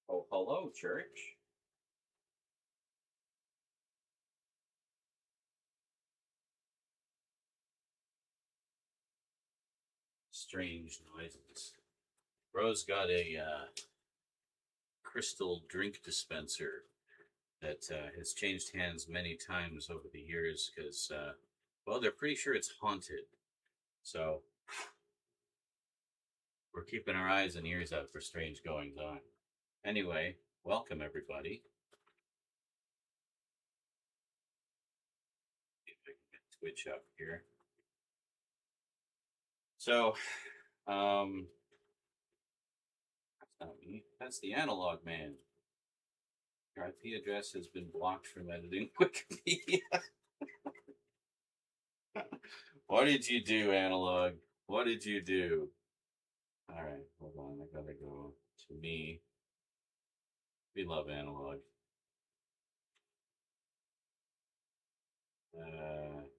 Oh, hello, church. Strange noises. Rose got a crystal drink dispenser that has changed hands many times over the years because, well, they're pretty sure it's haunted. So we're keeping our eyes and ears out for strange goings on. Anyway, welcome everybody. See if I can get Twitch up here. So, that's not me. That's the analog man. Your IP address has been blocked from editing Wikipedia. What did you do, analog? What did you do? All right, hold on. I gotta go to me. We love analog.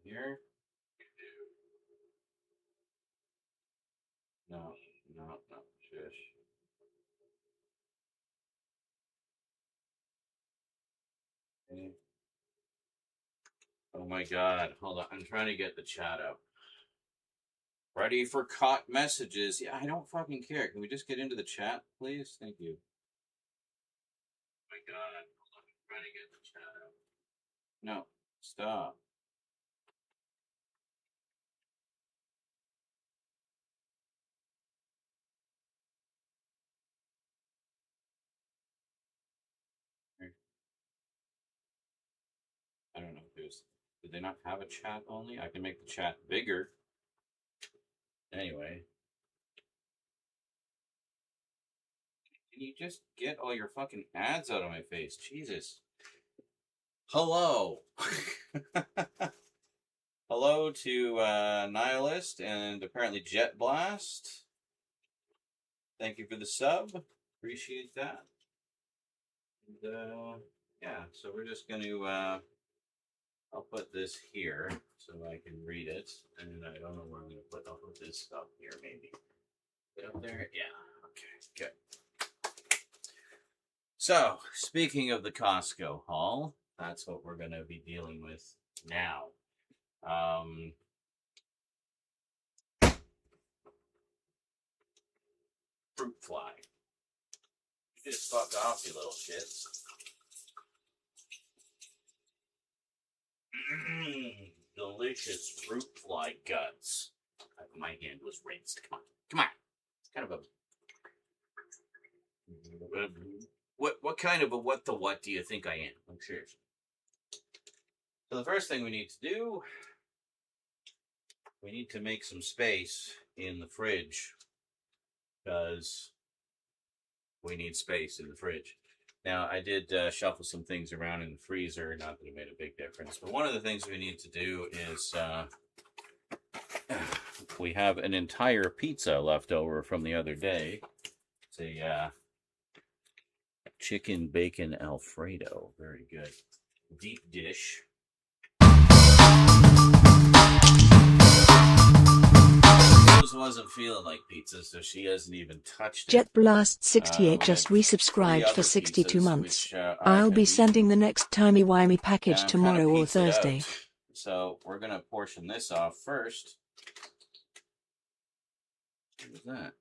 Here. No, no, no. Shush. Okay. Oh my God! Hold on. I'm trying to get the chat up. Ready for caught messages? Yeah, I don't fucking care. Can we just get into the chat, please? Thank you. Oh my God! Hold on. I'm trying to get the chat up. No, stop. I don't know if there's. Did they not have a chat only? I can make the chat bigger. Anyway. Can you just get all your fucking ads out of my face? Jesus. Hello. Hello to Nihilist and apparently Jet Blast. Thank you for the sub. Appreciate that. And, yeah, so we're just going to, I'll put this here so I can read it. And I don't know where I'm going to put, I'll put this stuff here maybe. Get up there? Yeah. Okay, good. So, speaking of the Costco haul, that's what we're going to be dealing with Now, fruit fly. You just fuck off, you little shits. Delicious fruit fly guts. My hand was rinsed. Come on. Come on. It's kind of a... What kind of a what the what do you think I am? I'm serious. So the first thing we need to do, we need to make some space in the fridge because we need space in the fridge. Now, I did shuffle some things around in the freezer, not that it made a big difference, but one of the things we need to do is we have an entire pizza left over from the other day. It's a chicken bacon Alfredo. Very good. Deep dish. Rose wasn't feeling like pizza, so she hasn't even touched it. JetBlast68 just resubscribed for 62 months. I'll be sending the next timey-wimey package tomorrow or Thursday. So we're going to portion this off first. What was that?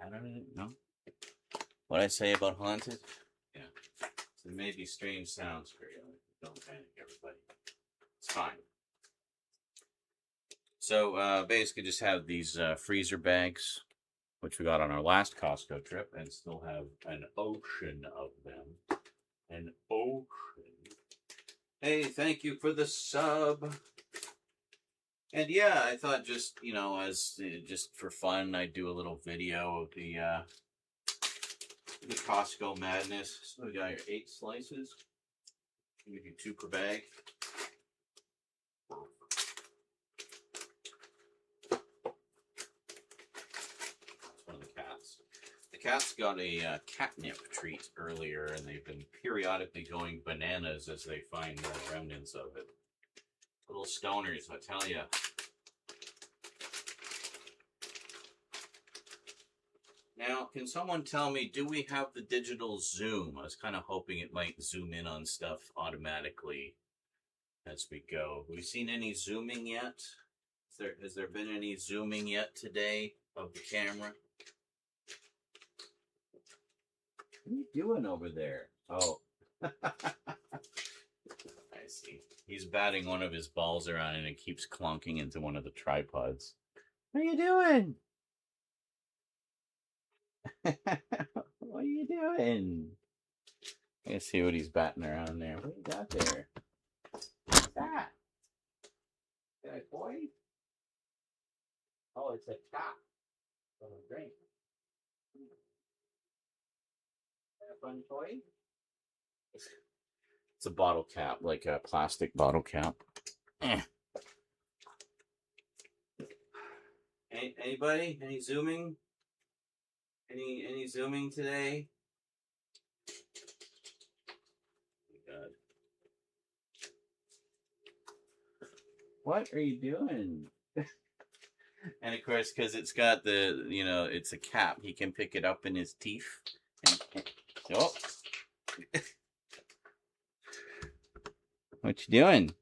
I don't know. What I say about haunted? Yeah. There may be strange sounds for you. Don't panic, everybody. It's fine. So basically just have these freezer bags, which we got on our last Costco trip, and still have an ocean of them. An ocean. Hey, thank you for the sub. And yeah, I thought just, you know, as just for fun, I'd do a little video of the Costco madness. So we got your 8 slices. We do 2 per bag. That's one of the cats. The cats got a catnip treat earlier, and they've been periodically going bananas as they find more remnants of it. Little stoners, I tell ya. Now, can someone tell me, do we have the digital zoom? I was kind of hoping it might zoom in on stuff automatically as we go. Have we seen any zooming yet? Has there been any zooming yet today of the camera? What are you doing over there? Oh. I see. He's batting one of his balls around and it keeps clunking into one of the tripods. What are you doing? What are you doing? Let's see what he's batting around there. What you got there? What's that? Is that a toy? Oh, it's a top from a drink. Is that a fun toy? It's a bottle cap, like a plastic bottle cap. Anybody? Any zooming? Any zooming today? Oh, God. What are you doing? And of course, because it's got the, you know, it's a cap, he can pick it up in his teeth. Oh. What you doing?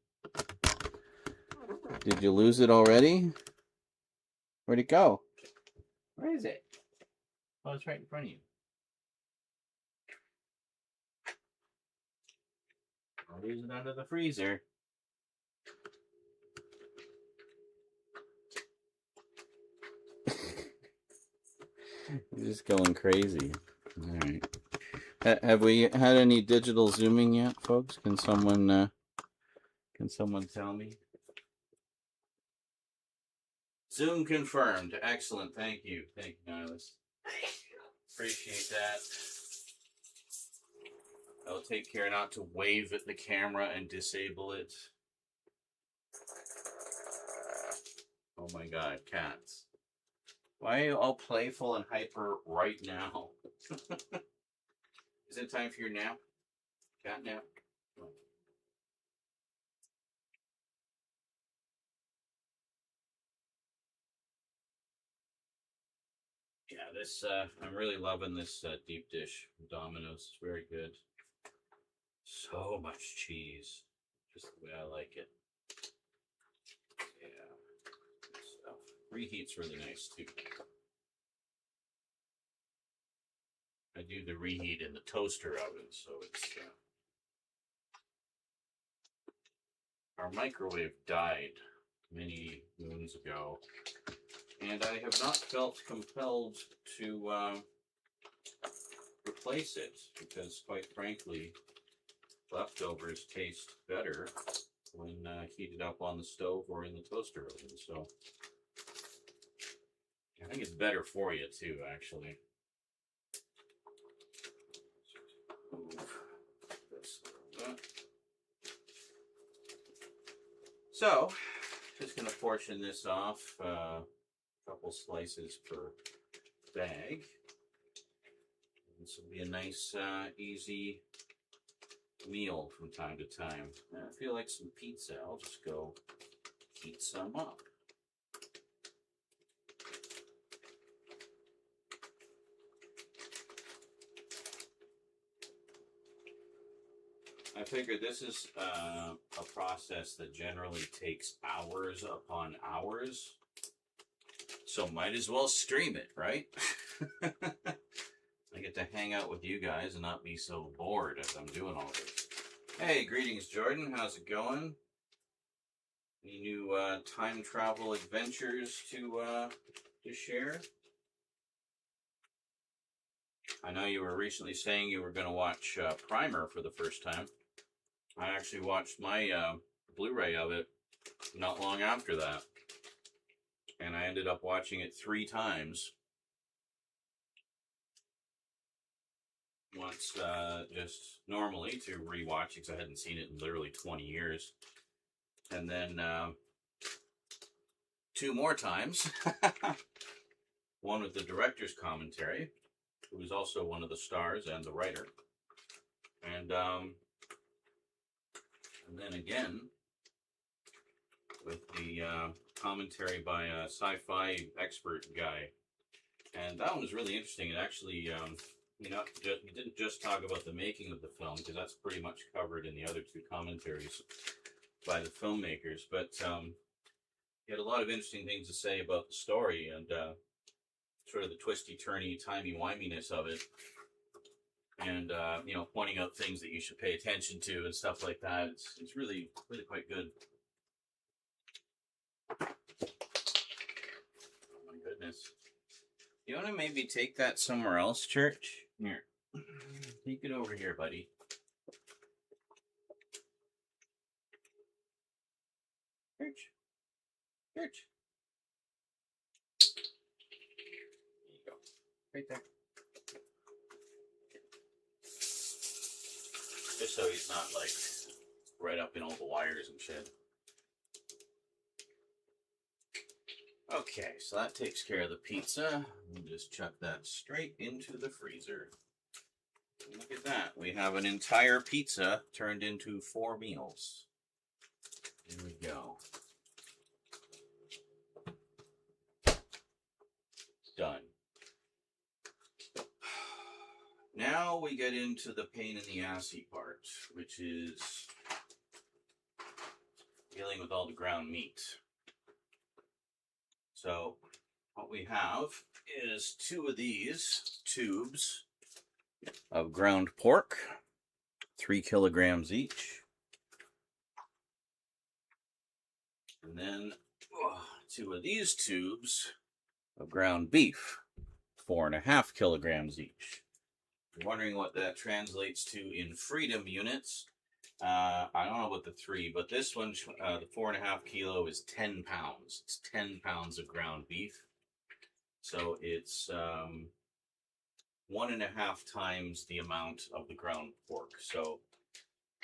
Did you lose it already? Where'd it go? Where is it? Oh, it's right in front of you. I'll lose it under the freezer. You're just going crazy. All right. Have we had any digital zooming yet, folks? Can someone tell me? Zoom confirmed. Excellent. Thank you. Thank you, Niles. Appreciate that. I'll take care not to wave at the camera and disable it. Oh my God, cats. Why are you all playful and hyper right now? Is it time for your nap? Cat nap? Oh. Yeah, this, I'm really loving this deep dish from Domino's. It's very good. So much cheese. Just the way I like it. Yeah. Good stuff. Reheat's really nice too. I do the reheat in the toaster oven, so it's our microwave died many moons ago, and I have not felt compelled to replace it because, quite frankly, leftovers taste better when heated up on the stove or in the toaster oven. So I think it's better for you too, actually. So, just going to portion this off, a couple slices per bag. This will be a nice, easy meal from time to time. I feel like some pizza. I'll just go heat some up. I figured this is a process that generally takes hours upon hours, so might as well stream it, right? I get to hang out with you guys and not be so bored as I'm doing all this. Hey, greetings, Jordan. How's it going? Any new time travel adventures to share? I know you were recently saying you were going to watch Primer for the first time. I actually watched my Blu-ray of it not long after that, and I ended up watching it 3 times. Once just normally to rewatch because I hadn't seen it in literally 20 years, and then 2 more times. One with the director's commentary, who was also one of the stars and the writer, and then again with the commentary by a sci-fi expert guy, and that one was really interesting. It actually, you didn't just talk about the making of the film because that's pretty much covered in the other 2 commentaries by the filmmakers, but he had a lot of interesting things to say about the story and sort of the twisty-turny, timey-wiminess of it, and pointing out things that you should pay attention to and stuff like that. It's really quite good. Oh my goodness. You want to maybe take that somewhere else, Church? Here. Take it over here, buddy. Church. Church. There you go. Right there. Just so he's not, like, right up in all the wires and shit. Okay, so that takes care of the pizza. We'll just chuck that straight into the freezer. Look at that. We have an entire pizza turned into 4 meals. Here we go. Done. Now we get into the pain in the assy part, which is dealing with all the ground meat. So what we have is 2 of these tubes of ground pork, 3 kilograms each. And then 2 of these tubes of ground beef, 4.5 kilograms each. If you're wondering what that translates to in freedom units, I don't know about the 3, but this one, the 4.5 kilo is 10 pounds. It's 10 pounds of ground beef. So it's 1.5 times the amount of the ground pork. So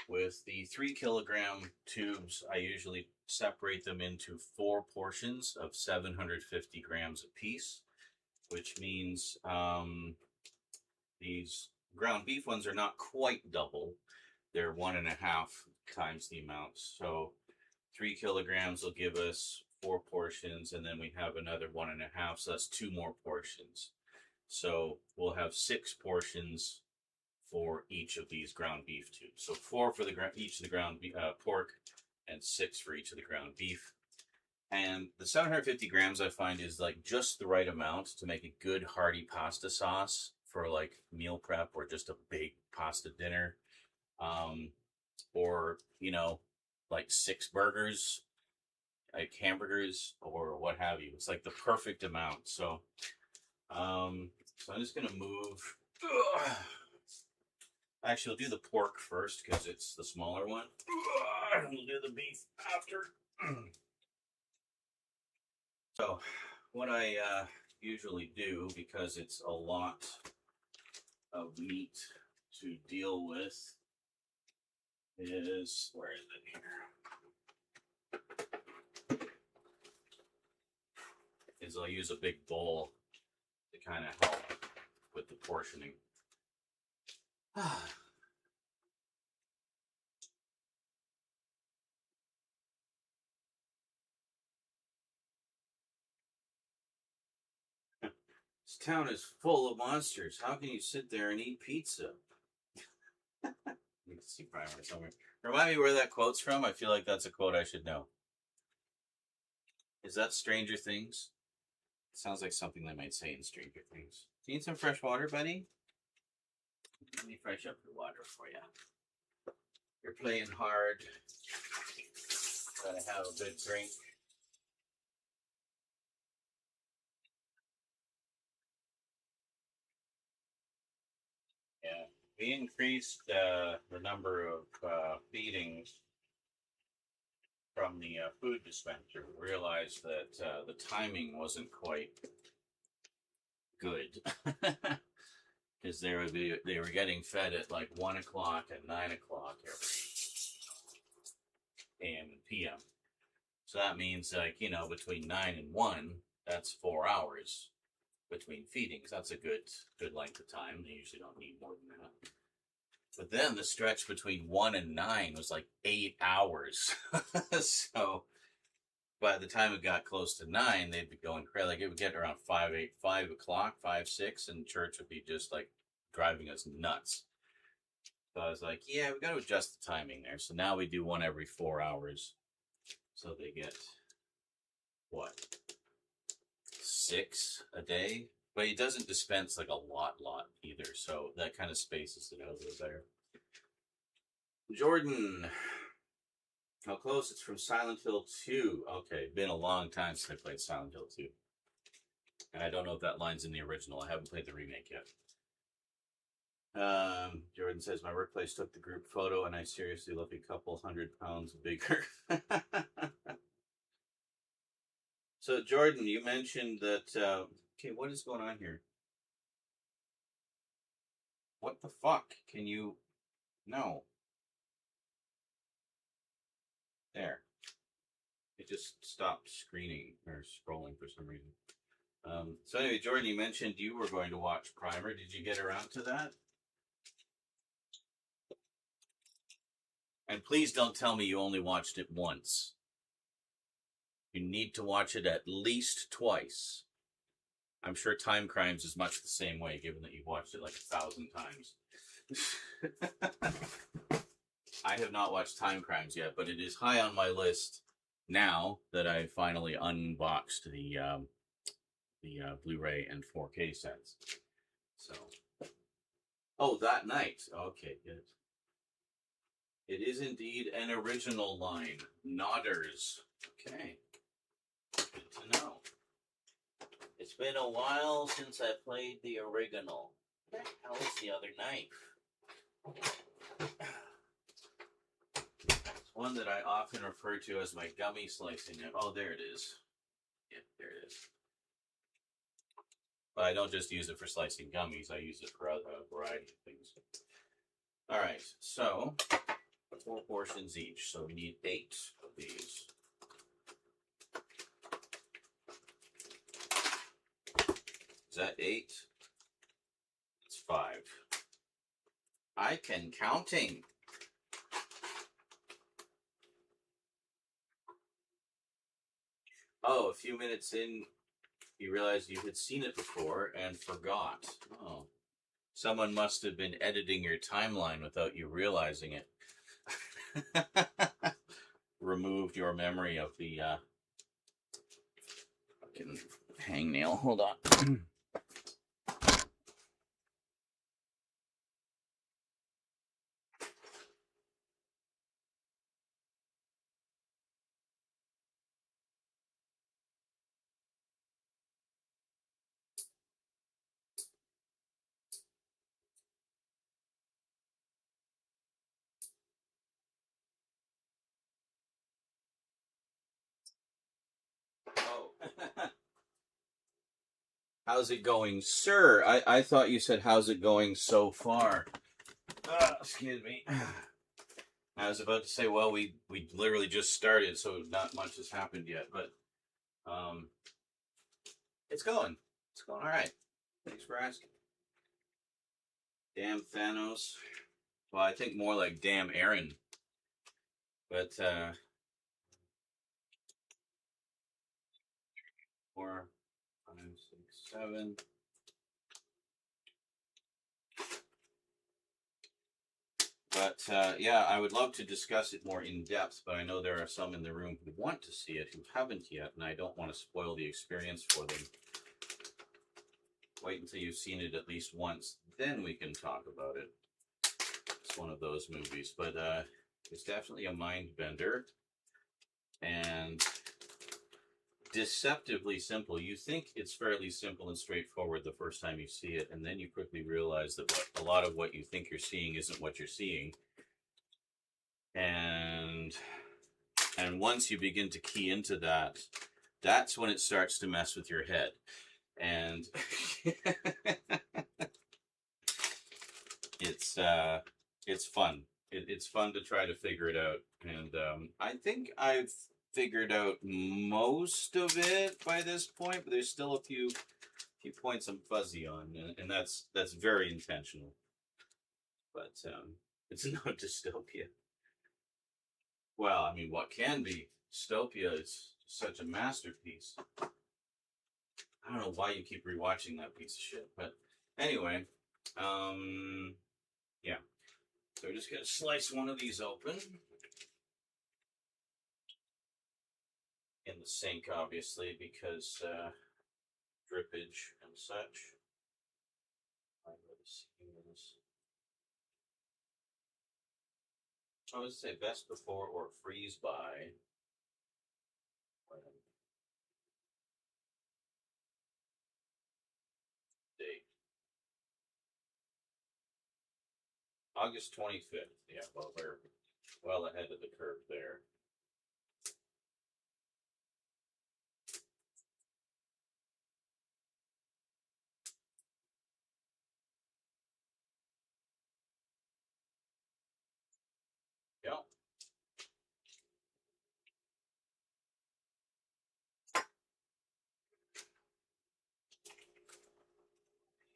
with the 3 kilogram tubes, I usually separate them into 4 portions of 750 grams apiece, which means these ground beef ones are not quite double. They're 1.5 times the amount. So 3 kilograms will give us 4 portions, and then we have another 1.5, so that's 2 more portions. So we'll have 6 portions for each of these ground beef tubes. So 4 for each of the ground pork, and 6 for each of the ground beef. And the 750 grams I find is like just the right amount to make a good hearty pasta sauce for like meal prep or just a big pasta dinner. Or, like 6 burgers, like hamburgers or what have you. It's like the perfect amount. So, I'm just going to move. Actually, we'll do the pork first because it's the smaller one. And we'll do the beef after. So, what I usually do, because it's a lot of meat to deal with, is, where is it here? Is I'll use a big bowl to kind of help with the portioning. This town is full of monsters. How can you sit there and eat pizza? You can see primer somewhere. Remind me where that quote's from. I feel like that's a quote I should know. Is that Stranger Things? It sounds like something they might say in Stranger Things. Do you need some fresh water, buddy? Let me fresh up your water for you. You're playing hard. Gotta have a good drink. Yeah, we increased the number of feedings from the food dispenser. We realized that the timing wasn't quite good because they were getting fed at like 1 o'clock and 9 o'clock every AM and PM. So that means like between 9 and 1, that's 4 hours between feedings. That's a good length of time. They usually don't need more than that. But then the stretch between 1 and 9 was like 8 hours. So by the time it got close to 9, they'd be going crazy. Like it would get around 5 o'clock, 5, 6, and church would be just like driving us nuts. So I was like, yeah, we got to adjust the timing there. So now we do one every 4 hours. So they get, what, 6 a day? But he doesn't dispense like a lot either. So that kind of spaces it out a little better. Jordan, how close? It's from Silent Hill 2. Okay, been a long time since I played Silent Hill 2. And I don't know if that line's in the original. I haven't played the remake yet. Jordan says, my workplace took the group photo and I seriously look a couple 100 pounds bigger. So, Jordan, you mentioned that, okay, what is going on here? What the fuck? Can you, no. There. It just stopped screening or scrolling for some reason. So anyway, Jordan, you mentioned you were going to watch Primer. Did you get around to that? And please don't tell me you only watched it once. You need to watch it at least twice. I'm sure Time Crimes is much the same way, given that you've watched it like 1,000 times. I have not watched Time Crimes yet, but it is high on my list now that I finally unboxed the Blu-ray and 4K sets. So, oh, that night. Okay, good. It is indeed an original line. Nodders. Okay. Good to know. It's been a while since I played the original. What the hell is the other knife? It's one that I often refer to as my gummy slicing knife. Oh, there it is. Yeah, there it is. But I don't just use it for slicing gummies. I use it for a variety of things. All right, so 4 portions each. So we need 8 of these. Is that 8? It's 5. I can counting. Oh, a few minutes in, you realized you had seen it before and forgot. Oh. Someone must have been editing your timeline without you realizing it. Removed your memory of the fucking hangnail. Hold on. Oh. How's it going, sir? I thought you said, how's it going so far? Excuse me. I was about to say, well, we literally just started, so not much has happened yet, but it's going. It's going all right. Thanks for asking. Damn Thanos. Well, I think more like damn Aaron. But 4, 5, 6, 7. But yeah, I would love to discuss it more in depth, but I know there are some in the room who want to see it who haven't yet, and I don't want to spoil the experience for them. Wait until you've seen it at least once, then we can talk about it. It's one of those movies, but it's definitely a mind bender and deceptively simple. You think it's fairly simple and straightforward the first time you see it, and then you quickly realize that a lot of what you think you're seeing isn't what you're seeing. And once you begin to key into that, that's when it starts to mess with your head. And it's fun. It's fun to try to figure it out. And I think I've figured out most of it by this point, but there's still a few points I'm fuzzy on, and that's very intentional. But it's no dystopia. Well, I mean, what can be? Dystopia is such a masterpiece. I don't know why you keep rewatching that piece of shit, but anyway, yeah. So we're just gonna slice one of these open in the sink, obviously, because drippage and such. I would say best before or freeze by. Date. August 25th. Yeah, well, we're well ahead of the curve there. Yeah.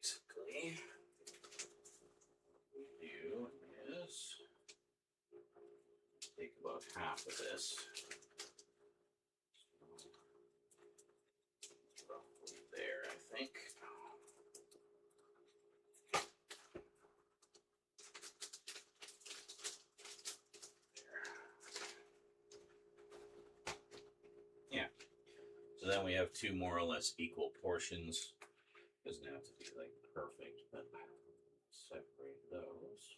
Basically, what we do is take about half of this. Roughly there, I think. Yeah. So then we have two more or less equal portions. Doesn't have to be like perfect, but separate those.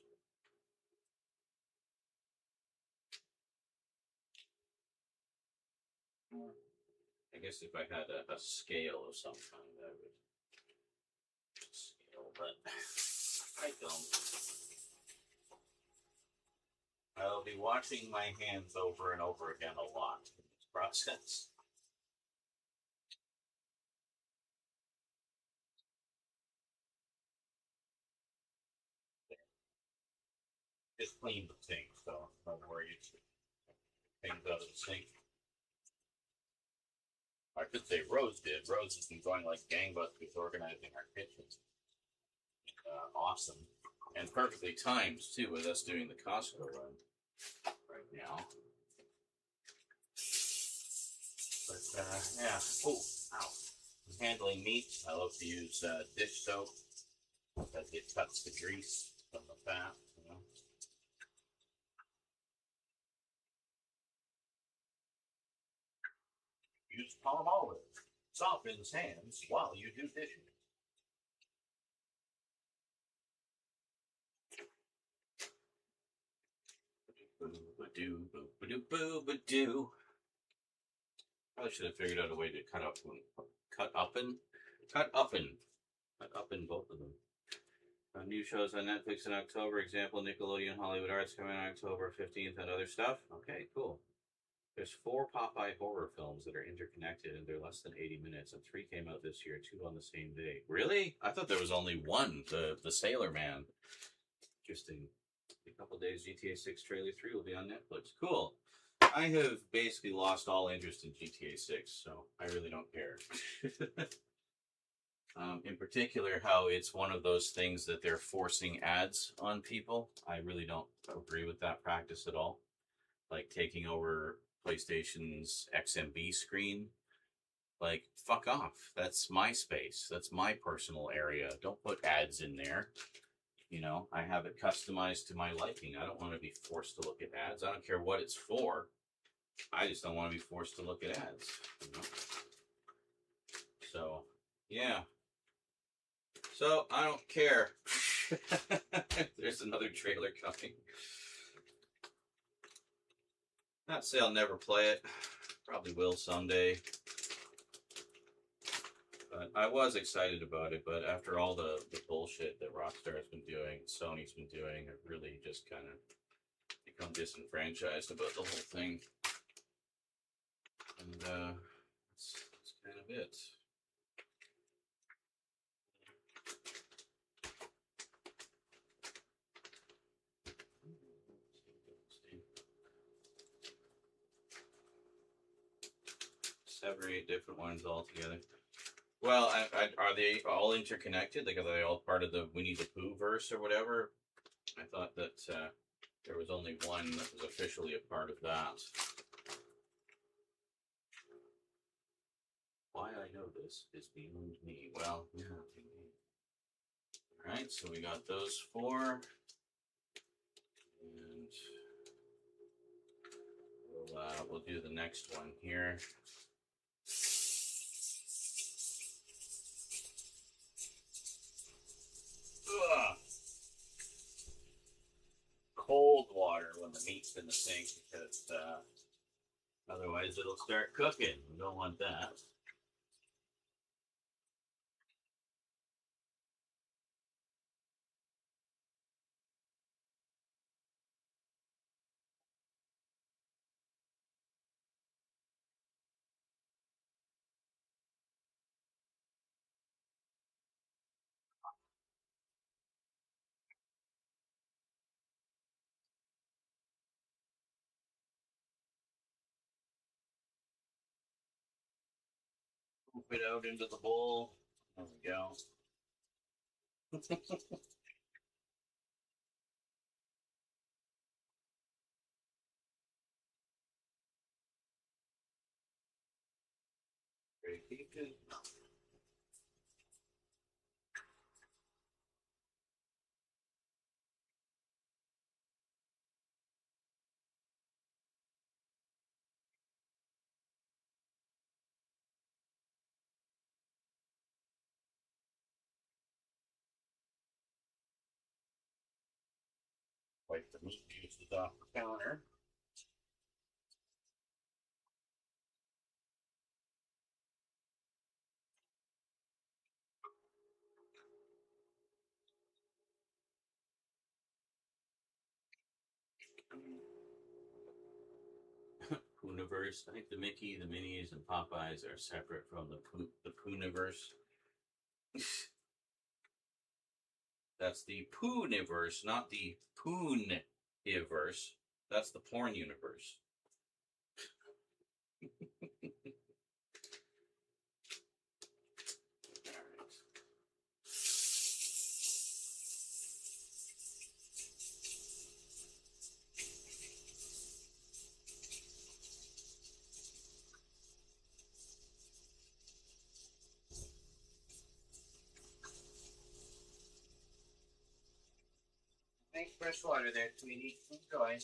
I guess if I had a scale of some kind, I would scale, but I don't. I'll be washing my hands over and over again a lot in this process. Just clean the sink, so don't worry. Things out of the sink. I could say Rose did. Rose has been going like gangbusters organizing our kitchen. Awesome. And perfectly timed, too, with us doing the Costco run right now. But, yeah. Oh, ow. I'm handling meat. I love to use dish soap. Because it cuts the grease from the fat, you know. Use palm olive. Softens hands while you do dishes. Boo-ba-doo, boo-ba-doo. Probably should have figured out a way to cut up both of them. New shows on Netflix in October. Example: Nickelodeon, Hollywood Arts coming on October 15th, and other stuff. Okay, cool. There's 4 Popeye horror films that are interconnected, and they're less than 80 minutes, and 3 came out this year, 2 on the same day. Really? I thought there was only one, the Sailor Man. Interesting. In a couple days, GTA 6 Trailer 3 will be on Netflix. Cool. I have basically lost all interest in GTA 6, so I really don't care. In particular, how it's one of those things that they're forcing ads on people. I really don't agree with that practice at all. Like taking over PlayStation's XMB screen. Like, fuck off. That's my space. That's my personal area. Don't put ads in there. You know, I have it customized to my liking. I don't want to be forced to look at ads. I don't care what it's for. I just don't want to be forced to look at ads. You know? So, yeah. So, I don't care. There's another trailer coming. Not say I'll never play it. Probably will someday. But I was excited about it, but after all the bullshit that Rockstar's been doing, Sony's been doing, I've really just kind of become disenfranchised about the whole thing. And that's kind of it. Seven or 8 different ones all together. Well, are they all interconnected? Like, are they all part of the Winnie the Pooh verse or whatever? I thought that there was only one that was officially a part of that. Why I know this is beyond me. Well, yeah. All right, so we got those 4. And we'll do the next one here. Ugh. Cold water when the meat's in the sink, because otherwise it'll start cooking. We don't want that. Scoop it out into the bowl. There we go. Very good. Wipe the meat juices off the counter. Pooniverse. I think the Mickey, the Minnies, and Popeyes are separate from the Pooniverse. That's the Pooniverse, not the Pooniverse. That's the porn universe. Nice fresh water there, sweetie. Enjoy.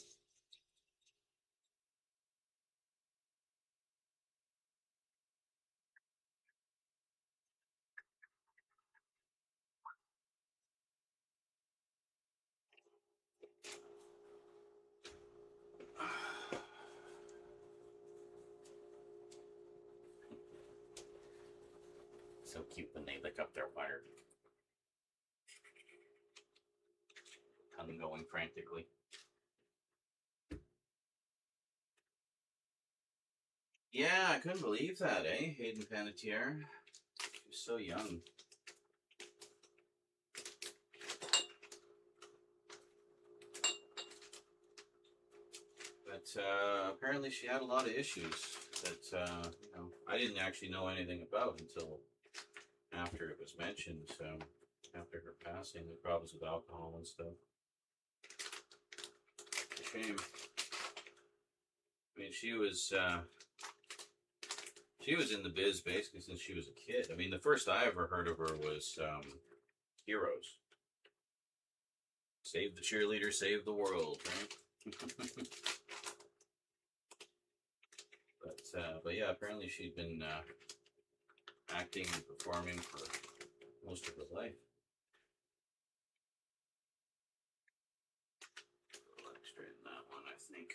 So cute when they lick up their water. Tongue going frantically. Yeah, I couldn't believe that, eh? Hayden Panettiere. She was so young. But apparently she had a lot of issues that, you know, I didn't actually know anything about until after it was mentioned. So after her passing, the problems with alcohol and stuff. It's a shame. I mean, she was in the biz basically since she was a kid. I mean, the first I ever heard of her was Heroes. Save the cheerleader, save the world, right? But yeah, apparently she'd been acting and performing for most of her life. A little extra in that one, I think.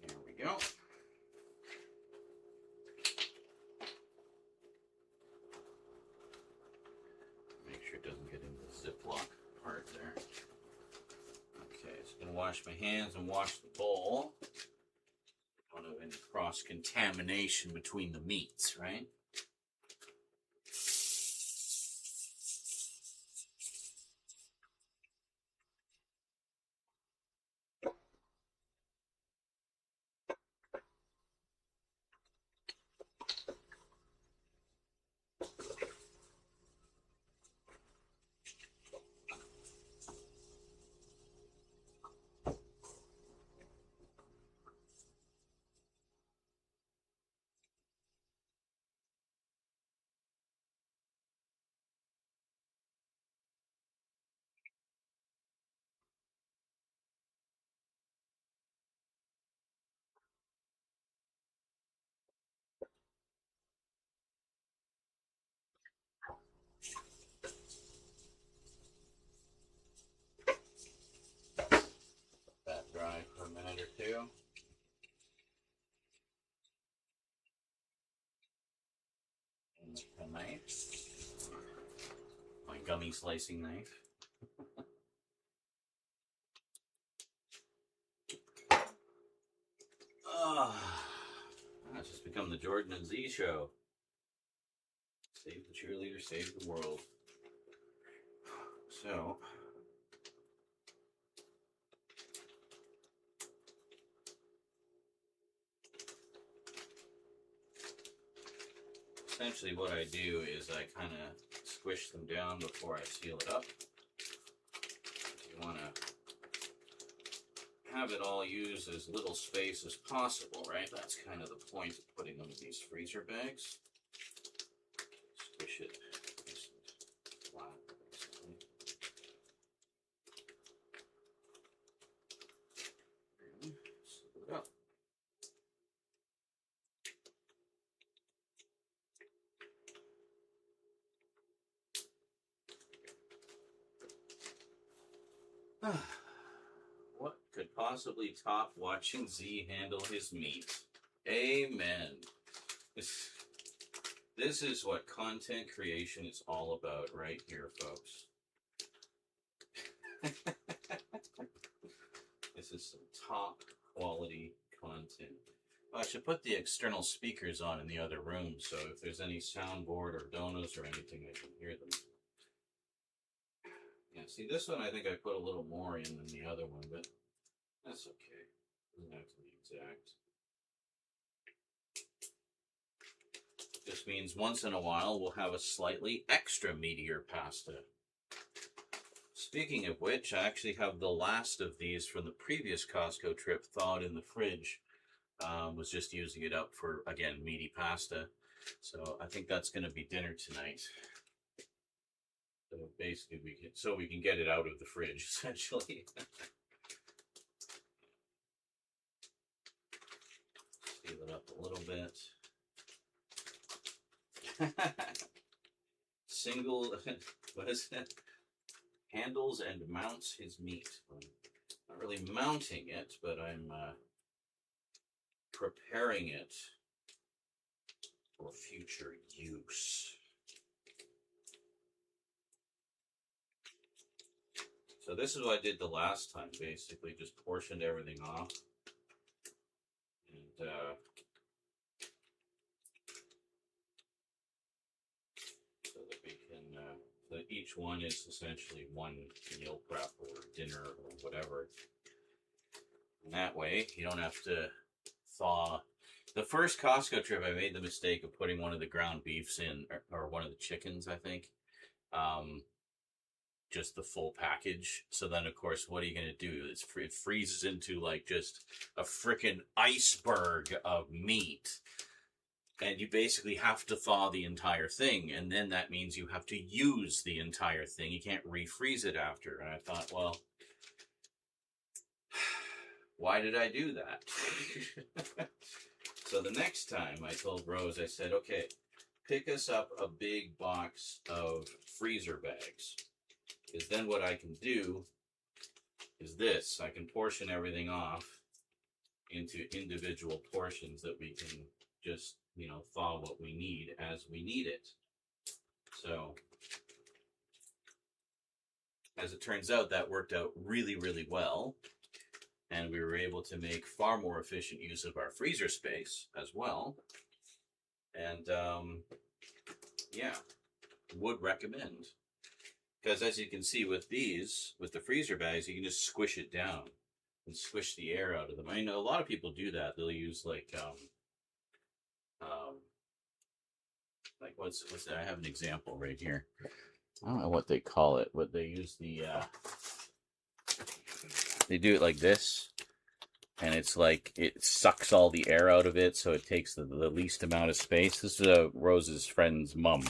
There we go. Make sure it doesn't get into the Ziploc part there. Okay, so I'm gonna wash my hands and wash the bowl. Don't have any cross contamination between the meats, right? That dry for a minute or two. And a knife. My gummy slicing knife. That's just become the Jordan and Z show. Save the cheerleader, save the world. So, essentially what I do is I kind of squish them down before I seal it up. You want to have it all use as little space as possible, right? That's kind of the point of putting them in these freezer bags. Squish it nice and flat, basically. And seal it up. What could possibly top watching Z handle his meat? Amen. This is what content creation is all about right here, folks. This is some top quality content. I should put the external speakers on in the other room, so if there's any soundboard or donos or anything, I can hear them. Yeah, see, this one I think I put a little more in than the other one, but that's okay. Doesn't have to be exact. This means once in a while we'll have a slightly extra meatier pasta. Speaking of which, I actually have the last of these from the previous Costco trip thawed in the fridge. Was just using it up for, again, meaty pasta. So I think that's going to be dinner tonight. So basically, we can get it out of the fridge essentially. Seal it up a little bit. Single, what is it? Handles and mounts his meat. I'm not really mounting it, but I'm preparing it for future use. So this is what I did the last time, basically just portioned everything off. And so that we can, so each one is essentially one meal prep or dinner or whatever. And that way you don't have to thaw. The first Costco trip, I made the mistake of putting one of the ground beefs in, or one of the chickens, I think. Just the full package. So then, of course, what are you going to do? It freezes into like just a freaking iceberg of meat. And you basically have to thaw the entire thing. And then that means you have to use the entire thing. You can't refreeze it after. And I thought, well, why did I do that? So the next time I told Rose, I said, okay, pick us up a big box of freezer bags. Because then what I can do is this. I can portion everything off into individual portions that we can just, thaw what we need as we need it. So, as it turns out, that worked out really, really well. And we were able to make far more efficient use of our freezer space as well. And, yeah, would recommend. Because as you can see with these, with the freezer bags, you can just squish it down and squish the air out of them. I know a lot of people do that. They'll use like what's that? I have an example right here. I don't know what they call it, but they use they do it like this, and it's like it sucks all the air out of it, so it takes the least amount of space. This is Rose's friend's mom.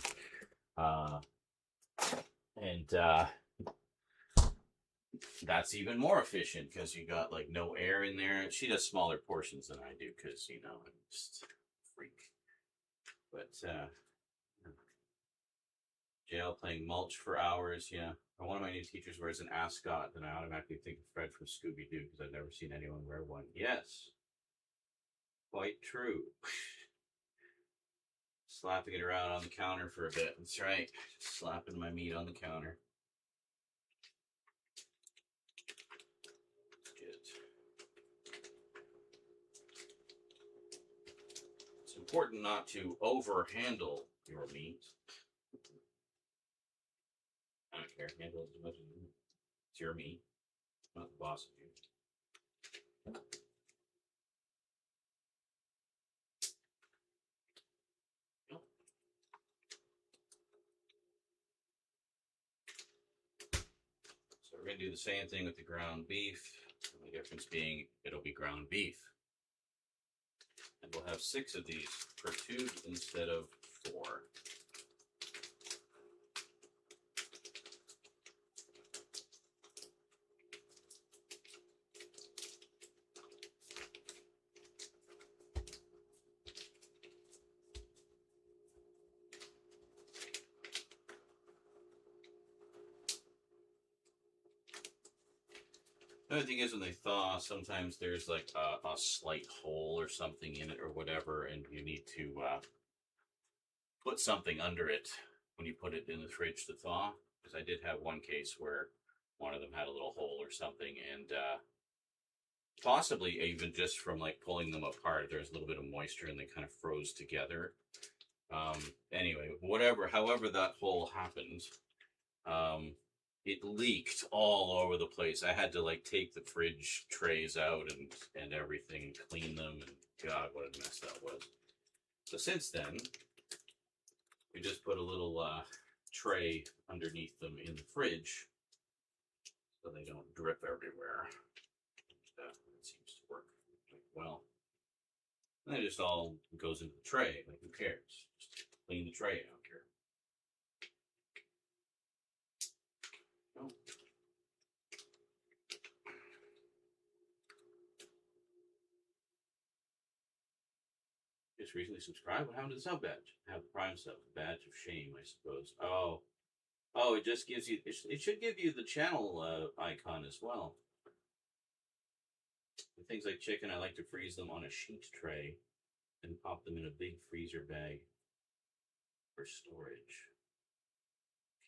And that's even more efficient because you got like no air in there. She does smaller portions than I do because, I'm just a freak. But jail playing mulch for hours, yeah. One of my new teachers wears an ascot, and I automatically think of Fred from Scooby-Doo because I've never seen anyone wear one. Yes, quite true. Slapping it around on the counter for a bit. That's right. Just slapping my meat on the counter. It's important not to overhandle your meat. I don't care. Handle it as much as you need. It's your meat, not the boss of you. So we're going to do the same thing with the ground beef. The difference being it'll be ground beef. And we'll have 6 of these per tube instead of 4. The other thing is when they thaw, sometimes there's like a slight hole or something in it or whatever, and you need to put something under it when you put it in the fridge to thaw. Because I did have one case where one of them had a little hole or something, and possibly even just from like pulling them apart, there's a little bit of moisture and they kind of froze together. Anyway, however that hole happened, it leaked all over the place. I had to like take the fridge trays out and everything, clean them, and God, what a mess that was. So since then, we just put a little tray underneath them in the fridge so they don't drip everywhere. That seems to work well. And it just all goes into the tray. Like, who cares? Just clean the tray out here. Oh. Just recently subscribed. What happened to the sub badge? Have the Prime sub badge of shame, I suppose. Oh, it just gives you. It should give you the channel icon as well. For things like chicken, I like to freeze them on a sheet tray and pop them in a big freezer bag for storage.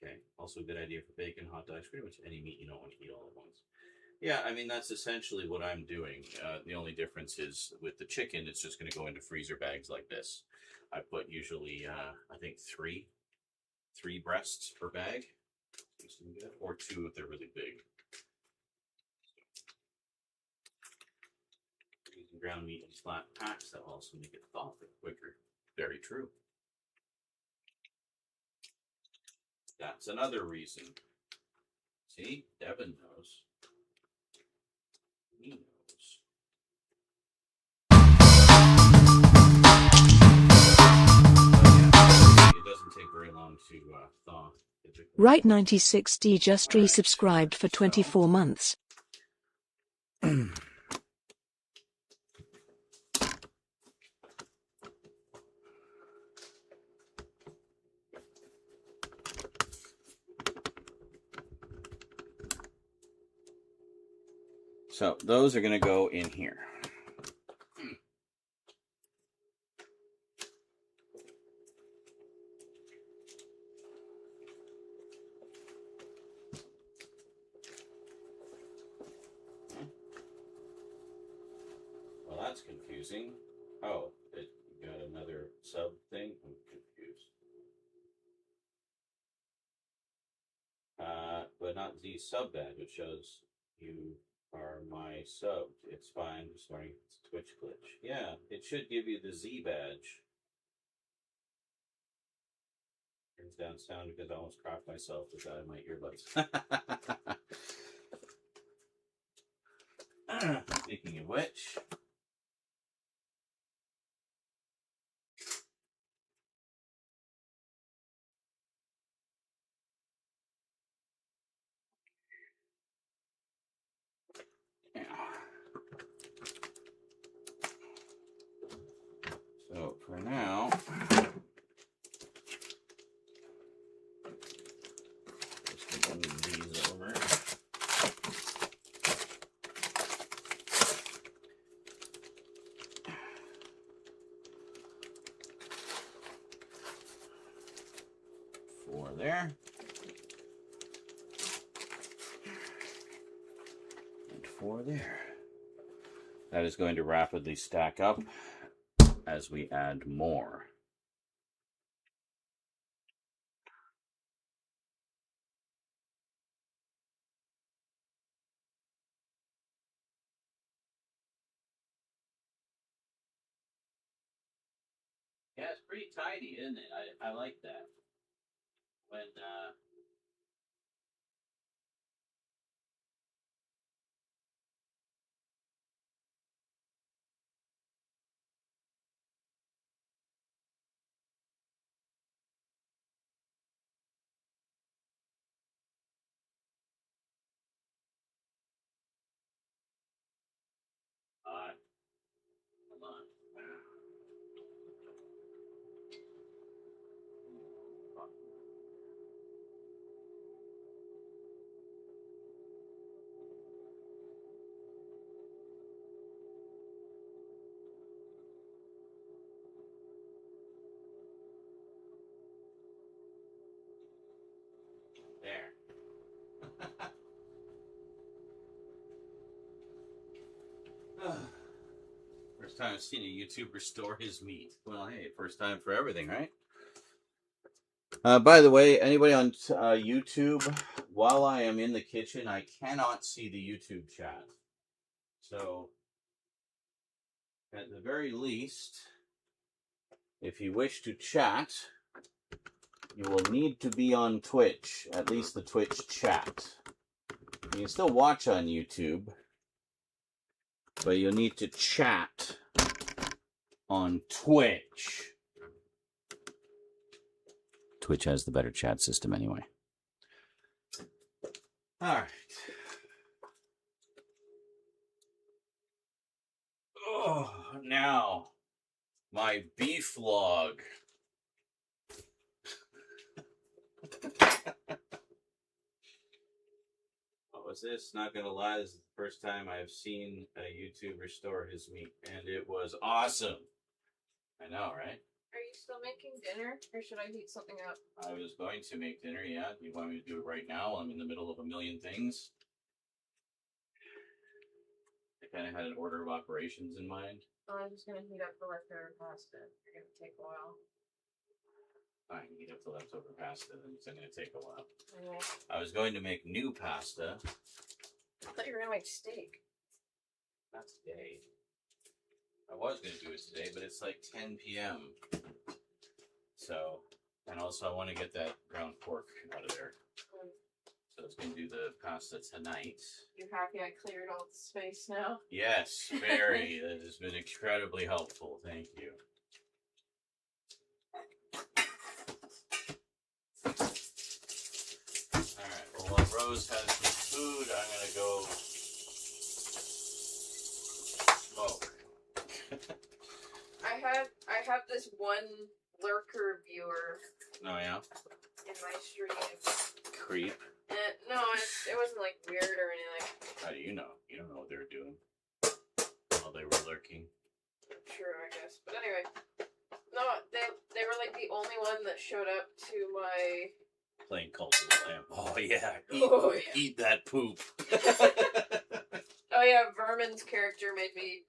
Okay. Also a good idea for bacon, hot dogs, pretty much any meat you don't want to eat all at once. Yeah, I mean, that's essentially what I'm doing. The only difference is with the chicken, it's just going to go into freezer bags like this. I put usually, I think, three breasts per bag, or 2 if they're really big. Using ground meat in flat packs, that will also make it thaw quicker. Very true. That's another reason. See, Devin knows. He knows. It doesn't take very long to thaw. Right 96D just resubscribed for 24 months. So those are going to go in here. Well, that's confusing. Oh, it got another sub thing? I'm confused. But not the sub badge, which shows you are my sub. It's fine. Just learning it's a Twitch glitch. Yeah, it should give you the Z badge. Turns down sound because I almost crapped myself with that in my earbuds. Speaking of which. Yeah. So for now, just move these over. Four there. And 4 there. That is going to rapidly stack up as we add more. Yeah, it's pretty tidy, isn't it? I like that. When hold on. There. First time I've seen a YouTuber store his meat. Well, hey, first time for everything, right? By the way, anybody on YouTube, while I am in the kitchen, I cannot see the YouTube chat. So, at the very least, if you wish to chat, you will need to be on Twitch, at least the Twitch chat. You can still watch on YouTube, but you'll need to chat on Twitch. Twitch has the better chat system anyway. All right. Oh, now my beef log. What was this? Not gonna lie, this is the first time I've seen a YouTuber restore his meat, and it was awesome. I know, right? Are you still making dinner, or should I heat something up? I was going to make dinner, yeah. Do you want me to do it right now? I'm in the middle of a million things. I kind of had an order of operations in mind. Oh, I'm just gonna heat up the leftover pasta. It's gonna take a while. I can heat up the leftover pasta, then it's going to take a while. Okay. I was going to make new pasta. I thought you were gonna make steak. Not today. I was going to do it today, but it's like 10 p.m. So, and also I want to get that ground pork out of there. So I was going to do the pasta tonight. You're happy I cleared all the space now? Yes, very. That has been incredibly helpful. Thank you. Alright, well while Rose has some food, I'm going to go smoke. I have this one lurker viewer. Oh yeah? In my stream. Creep. No, it wasn't like weird or anything. How do you know? You don't know what they were doing while they were lurking. True, I guess. But anyway, no, they were like the only one that showed up to my. Playing Cult of the Lamb. Oh yeah. Eat that poop. Oh yeah, Vermin's character made me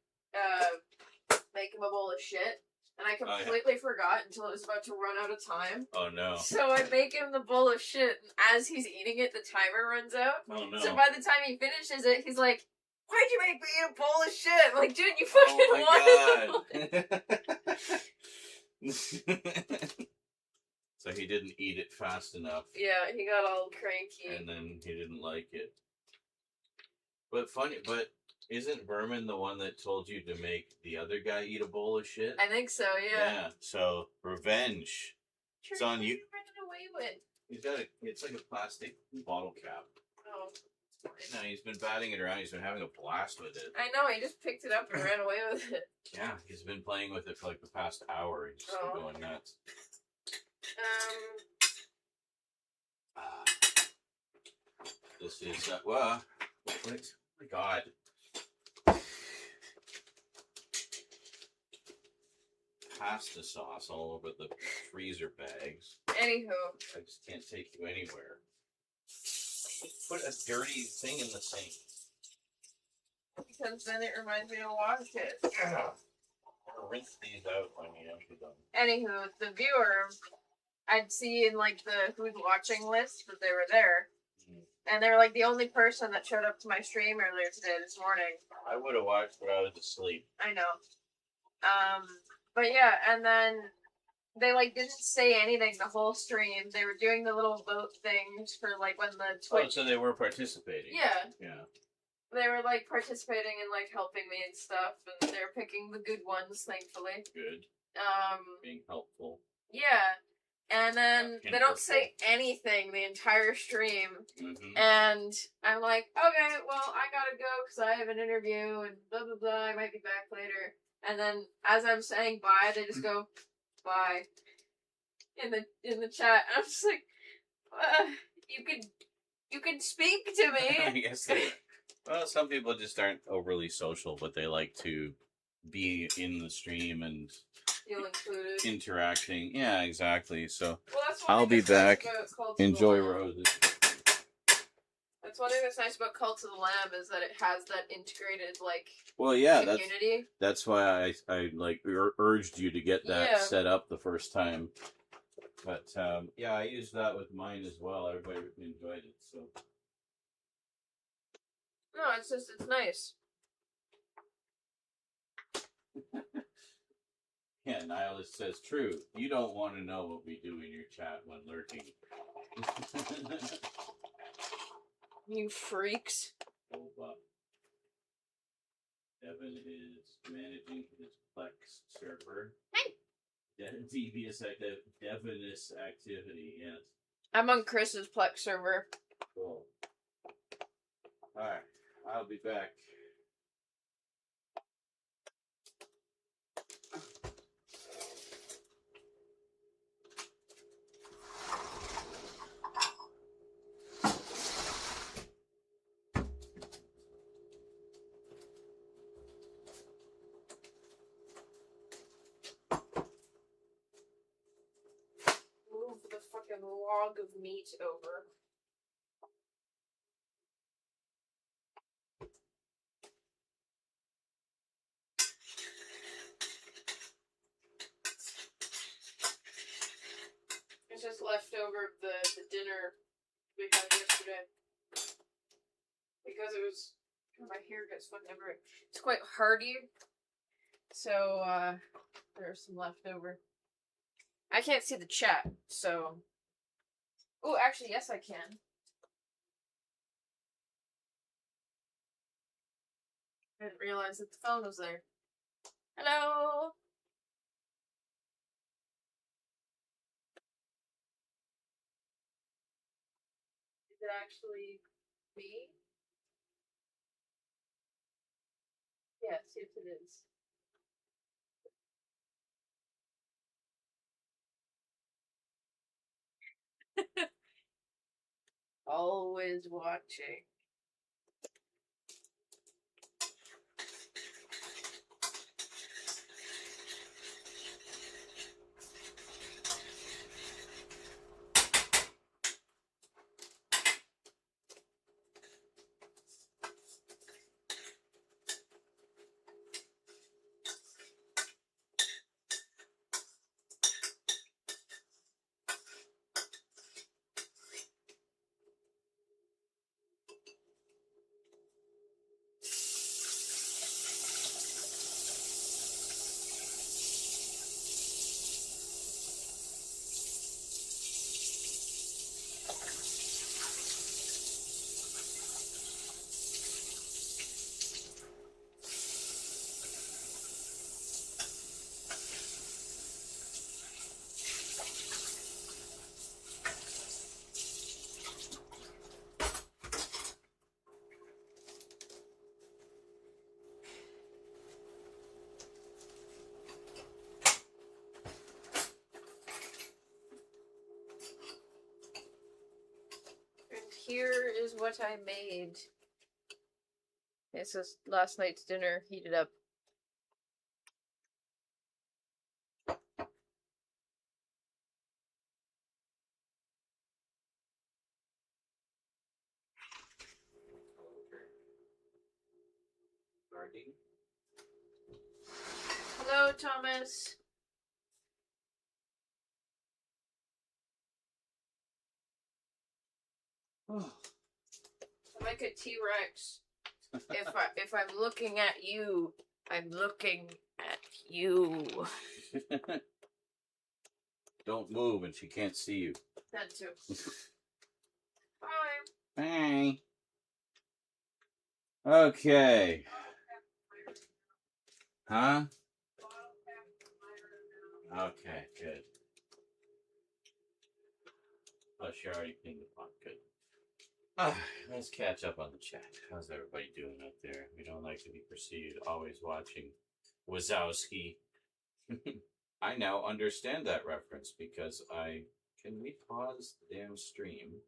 make him a bowl of shit. And I completely forgot until it was about to run out of time. Oh no. So I make him the bowl of shit, and as he's eating it, the timer runs out. Oh no. So by the time he finishes it, he's like, "Why'd you make me eat a bowl of shit?" I'm like, dude, you fucking wanted. So he didn't eat it fast enough. Yeah, he got all cranky. And then he didn't like it. But isn't Vermin the one that told you to make the other guy eat a bowl of shit? I think so, yeah. Yeah, so revenge. Sure, it's on you. Running away with. He's got it's like a plastic bottle cap. Oh. No, he's been batting it around. He's been having a blast with it. I know, he just picked it up and ran away with it. Yeah, he's been playing with it for like the past hour. He's just been going nuts. This is, what? Oh my god. Pasta sauce all over the freezer bags. Anywho. I just can't take you anywhere. Put a dirty thing in the sink. Because then it reminds me to wash it. I'll rinse these out when you empty them. Anywho, the viewer, I'd see in like the who's watching list that they were there. And they were like the only person that showed up to my stream earlier today, this morning. I would have watched, but I was asleep. I know. But yeah, and then they like didn't say anything the whole stream. They were doing the little vote things for like when the Twitch. Oh, so they were participating. Yeah. Yeah. They were like participating and like helping me and stuff, and they're picking the good ones, thankfully. Good. Being helpful. Yeah. And then they don't say anything the entire stream. Mm-hmm. And I'm like, okay, well, I gotta go because I have an interview and blah, blah, blah. I might be back later. And then as I'm saying bye, they just go, bye. In the chat. And I'm just like, you can speak to me. I guess well, some people just aren't overly social, but they like to be in the stream and feel included. Interacting. Yeah, exactly. So that's I'll be back. Enjoy Roses. That's one thing that's nice about Cult of the Lamb is that it has that integrated community. That's why I like urged you to get that set up the first time. But yeah, I used that with mine as well. Everybody enjoyed it. So no, it's nice. Yeah, Nihilist says, true. You don't want to know what we do in your chat when lurking. You freaks. Hold up. Devin is managing his Plex server. Hey! Devious devious activity, yes. I'm on Chris's Plex server. Cool. Alright, I'll be back. Move the fucking log of meat over. It's just leftover the dinner we had yesterday. Because it was... My hair gets fucking everywhere. It's quite hearty. So, there's some leftover. I can't see the chat, so... Oh, actually, yes I can. I didn't realize that the phone was there. Hello! Is it actually me? Yes, yes it is. Always watching. Here is what I made. This is last night's dinner heated up. Hello, Thomas. Oh. I'm like a T-Rex. if I'm looking at you, I'm looking at you. Don't move and she can't see you. That too. Bye. Bye. Okay. Huh? Okay, good. Oh, she already pinged the pot. Good. Let's catch up on the chat. How's everybody doing out there? We don't like to be perceived always watching Wazowski. I now understand that reference because can we pause the damn stream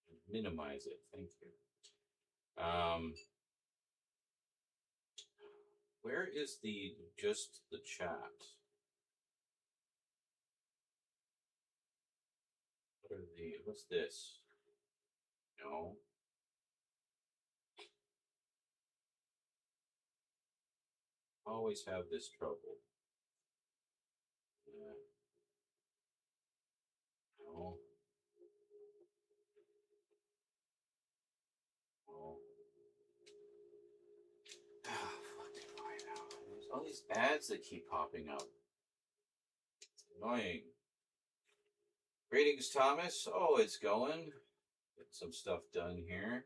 and minimize it? Thank you. Where is just the chat? What's this? No. Always have this trouble. No. No. Fucking why now? There's all these ads that keep popping up. It's annoying. Greetings, Thomas. Oh, it's going. Get some stuff done here.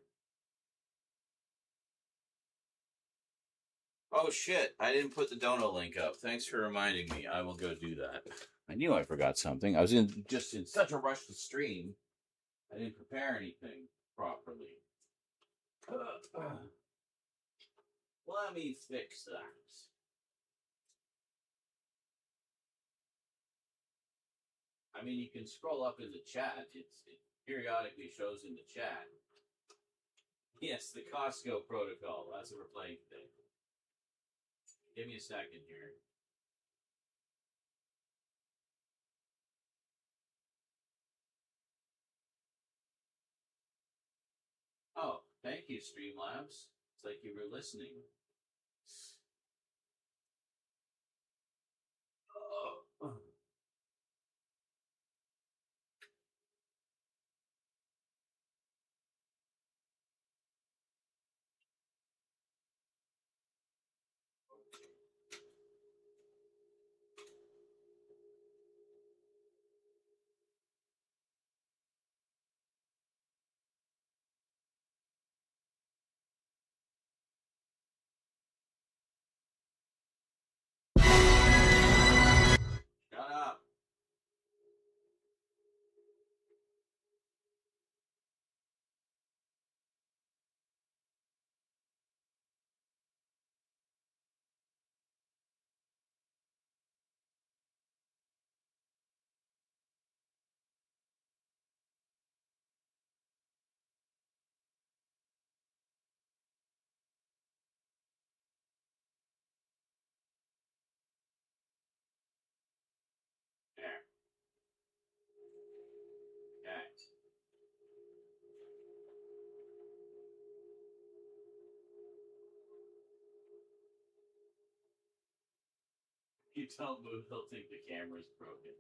Oh shit, I didn't put the dono link up. Thanks for reminding me. I will go do that. I knew I forgot something. I was just in such a rush to stream. I didn't prepare anything properly. Let me fix that. I mean, you can scroll up in the chat. It periodically shows in the chat. Yes, the Costco protocol. That's what we're playing today. Give me a second here. Oh, thank you, Streamlabs. It's like you were listening. Oh. Shut up. There. Okay. You don't move, they'll think the camera's broken.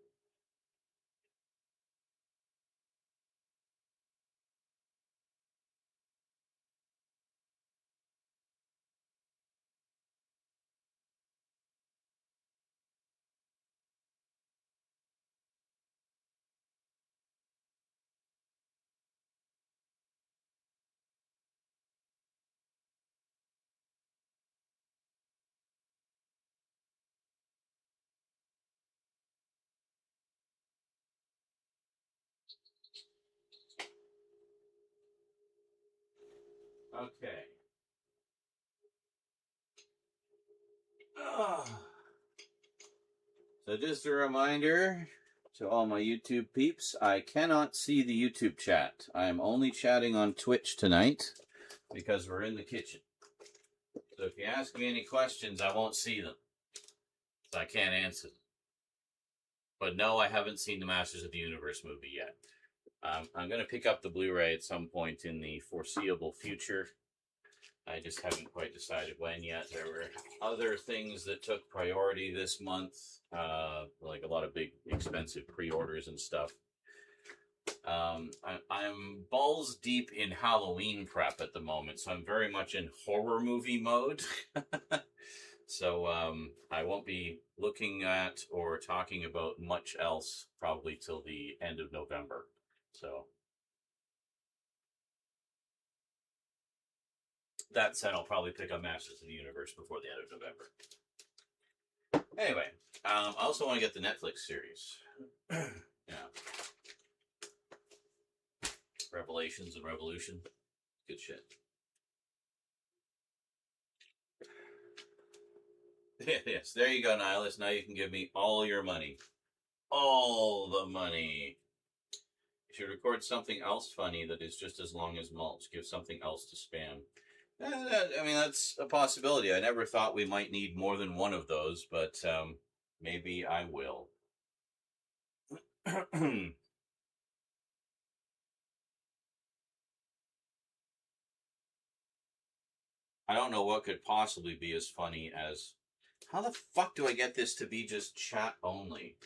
Okay. So just a reminder to all my YouTube peeps, I cannot see the YouTube chat. I am only chatting on Twitch tonight because we're in the kitchen. So if you ask me any questions, I won't see them. So I can't answer them. But no, I haven't seen the Masters of the Universe movie yet. I'm going to pick up the Blu-ray at some point in the foreseeable future. I just haven't quite decided when yet. There were other things that took priority this month, like a lot of big, expensive pre-orders and stuff. I'm balls deep in Halloween prep at the moment, so I'm very much in horror movie mode. So I won't be looking at or talking about much else probably till the end of November. So that said, I'll probably pick up Masters of the Universe before the end of November. Anyway, I also want to get the Netflix series. Yeah. Revelations and Revolution. Good shit. Yes, there you go, Nihilus. Now you can give me all your money. All the money. You should record something else funny that is just as long as mulch. Give something else to spam. I mean, that's a possibility. I never thought we might need more than one of those, but maybe I will. I don't know what could possibly be as funny as... How the fuck do I get this to be just chat only?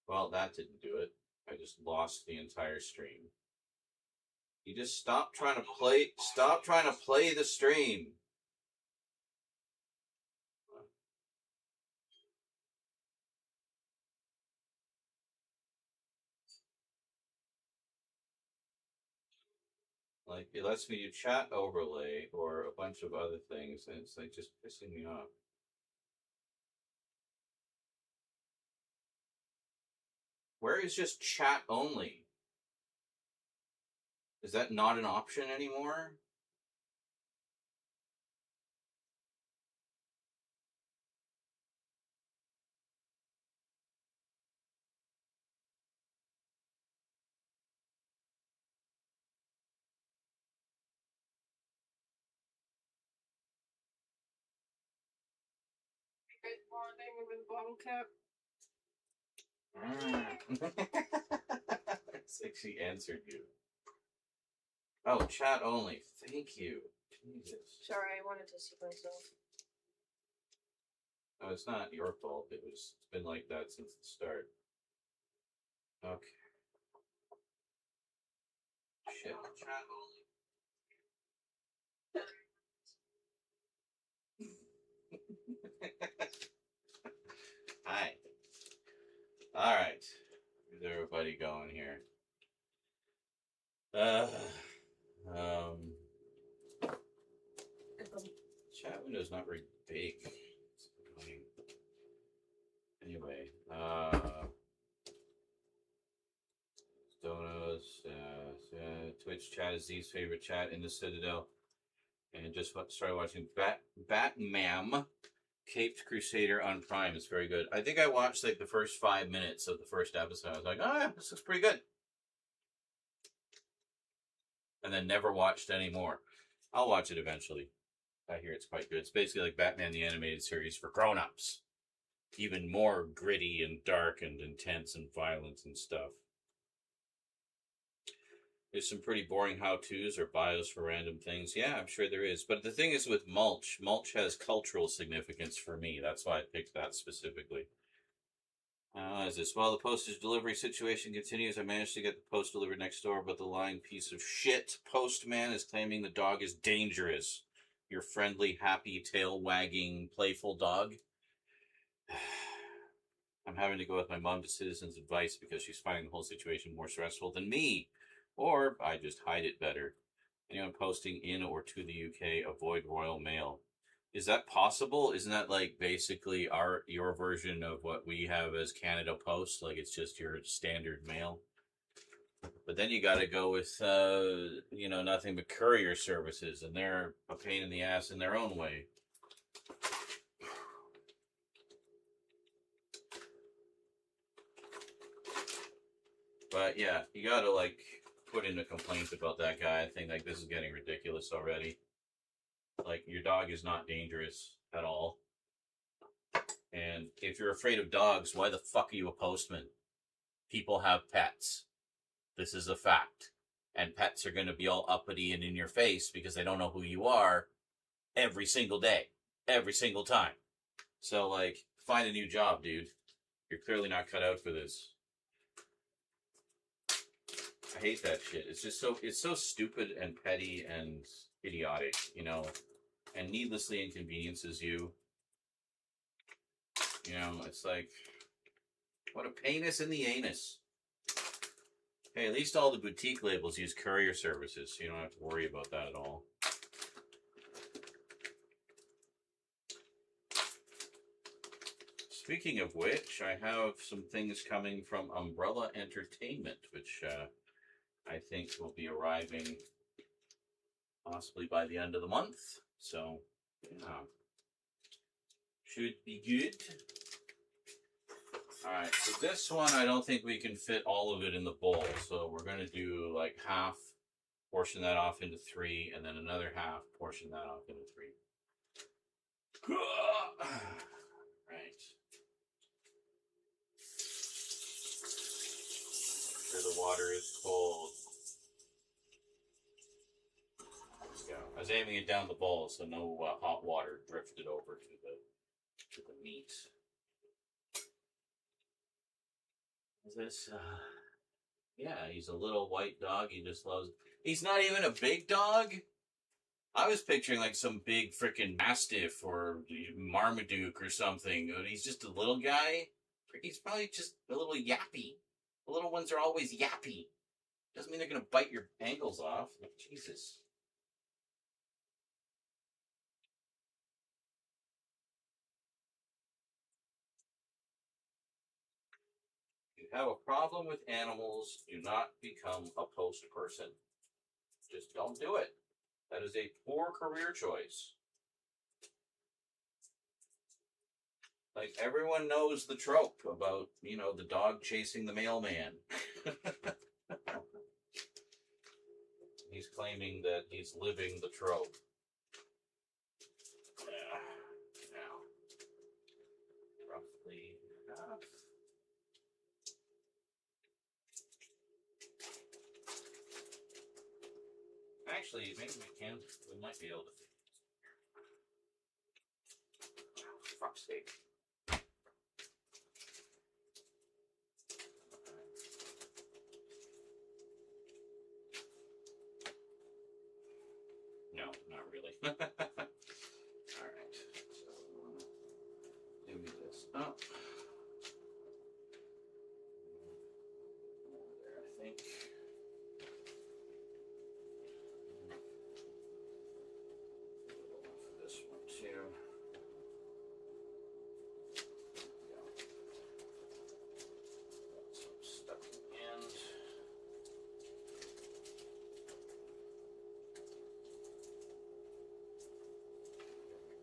Well, that didn't do it. I just lost the entire stream. You just stop trying to play the stream. Like, it lets me do chat overlay or a bunch of other things, and it's like just pissing me off. Where is just chat only? Is that not an option anymore? With bottle cap. It's like she answered you. Oh, chat only. Thank you. Jesus. Sorry, I wanted to see myself. No, it's not your fault. It's been like that since the start. Okay. Shit, chat only. Hi. All right. Where's everybody going here? Chat window's not very big. It's annoying. Anyway, Donos, Twitch chat is Z's favorite chat in the Citadel, and just started watching Batman Caped Crusader on Prime. It's very good. I think I watched like the first 5 minutes of the first episode. I was like, oh, yeah, this looks pretty good. And then never watched any more. I'll watch it eventually. I hear it's quite good. It's basically like Batman the Animated Series for grown-ups. Even more gritty and dark and intense and violent and stuff. There's some pretty boring how-tos or bios for random things. Yeah, I'm sure there is. But the thing is with mulch has cultural significance for me. That's why I picked that specifically. Is this? While the postage delivery situation continues, I managed to get the post delivered next door, but the lying piece of shit postman is claiming the dog is dangerous. Your friendly, happy, tail-wagging, playful dog? I'm having to go with my mom to Citizens Advice because she's finding the whole situation more stressful than me. Or I just hide it better. Anyone posting in or to the UK, avoid Royal Mail. Is that possible? Isn't that like basically your version of what we have as Canada Post? Like it's just your standard mail? But then you got to go with, nothing but courier services, and they're a pain in the ass in their own way. But yeah, you got to like put in a complaint about that guy. I think like this is getting ridiculous already. Like your dog is not dangerous at all. And if you're afraid of dogs, why the fuck are you a postman? People have pets. This is a fact. And pets are going to be all uppity and in your face because they don't know who you are every single day, every single time. So, like, find a new job, dude. You're clearly not cut out for this. I hate that shit. It's so stupid and petty and idiotic, and needlessly inconveniences you. It's like, what a penis in the anus. Hey, at least all the boutique labels use courier services, so you don't have to worry about that at all. Speaking of which, I have some things coming from Umbrella Entertainment, which I think will be arriving possibly by the end of the month. So, yeah. Should be good. Alright, so this one, I don't think we can fit all of it in the bowl. So we're going to do like half, portion that off into 3, and then another half, portion that off into 3. Right. Sure the water is cold. Let's go. I was aiming it down the bowl so no hot water drifted over to the meat. This, yeah, he's a little white dog. He just loves. He's not even a big dog. I was picturing like some big freaking Mastiff or Marmaduke or something. But he's just a little guy. He's probably just a little yappy. The little ones are always yappy. Doesn't mean they're going to bite your ankles off. Jesus. If you have a problem with animals, do not become a post person. Just don't do it. That is a poor career choice. Like, everyone knows the trope about, you know, the dog chasing the mailman. He's claiming that he's living the trope. Now, roughly half. Actually, maybe we might be able to. Fuck's sake. No, not really. Alright. So, give me this up. There, I think. This one, too. Some stuff at the end.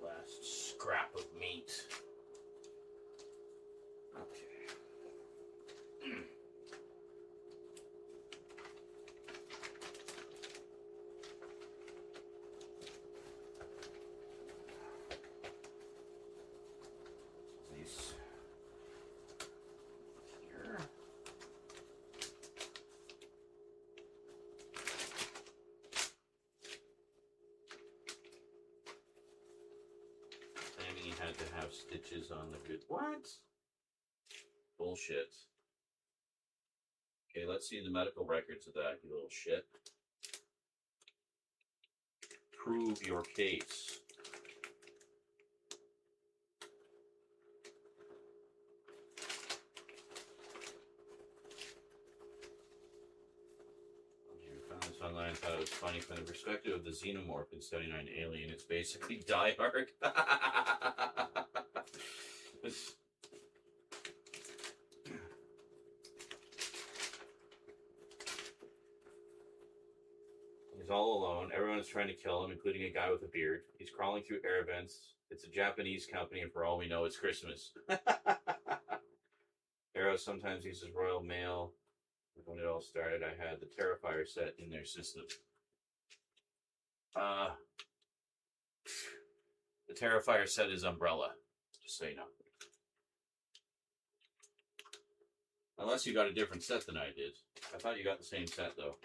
Last scrap of meat. Okay. These here. Claiming he had to have stitches on the good. What? Bullshit. Okay, let's see the medical records of that, you little shit. Prove your case. I found this online and thought it was funny from the perspective of the xenomorph in 79 Alien. It's basically Die Hard. He's all alone. Everyone is trying to kill him, including a guy with a beard. He's crawling through air vents. It's a Japanese company, and for all we know, it's Christmas. Arrow sometimes uses Royal Mail. When it all started, I had the Terrifier set in their system. The Terrifier set is Umbrella, just so you know. Unless you got a different set than I did. I thought you got the same set, though.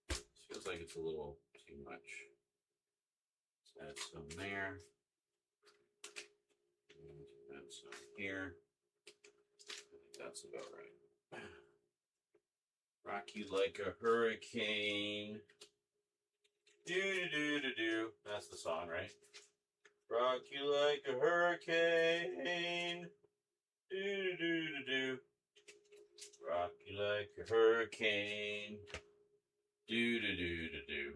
This feels like it's a little too much. Let's add some there. And add some here. I think that's about right. Rock you like a hurricane. Do. That's the song, right? Rock you like a hurricane. Do. Rock you like a hurricane. Do.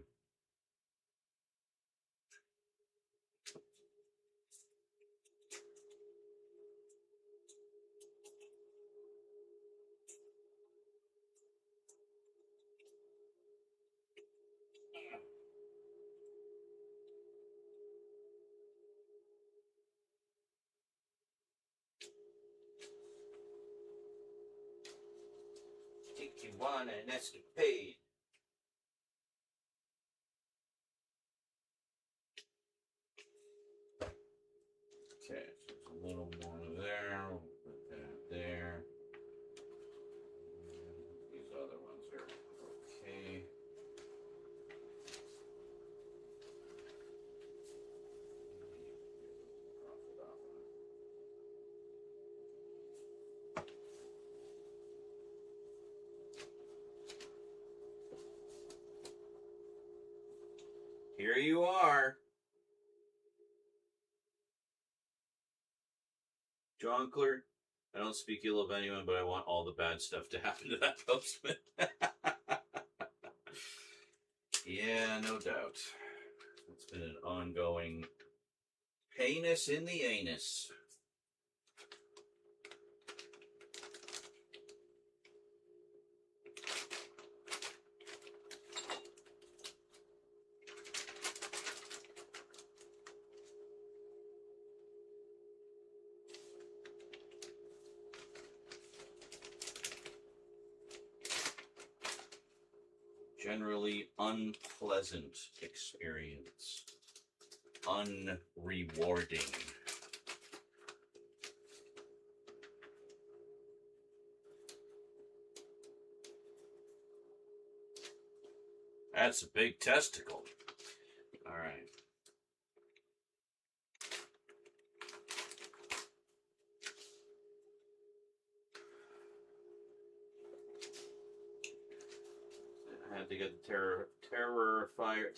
61 an escapade. Okay, so there's a little more there. We'll put that there. These other ones are okay. Here you are. Jonkler, I don't speak ill of anyone, but I want all the bad stuff to happen to that postman. Yeah, no doubt. It's been an ongoing heinous in the anus. Generally unpleasant experience. Unrewarding. That's a big testicle. All right. I had to get the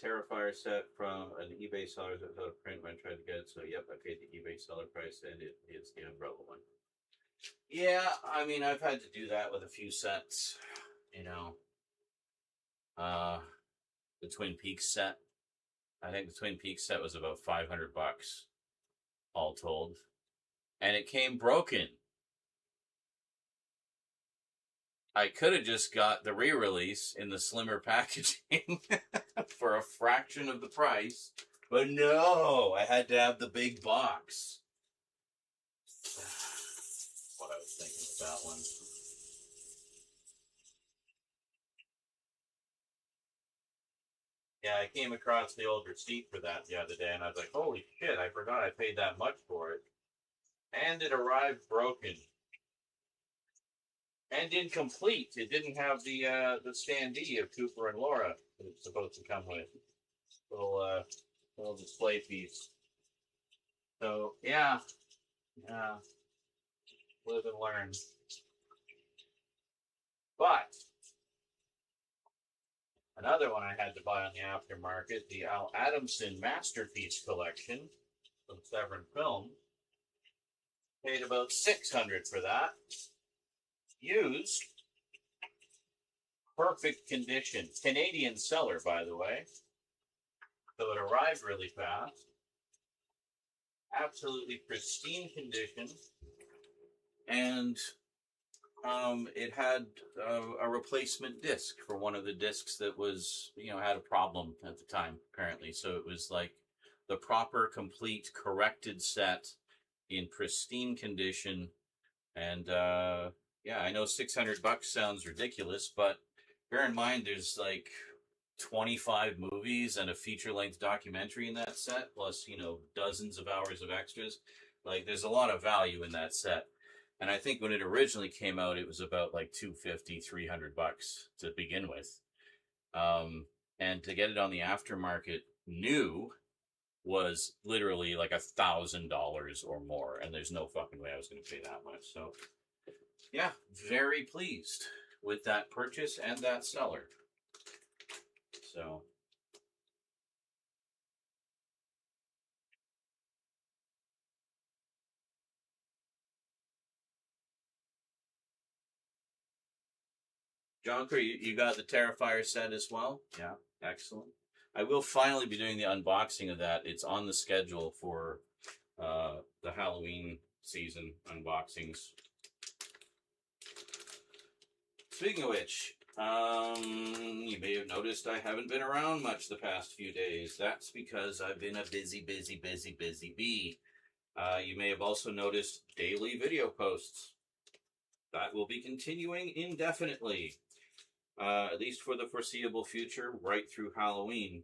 Terrifier set from an eBay seller that was out of print when I tried to get it. So, yep, I paid the eBay seller price, and it is the umbrella one. Yeah, I mean, I've had to do that with a few sets, you know. The Twin Peaks set. I think the Twin Peaks set was about $500 all told. And it came broken. I could have just got the re-release in the slimmer packaging for a fraction of the price. But no, I had to have the big box. What I was thinking of that one. Yeah, I came across the old receipt for that the other day, and I was like, holy shit, I forgot I paid that much for it. And it arrived broken. And incomplete. It didn't have the standee of Cooper and Laura that it's supposed to come with. Little display piece. So, yeah. Live and learn. But another one I had to buy on the aftermarket, the Al Adamson Masterpiece Collection from Severn Film. Paid about $600 for that. Used. Perfect condition. Canadian seller, by the way. So it arrived really fast. Absolutely pristine condition. And it had a replacement disc for one of the discs that was, had a problem at the time, apparently. So it was like the proper, complete, corrected set in pristine condition. And I know $600 sounds ridiculous, but bear in mind there's like 25 movies and a feature-length documentary in that set, plus, dozens of hours of extras. Like, there's a lot of value in that set. And I think when it originally came out, it was about like $250, $300 to begin with. And to get it on the aftermarket new was literally like $1,000 or more. And there's no fucking way I was going to pay that much. So, yeah, very pleased with that purchase and that seller. So, Jonker, you got the Terrifier set as well? Yeah, excellent. I will finally be doing the unboxing of that. It's on the schedule for the Halloween season unboxings. Speaking of which, you may have noticed I haven't been around much the past few days. That's because I've been a busy bee. You may have also noticed daily video posts. That will be continuing indefinitely, at least for the foreseeable future, right through Halloween.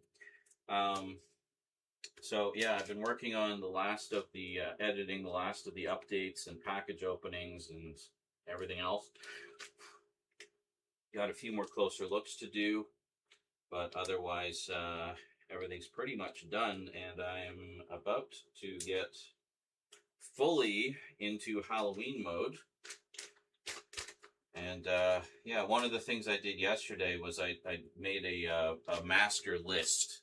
So yeah, I've been working on the last of the editing, the last of the updates and package openings and everything else. Got a few more closer looks to do, but otherwise everything's pretty much done, and I am about to get fully into Halloween mode. And one of the things I did yesterday was I made a master list,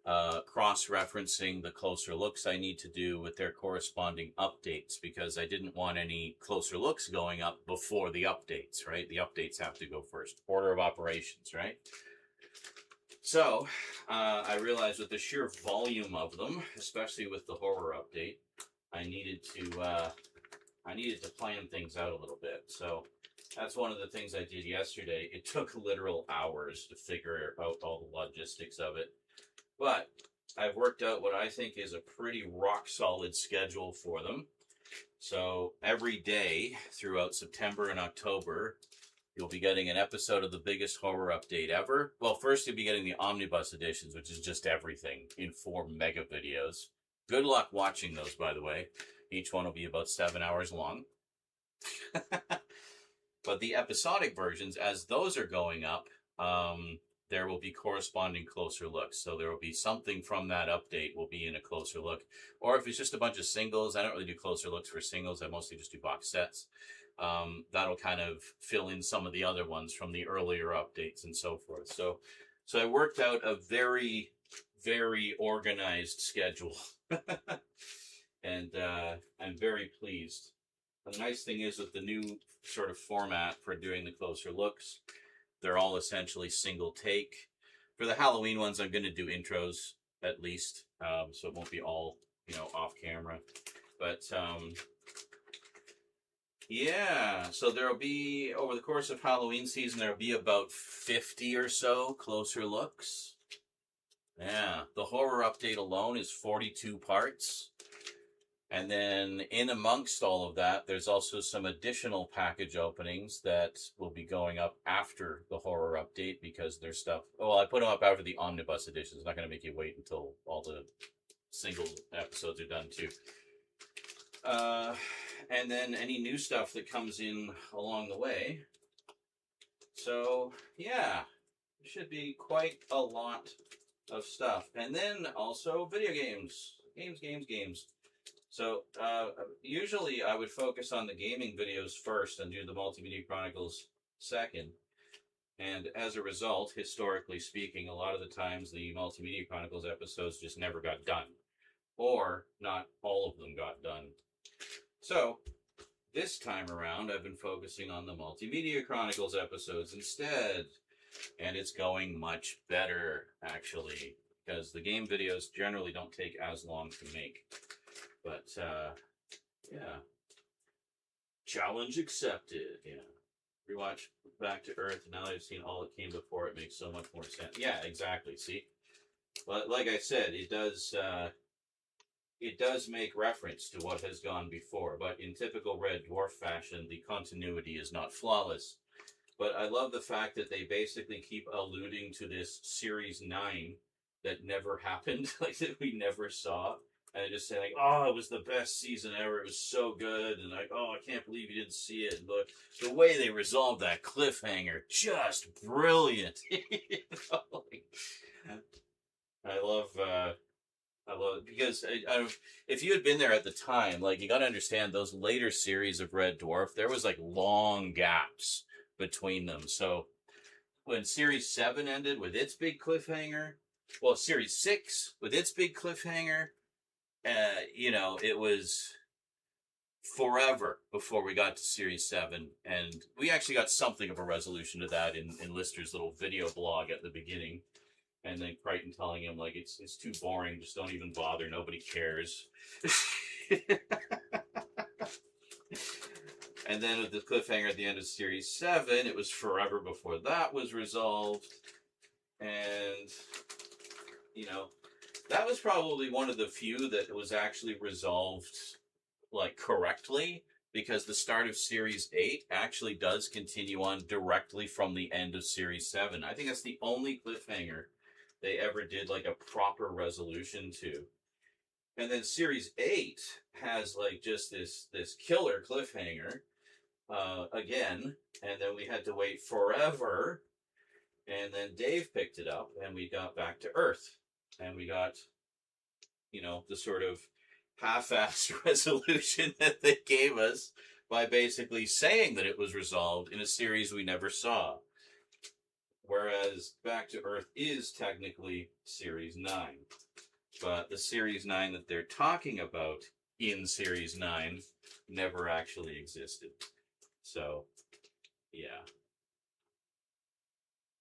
cross-referencing the closer looks I need to do with their corresponding updates, because I didn't want any closer looks going up before the updates, right? The updates have to go first. Order of operations, right? So, I realized with the sheer volume of them, especially with the horror update, I needed to plan things out a little bit. So that's one of the things I did yesterday. It took literal hours to figure out all the logistics of it, but I've worked out what I think is a pretty rock solid schedule for them. So every day throughout September and October, you'll be getting an episode of the biggest horror update ever. Well, first you'll be getting the omnibus editions, which is just everything in 4 mega videos. Good luck watching those, by the way. Each one will be about 7 hours long. But the episodic versions, as those are going up, there will be corresponding closer looks. So there will be something from that update will be in a closer look. Or if it's just a bunch of singles, I don't really do closer looks for singles. I mostly just do box sets. That'll kind of fill in some of the other ones from the earlier updates and so forth. So I worked out a very, very organized schedule. And I'm very pleased. The nice thing is with the new sort of format for doing the closer looks, they're all essentially single take. For the Halloween ones, I'm going to do intros at least, so it won't be all, off camera. But yeah, so there'll be, over the course of Halloween season, there'll be about 50 or so closer looks. Yeah, the horror update alone is 42 parts. And then in amongst all of that, there's also some additional package openings that will be going up after the horror update because there's stuff. Well, I put them up after the omnibus edition. It's not going to make you wait until all the single episodes are done too. And then any new stuff that comes in along the way. So yeah, it should be quite a lot of stuff. And then also video games. Games. So, usually I would focus on the gaming videos first and do the Multimedia Chronicles second. And as a result, historically speaking, a lot of the times the Multimedia Chronicles episodes just never got done. Or not all of them got done. So, this time around, I've been focusing on the Multimedia Chronicles episodes instead. And it's going much better, actually. Because the game videos generally don't take as long to make. But, yeah. Challenge accepted, yeah. Rewatch Back to Earth, now that I've seen all that came before, it makes so much more sense. Yeah, exactly, see? But like I said, it does make reference to what has gone before, but in typical Red Dwarf fashion, the continuity is not flawless. But I love the fact that they basically keep alluding to this Series 9 that never happened, like that we never saw. And I just say like, oh, it was the best season ever. It was so good. And like, oh, I can't believe you didn't see it. And look, the way they resolved that cliffhanger, just brilliant. I love it because if you had been there at the time, like you got to understand those later series of Red Dwarf, there was like long gaps between them. So when Series 7 ended with its big cliffhanger, well, Series 6 with its big cliffhanger, it was forever before we got to Series 7. And we actually got something of a resolution to that in Lister's little video blog at the beginning. And then Crichton telling him, like, it's too boring, just don't even bother, nobody cares. And then with the cliffhanger at the end of Series 7, it was forever before that was resolved. And, that was probably one of the few that was actually resolved, like, correctly, because the start of Series 8 actually does continue on directly from the end of Series 7. I think that's the only cliffhanger they ever did, like, a proper resolution to. And then Series 8 has, like, just this killer cliffhanger, again, and then we had to wait forever, and then Dave picked it up, and we got Back to Earth. And we got, the sort of half-assed resolution that they gave us by basically saying that it was resolved in a series we never saw. Whereas Back to Earth is technically Series 9. But the Series 9 that they're talking about in Series 9 never actually existed. So, yeah.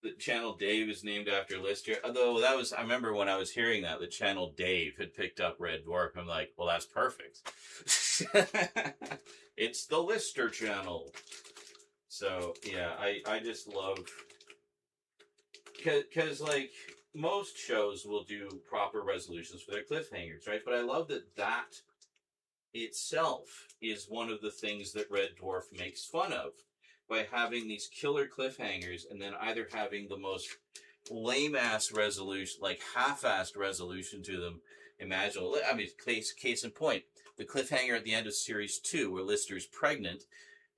the channel Dave is named after Lister. Although that was, I remember when I was hearing that the channel Dave had picked up Red Dwarf. I'm like, well, that's perfect. It's the Lister channel. So yeah, I just love, because like most shows will do proper resolutions for their cliffhangers, right? But I love that itself is one of the things that Red Dwarf makes fun of, by having these killer cliffhangers and then either having the most lame-ass resolution, like half-assed resolution to them imaginable. I mean, case in point, the cliffhanger at the end of Series 2 where Lister's pregnant,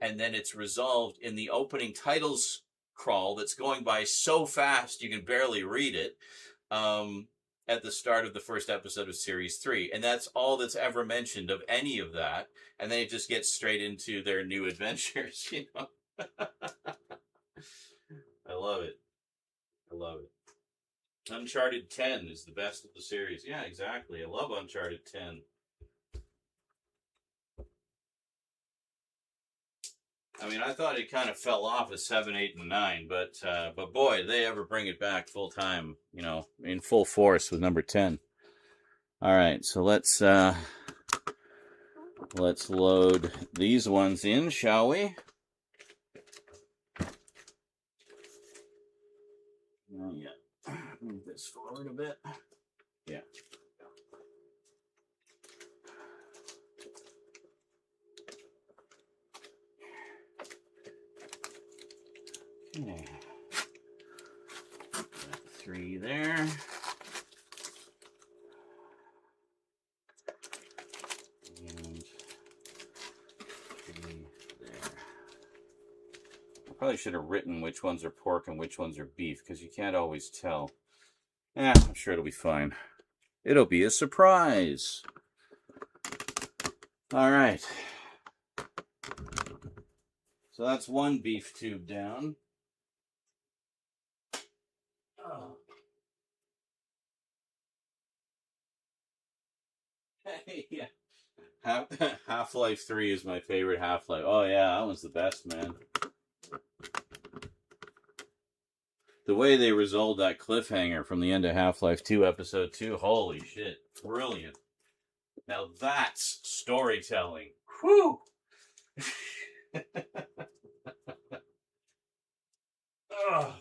and then it's resolved in the opening titles crawl that's going by so fast you can barely read it, at the start of the first episode of Series 3. And that's all that's ever mentioned of any of that. And then it just gets straight into their new adventures, you know? I love it. I love it. Uncharted 10 is the best of the series. Yeah, exactly. I love Uncharted 10. I mean, I thought it kind of fell off at 7, 8, and 9, but boy, did they ever bring it back full time, you know, in full force with number 10. All right, so let's load these ones in, shall we? Yeah. Move this forward a bit. Yeah. Okay. Got 3 there. And 3 there. I probably should have written which ones are pork and which ones are beef, because you can't always tell. I'm sure it'll be fine. It'll be a surprise. All right. So that's one beef tube down. Oh. Yeah. Half-Life 3 is my favorite Half-Life. Oh yeah, that one's the best, man. The way they resolved that cliffhanger from the end of Half-Life 2 Episode 2, holy shit. Brilliant. Now that's storytelling. Whew! Ugh.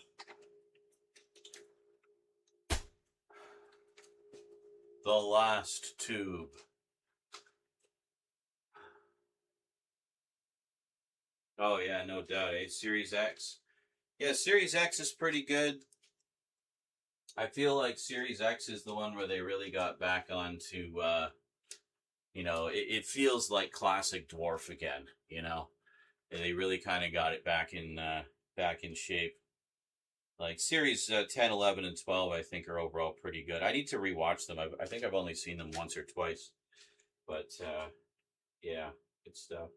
The last tube. Oh yeah, no doubt. Series X. Yeah, Series X is pretty good. I feel like Series X is the one where they really got back onto, you know, it feels like classic Dwarf again, you know? And they really kind of got it back in shape. Like Series 10, 11, and 12, I think are overall pretty good. I need to rewatch them. I think I've only seen them once or twice. But, yeah, good stuff.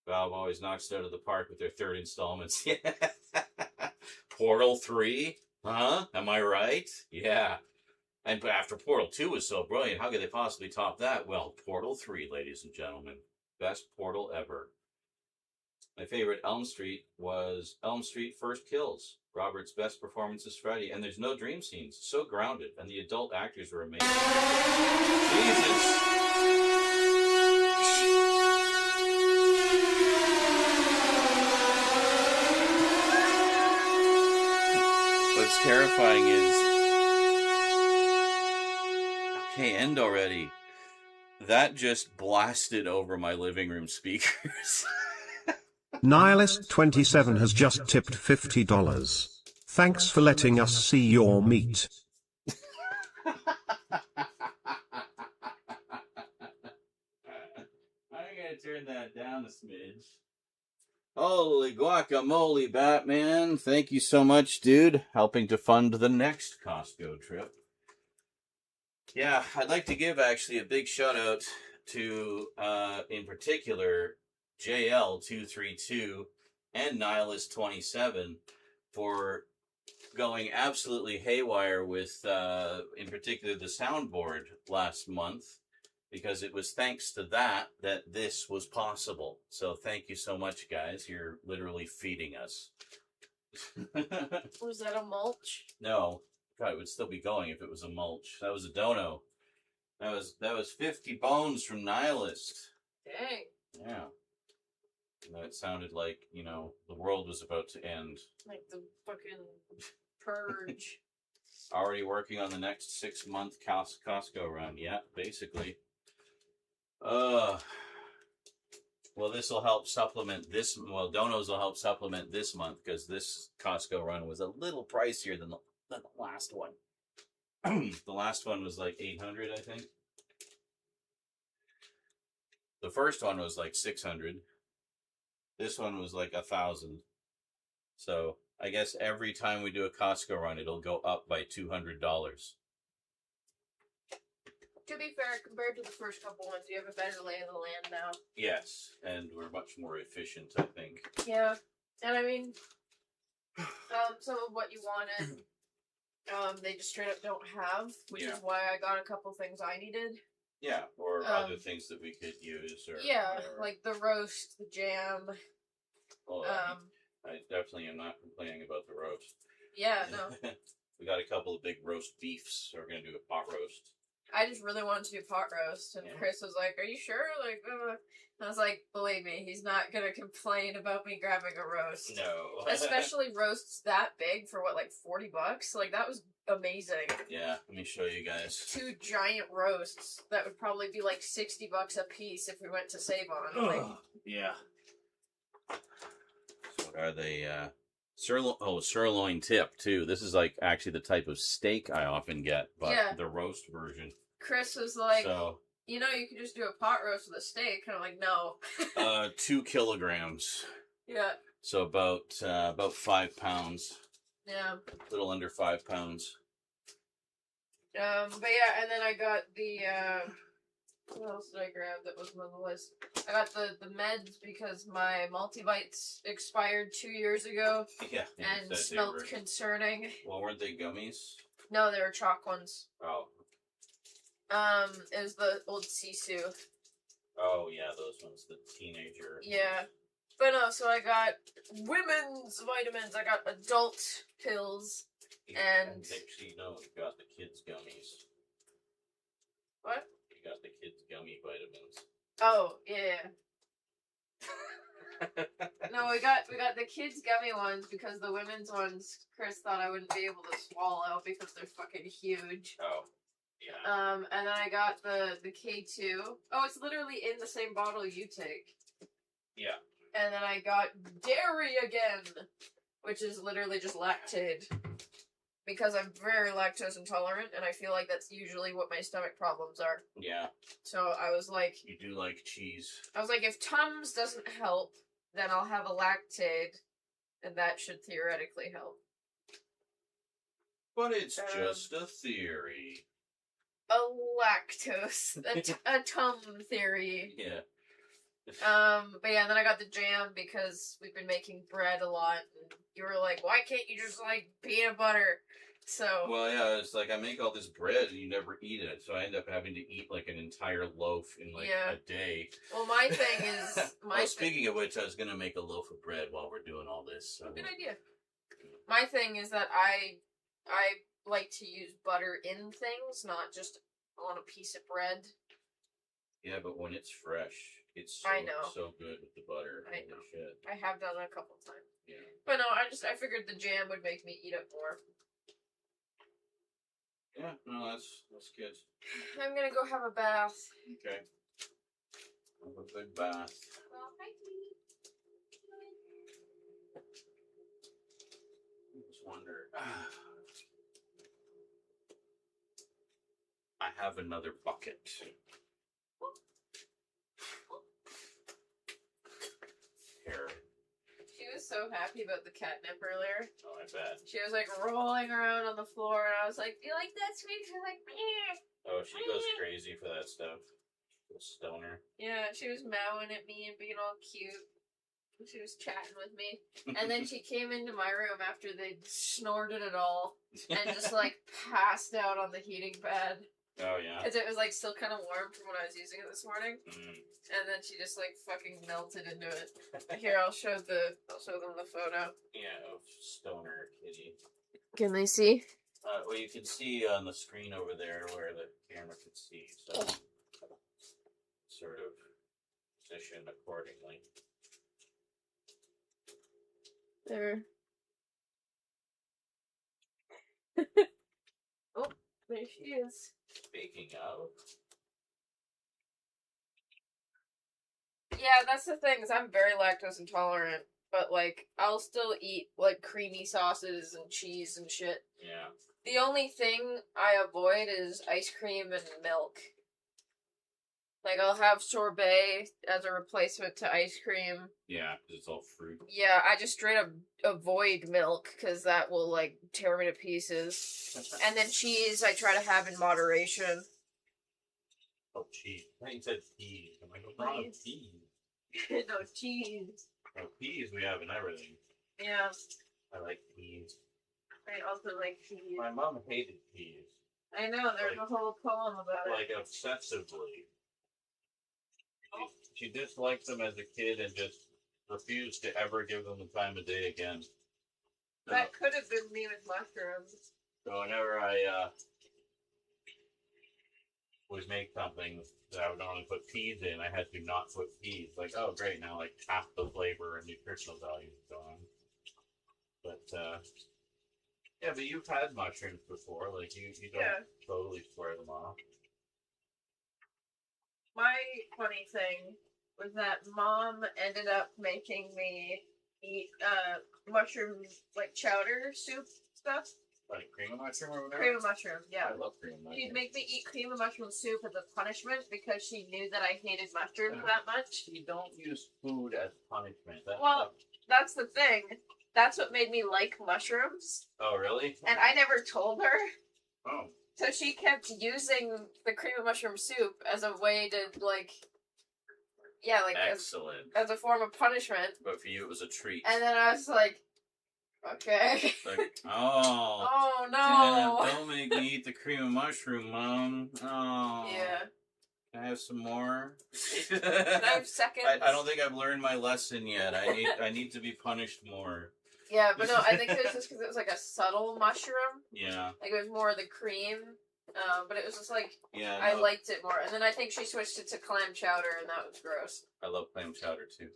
Valve always knocks it out of the park with their third installments. Yeah. Portal 3? Huh? Am I right? Yeah. And after Portal 2 was so brilliant, how could they possibly top that? Well, Portal 3, ladies and gentlemen. Best Portal ever. My favorite Elm Street was Elm Street First Kills. Robert's best performance as Freddy. And there's no dream scenes. So grounded. And the adult actors were amazing. Jesus! What's terrifying is... Okay, end already. That just blasted over my living room speakers. Nihilist27 has just tipped $50. Thanks for letting us see your meat. I'm gonna turn that down a smidge. Holy guacamole, Batman. Thank you so much, dude. Helping to fund the next Costco trip. Yeah, I'd like to give actually a big shout out to, in particular, JL232 and Nihilist27 for going absolutely haywire with, in particular, the soundboard last month. because it was thanks to that this was possible. So thank you so much, guys. You're literally feeding us. Was that a mulch? No, God, it would still be going if it was a mulch. That was a dono. That was 50 bones from Nihilist. Dang. Yeah. And it sounded like, you know, the world was about to end. Like the fucking purge. Already working on the next 6-month Costco run. Yeah, basically. Well, this will help supplement this. Well, donos will help supplement this month because this Costco run was a little pricier than the last one. The last one was like 800, I think. The first one was like 600. This one was like 1,000. So I guess every time we do a Costco run, it'll go up by $200. To be fair, compared to the first couple ones, you have a better lay of the land now. Yes, and we're much more efficient, I think. Yeah, and I mean, some of what you wanted, they just straight up don't have, which is why I got a couple things I needed. Yeah, or other things that we could use. Or whatever. Like the roast, the jam. Well, I definitely am not complaining about the roast. Yeah, no. We got a couple of big roast beefs, so we're going to do a pot roast. I just really wanted to do pot roast, and Chris was like, "Are you sure?" Like, and I was like, "Believe me, he's not gonna complain about me grabbing a roast." No, especially roasts that big for what, like $40? Like that was amazing. Yeah, let me show you guys. 2 giant roasts that would probably be like $60 a piece if we went to Save-On. Like, yeah. So what are they? Sirloin tip too. This is like actually the type of steak I often get, but the roast version. Chris was like, you know, you could just do a pot roast with a steak. And I'm like, no. 2 kilograms. Yeah. So about 5 pounds. Yeah. A little under 5 pounds. But yeah, and then I got the what else did I grab that wasn't on the list? I got the meds because my multivites expired 2 years ago. Yeah. And smelled concerning. Well, weren't they gummies? No, they were chalk ones. Oh. It was the old Sisu. Oh, yeah, those ones, the teenager. Yeah. But no, so I got women's vitamins, I got adult pills, and... Actually, no, you got the kids' gummies. What? You got the kids' gummy vitamins. Oh, yeah. No, we got the kids' gummy ones because the women's ones, Chris thought I wouldn't be able to swallow because they're fucking huge. Oh. Yeah. And then I got the K2. Oh, it's literally in the same bottle you take. Yeah. And then I got dairy again, which is literally just Lactaid. Because I'm very lactose intolerant, and I feel like that's usually what my stomach problems are. Yeah. So I was like... You do like cheese. I was like, if Tums doesn't help, then I'll have a Lactaid, and that should theoretically help. But it's just a theory. A lactose, a Tum theory. Yeah. But yeah, and then I got the jam because we've been making bread a lot, and you were like, why can't you just, like, peanut butter? So... Well, yeah, it's like, I make all this bread, and you never eat it, so I end up having to eat, like, an entire loaf in, like, a day. Well, my thing is... Speaking of which, I was gonna make a loaf of bread while we're doing all this. So. Good idea. My thing is that I like to use butter in things, not just on a piece of bread. Yeah, but when it's fresh, it's so good with the butter. I know. Shit. I have done it a couple times. Yeah. But no, I figured the jam would make me eat it more. Yeah, no, that's good. I'm gonna go have a bath. Okay. Have a good bath. Well, hi, sweetie. I just wonder. I have another bucket. Here. She was so happy about the catnip earlier. Oh, I bet. She was like rolling around on the floor, and I was like, "Do you like that, sweetie?" She's like, "Meh." Oh, she goes crazy for that stuff. The stoner. Yeah, she was mowing at me and being all cute. She was chatting with me. And then she came into my room after they'd snorted it all and just, like, passed out on the heating pad. Oh, yeah? Because it was, like, still kind of warm from when I was using it this morning. Mm. And then she just, like, fucking melted into it. Here, I'll show them the photo. Yeah, of Stoner Kitty. Can they see? Well, you can see on the screen over there where the camera can see, so sort of position accordingly. There. Oh, there she is. Speaking of... Yeah, that's the thing, is I'm very lactose intolerant, but, like, I'll still eat, like, creamy sauces and cheese and shit. Yeah. The only thing I avoid is ice cream and milk. Like, I'll have sorbet as a replacement to ice cream. Yeah, because it's all fruit. Yeah, I just straight up avoid milk, because that will, like, tear me to pieces. And then cheese I try to have in moderation. Oh, cheese. I think you said peas. I'm like, what's wrong with peas? No, cheese. Oh, peas we have in everything. Yeah. I like peas. I also like cheese. My mom hated peas. I know, there's a whole poem about it. Like, obsessively. She disliked them as a kid and just refused to ever give them the time of day again. That could have been me with mushrooms. So whenever I would make something that I would only put peas in, I had to not put peas. Like, oh great, now like half the flavor and nutritional value is gone. But yeah, but you've had mushrooms before, like you don't totally swear them off. My funny thing was that Mom ended up making me eat mushroom, like, chowder soup stuff. Like cream of mushroom or whatever? Cream of mushroom, yeah. I love cream of mushroom. She'd make me eat cream of mushroom soup as a punishment because she knew that I hated mushrooms that much. You don't use food as punishment. That's the thing. That's what made me like mushrooms. Oh, really? And I never told her. Oh. So she kept using the cream of mushroom soup as a way to, like... Yeah, like... Excellent. As a form of punishment. But for you, it was a treat. And then I was like... Okay. Like, oh. Oh, no. Dad, don't make me eat the cream of mushroom, Mom. Oh. Yeah. Can I have some more? Can I have seconds? I don't think I've learned my lesson yet. I need to be punished more. Yeah, but no, I think it was just because it was like a subtle mushroom. Yeah. Like it was more the cream, but it was just like yeah. I liked it more. And then I think she switched it to clam chowder, and that was gross. I love clam chowder too.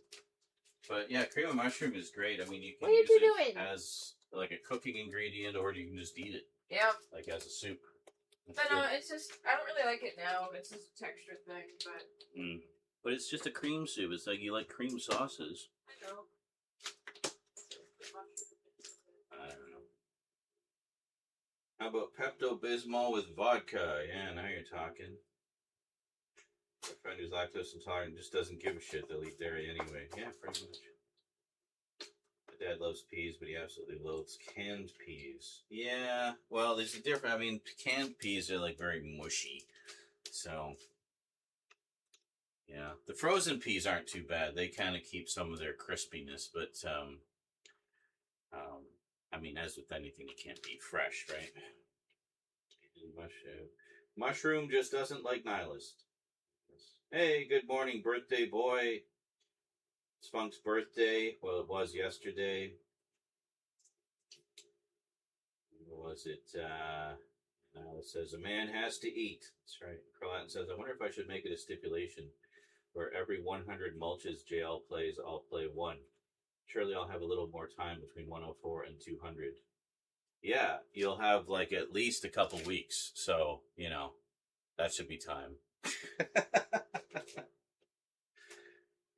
But yeah, cream of mushroom is great. I mean, you can use it doing? as like a cooking ingredient, or you can just eat it. Yeah. Like as a soup. But no, it's just I don't really like it now. It's just a texture thing, but. But it's just a cream soup. It's like you like cream sauces. I know. I don't know. How about Pepto-Bismol with vodka? Yeah, now you're talking. My friend who's lactose intolerant just doesn't give a shit. They'll eat dairy anyway. Yeah, pretty much. My dad loves peas, but he absolutely loathes canned peas. Yeah, well, there's a difference. I mean, canned peas are like very mushy. So, yeah. The frozen peas aren't too bad. They kind of keep some of their crispiness, but, I mean, as with anything, it can't be fresh, right? Mushroom just doesn't like nihilist. Hey, good morning, birthday boy. It's Funk's birthday. Well, it was yesterday. What was it? Now it says, a man has to eat. That's right. Carlatin says, I wonder if I should make it a stipulation where every 100 mulches JL plays, I'll play one. Surely I'll have a little more time between 104 and 200. Yeah, you'll have like at least a couple weeks. So, you know, that should be time. You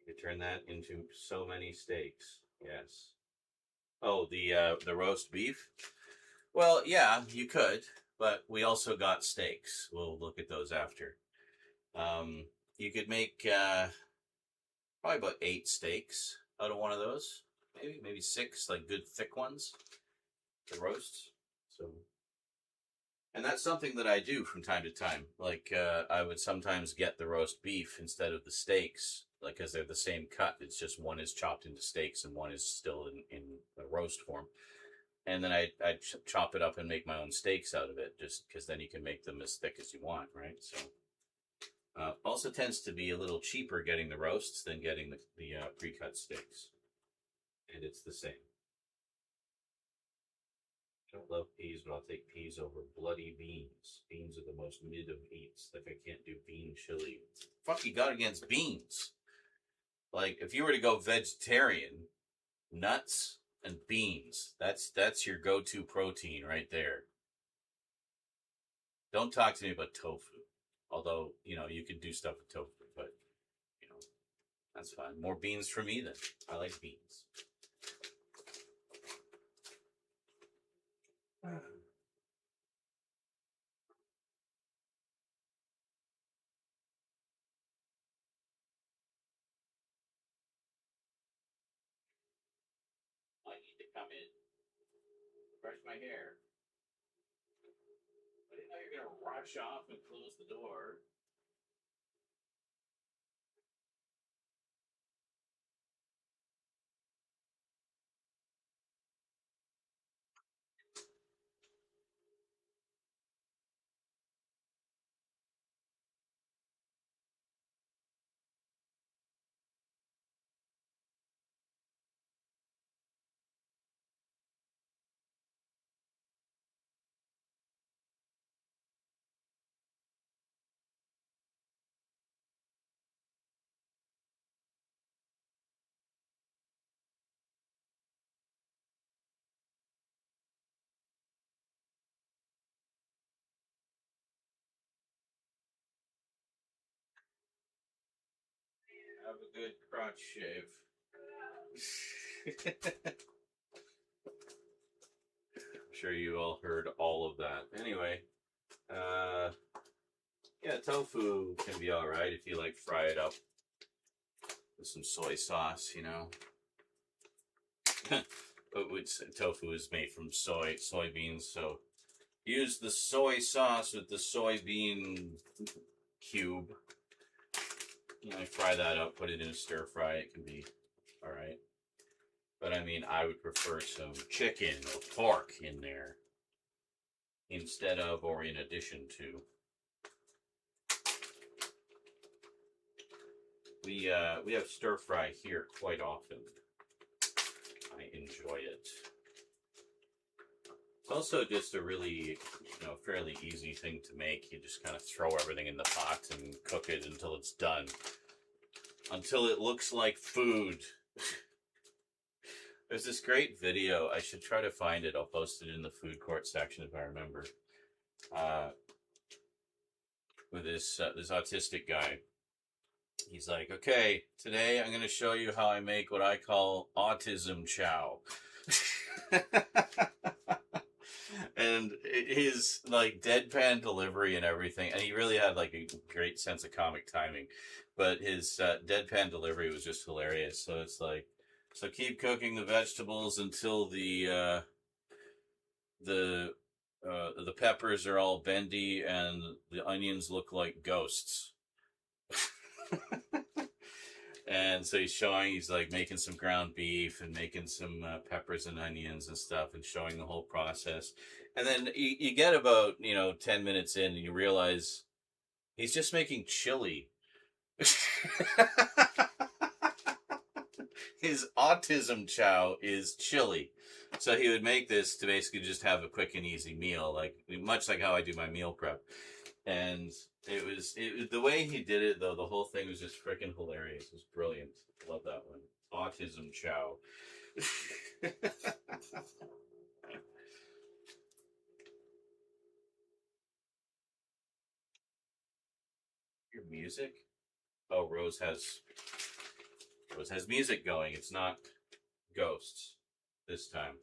could turn that into so many steaks. Yes. Oh, the roast beef? Well, yeah, you could, but we also got steaks. We'll look at those after. You could make probably about 8 steaks out of one of those. Maybe 6, like good thick ones. The roasts. So, and that's something that I do from time to time. Like, I would sometimes get the roast beef instead of the steaks, like, because they're the same cut. It's just one is chopped into steaks and one is still in the roast form. and then I chop it up and make my own steaks out of it, just because then you can make them as thick as you want, right? So also tends to be a little cheaper getting the roasts than getting the pre-cut steaks, and it's the same. I don't love peas, but I'll take peas over bloody beans. Beans are the most mid of meats. Like, I can't do bean chili. Fuck you got against beans? Like, if you were to go vegetarian, nuts and beans, that's your go-to protein right there. Don't talk to me about tofu. Although, you know, you can do stuff with tofu, but, you know, that's fine. More beans for me then. I like beans. I need to come in, brush my hair. I didn't know you were going to rush off and close the door. Have a good crotch shave. I'm sure you all heard all of that. Anyway, yeah, tofu can be alright if you like fry it up with some soy sauce, you know. But tofu is made from soybeans, so use the soy sauce with the soybean cube. You know, fry that up, put it in a stir fry. It can be alright. But I mean, I would prefer some chicken or pork in there instead of or in addition to. We have stir fry here quite often. I enjoy it. It's also just a really, you know, fairly easy thing to make. You just kind of throw everything in the pot and cook it until it's done. Until it looks like food. There's this great video. I should try to find it. I'll post it in the food court section if I remember. With this autistic guy. He's like, okay, today I'm going to show you how I make what I call autism chow. And his like deadpan delivery and everything, and he really had like a great sense of comic timing, but his deadpan delivery was just hilarious. So it's like, so keep cooking the vegetables until the peppers are all bendy and the onions look like ghosts. And so he's like making some ground beef and making some peppers and onions and stuff and showing the whole process. And then you get about, 10 minutes in and you realize he's just making chili. His autism chow is chili. So he would make this to basically just have a quick and easy meal, like much like how I do my meal prep. And it was the way he did it, though. The whole thing was just freaking hilarious. It was brilliant. Love that one. Autism chow. Your music? Oh, Rose has music going. It's not ghosts this time.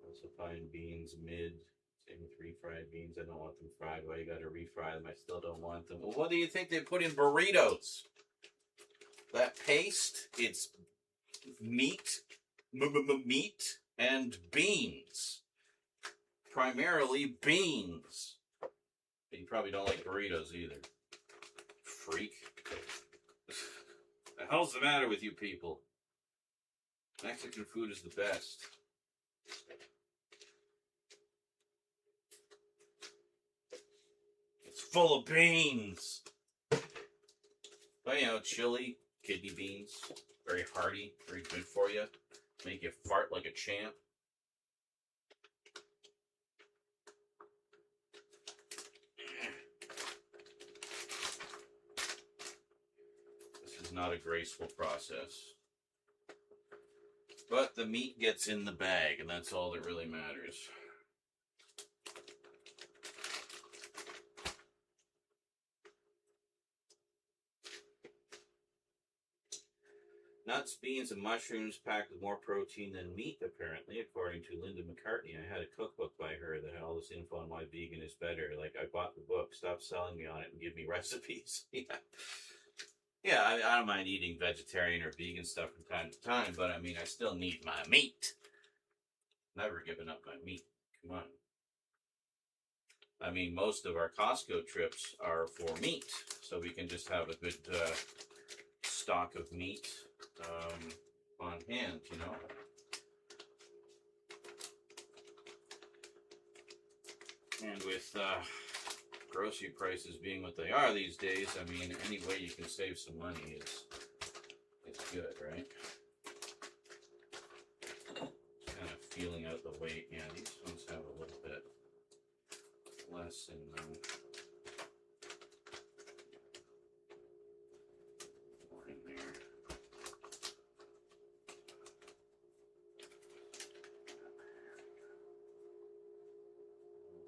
Also find beans mid. Same with refried beans. I don't want them fried. Why you gotta refry them? I still don't want them. Well, what do you think they put in burritos? That paste, it's meat and beans. Primarily beans. But you probably don't like burritos either. Freak. The hell's the matter with you people? Mexican food is the best. It's full of beans. But you know, chili, kidney beans, very hearty, very good for you. Make you fart like a champ. This is not a graceful process. But the meat gets in the bag, and that's all that really matters. Nuts, beans, and mushrooms packed with more protein than meat, apparently, according to Linda McCartney. I had a cookbook by her that had all this info on why vegan is better. Like, I bought the book, stop selling me on it, and give me recipes. Yeah, I don't mind eating vegetarian or vegan stuff from time to time, but I mean, I still need my meat. Never giving up my meat. Come on. I mean, most of our Costco trips are for meat, so we can just have a good stock of meat on hand, you know. And with grocery prices being what they are these days, I mean, any way you can save some money is good, right? Kind of feeling out the weight. Yeah, these ones have a little bit less in them. More in there.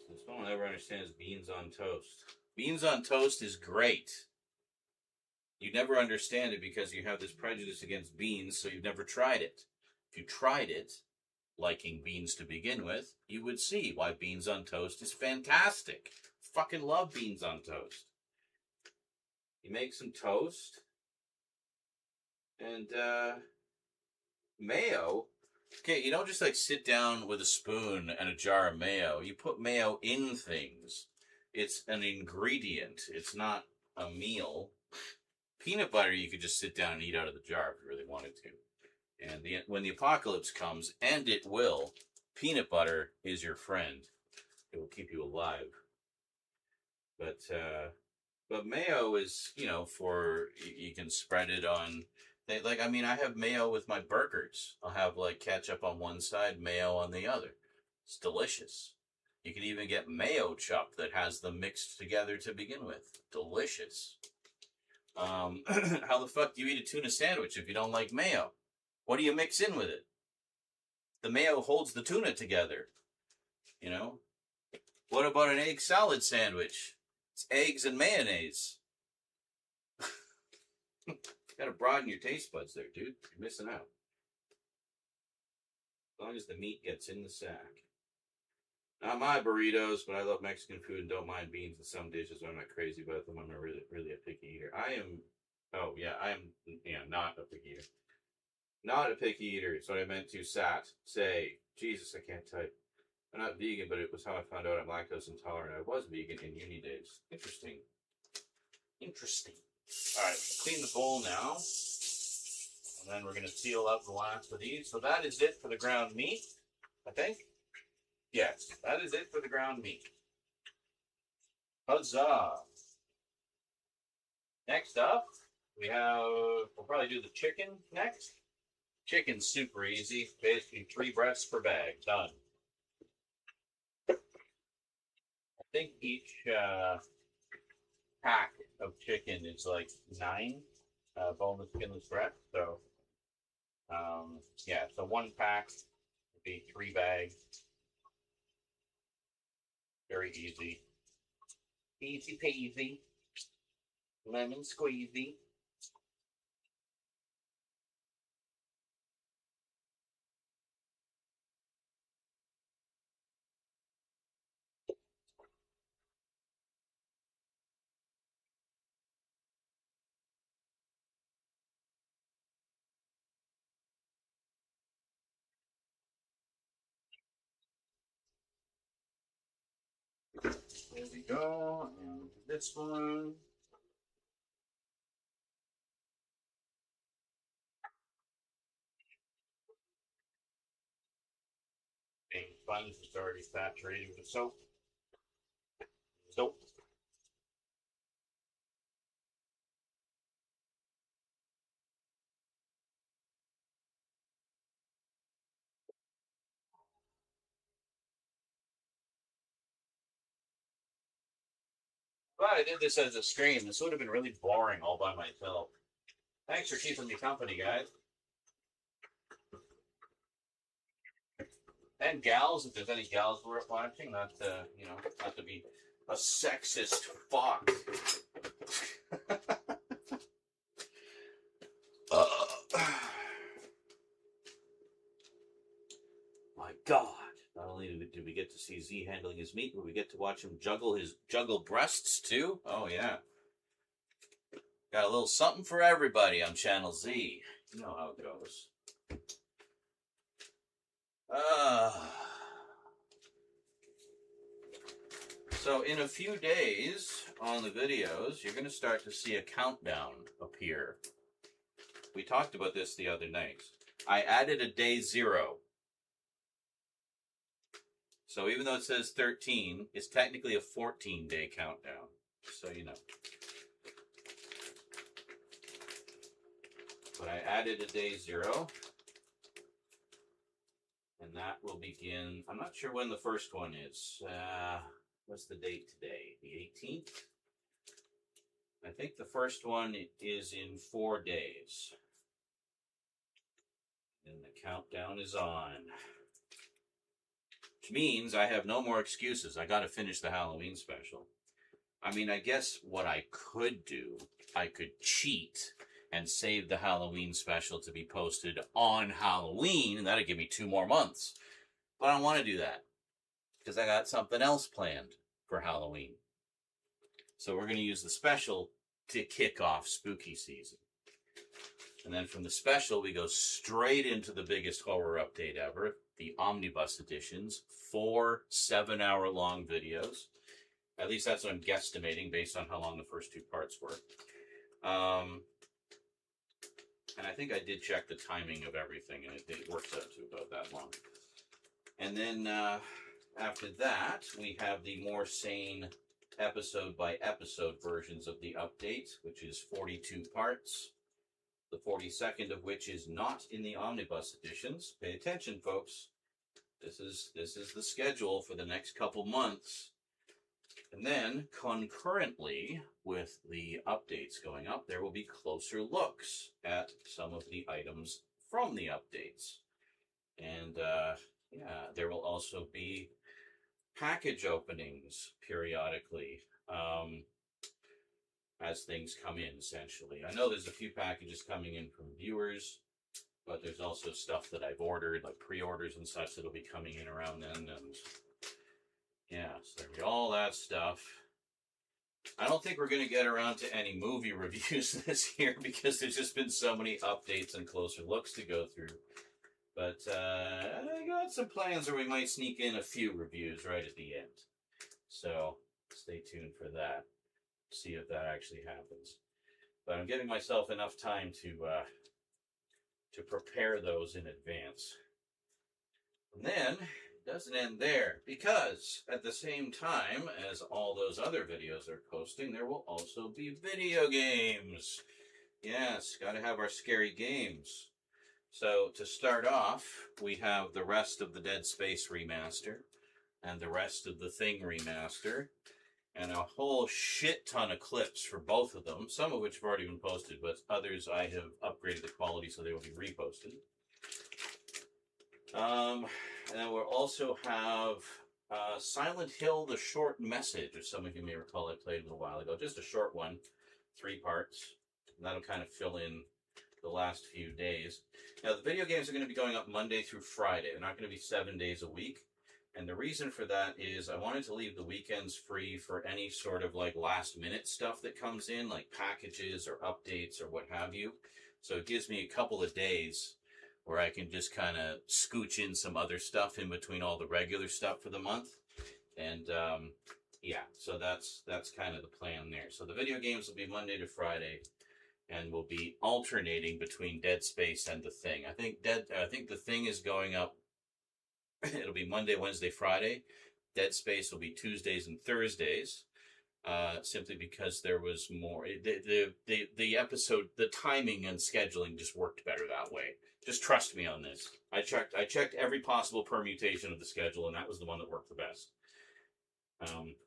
This one I'll never understand is beans on toast. Beans on toast is great. You never understand it because you have this prejudice against beans, so you've never tried it. If you tried it, liking beans to begin with, you would see why beans on toast is fantastic. Fucking love beans on toast. You make some toast and mayo. Okay, you don't just like sit down with a spoon and a jar of mayo. You put mayo in things. It's an ingredient. It's not a meal. Peanut butter, you could just sit down and eat out of the jar if you really wanted to. And when the apocalypse comes, and it will, peanut butter is your friend. It will keep you alive. But mayo is, you know, for you can spread it on. Like, I mean, I have mayo with my burgers. I'll have like ketchup on one side, mayo on the other. It's delicious. You can even get mayo chop that has them mixed together to begin with. Delicious. How the fuck do you eat a tuna sandwich if you don't like mayo? What do you mix in with it? The mayo holds the tuna together. You know? What about an egg salad sandwich? It's eggs and mayonnaise. Gotta broaden your taste buds there, dude. You're missing out. As long as the meat gets in the sack. Not my burritos, but I love Mexican food and don't mind beans in some dishes. I'm not crazy about them. I'm not really a picky eater. I am not a picky eater. Not a picky eater is what I meant to say. Jesus, I can't type. I'm not vegan, but it was how I found out I'm lactose intolerant. I was vegan in uni days. Interesting. All right, clean the bowl now. And then we're going to seal up the last of these. So that is it for the ground meat, I think. Yes, that is it for the ground meat. Huzzah! Next up, we'll probably do the chicken next. Chicken's super easy. Basically 3 breasts per bag. Done. I think each pack of chicken is like 9 boneless, skinless breasts. So, yeah, so 1 pack would be 3 bags. Very easy. Easy peasy. Lemon squeezy. There we go. And this one. Being sponge is already saturated with soap. Soap. Glad I did this as a stream. This would have been really boring all by myself. Thanks for keeping me company, guys. And gals, if there's any gals worth watching, not to, you know, not to be a sexist fuck. My God. Not only did we get to see Z handling his meat, but we get to watch him juggle breasts too. Oh yeah. Got a little something for everybody on Channel Z. You know how it goes. So in a few days on the videos, you're going to start to see a countdown appear. We talked about this the other night. I added a day 0. So even though it says 13, it's technically a 14-day countdown. So you know. But I added a day 0. And that will begin, I'm not sure when the first one is. What's the date today? The 18th? I think the first one is in 4 days. And the countdown is on. Which means I have no more excuses. I got to finish the Halloween special. I mean, I guess what I could do, I could cheat and save the Halloween special to be posted on Halloween, and that'd give me 2 more months. But I don't want to do that, because I got something else planned for Halloween. So we're going to use the special to kick off spooky season. And then from the special, we go straight into the biggest horror update ever, the Omnibus editions, 4 7-hour-long videos. At least that's what I'm guesstimating based on how long the first 2 parts were. And I think I did check the timing of everything, and it works out to about that long. And then after that, we have the more sane episode-by-episode versions of the update, which is 42 parts. The 42nd of which is not in the Omnibus editions. Pay attention, folks. This is the schedule for the next couple months. And then, concurrently with the updates going up, there will be closer looks at some of the items from the updates. And, yeah, there will also be package openings periodically as things come in, essentially. I know there's a few packages coming in from viewers, but there's also stuff that I've ordered, like pre-orders and such, that'll be coming in around then, and yeah, so there'll be all that stuff. I don't think we're going to get around to any movie reviews this year, because there's just been so many updates and closer looks to go through. But I got some plans where we might sneak in a few reviews right at the end. So stay tuned for that. See if that actually happens. But I'm giving myself enough time to prepare those in advance. And then it doesn't end there, because at the same time as all those other videos are posting, there will also be video games. Yes, got to have our scary games. So to start off, we have the rest of the Dead Space remaster and the rest of the Thing remaster, and a whole shit ton of clips for both of them, some of which have already been posted, but others I have upgraded the quality so they will be reposted. And then we'll also have Silent Hill, The Short Message, which some of you may recall I played a little while ago. Just a short one, 3 parts. And that'll kind of fill in the last few days. Now, the video games are going to be going up Monday through Friday. They're not going to be 7 days a week. And the reason for that is I wanted to leave the weekends free for any sort of like last minute stuff that comes in, like packages or updates or what have you. So it gives me a couple of days where I can just kind of scooch in some other stuff in between all the regular stuff for the month. And yeah, So that's kind of the plan there. So the video games will be Monday to Friday, and we'll be alternating between Dead Space and The Thing. I think The Thing is going up. It'll be Monday, Wednesday, Friday. Dead Space will be Tuesdays and Thursdays. Simply because there was more. The episode, the timing and scheduling just worked better that way. Just trust me on this. I checked every possible permutation of the schedule, and that was the one that worked the best.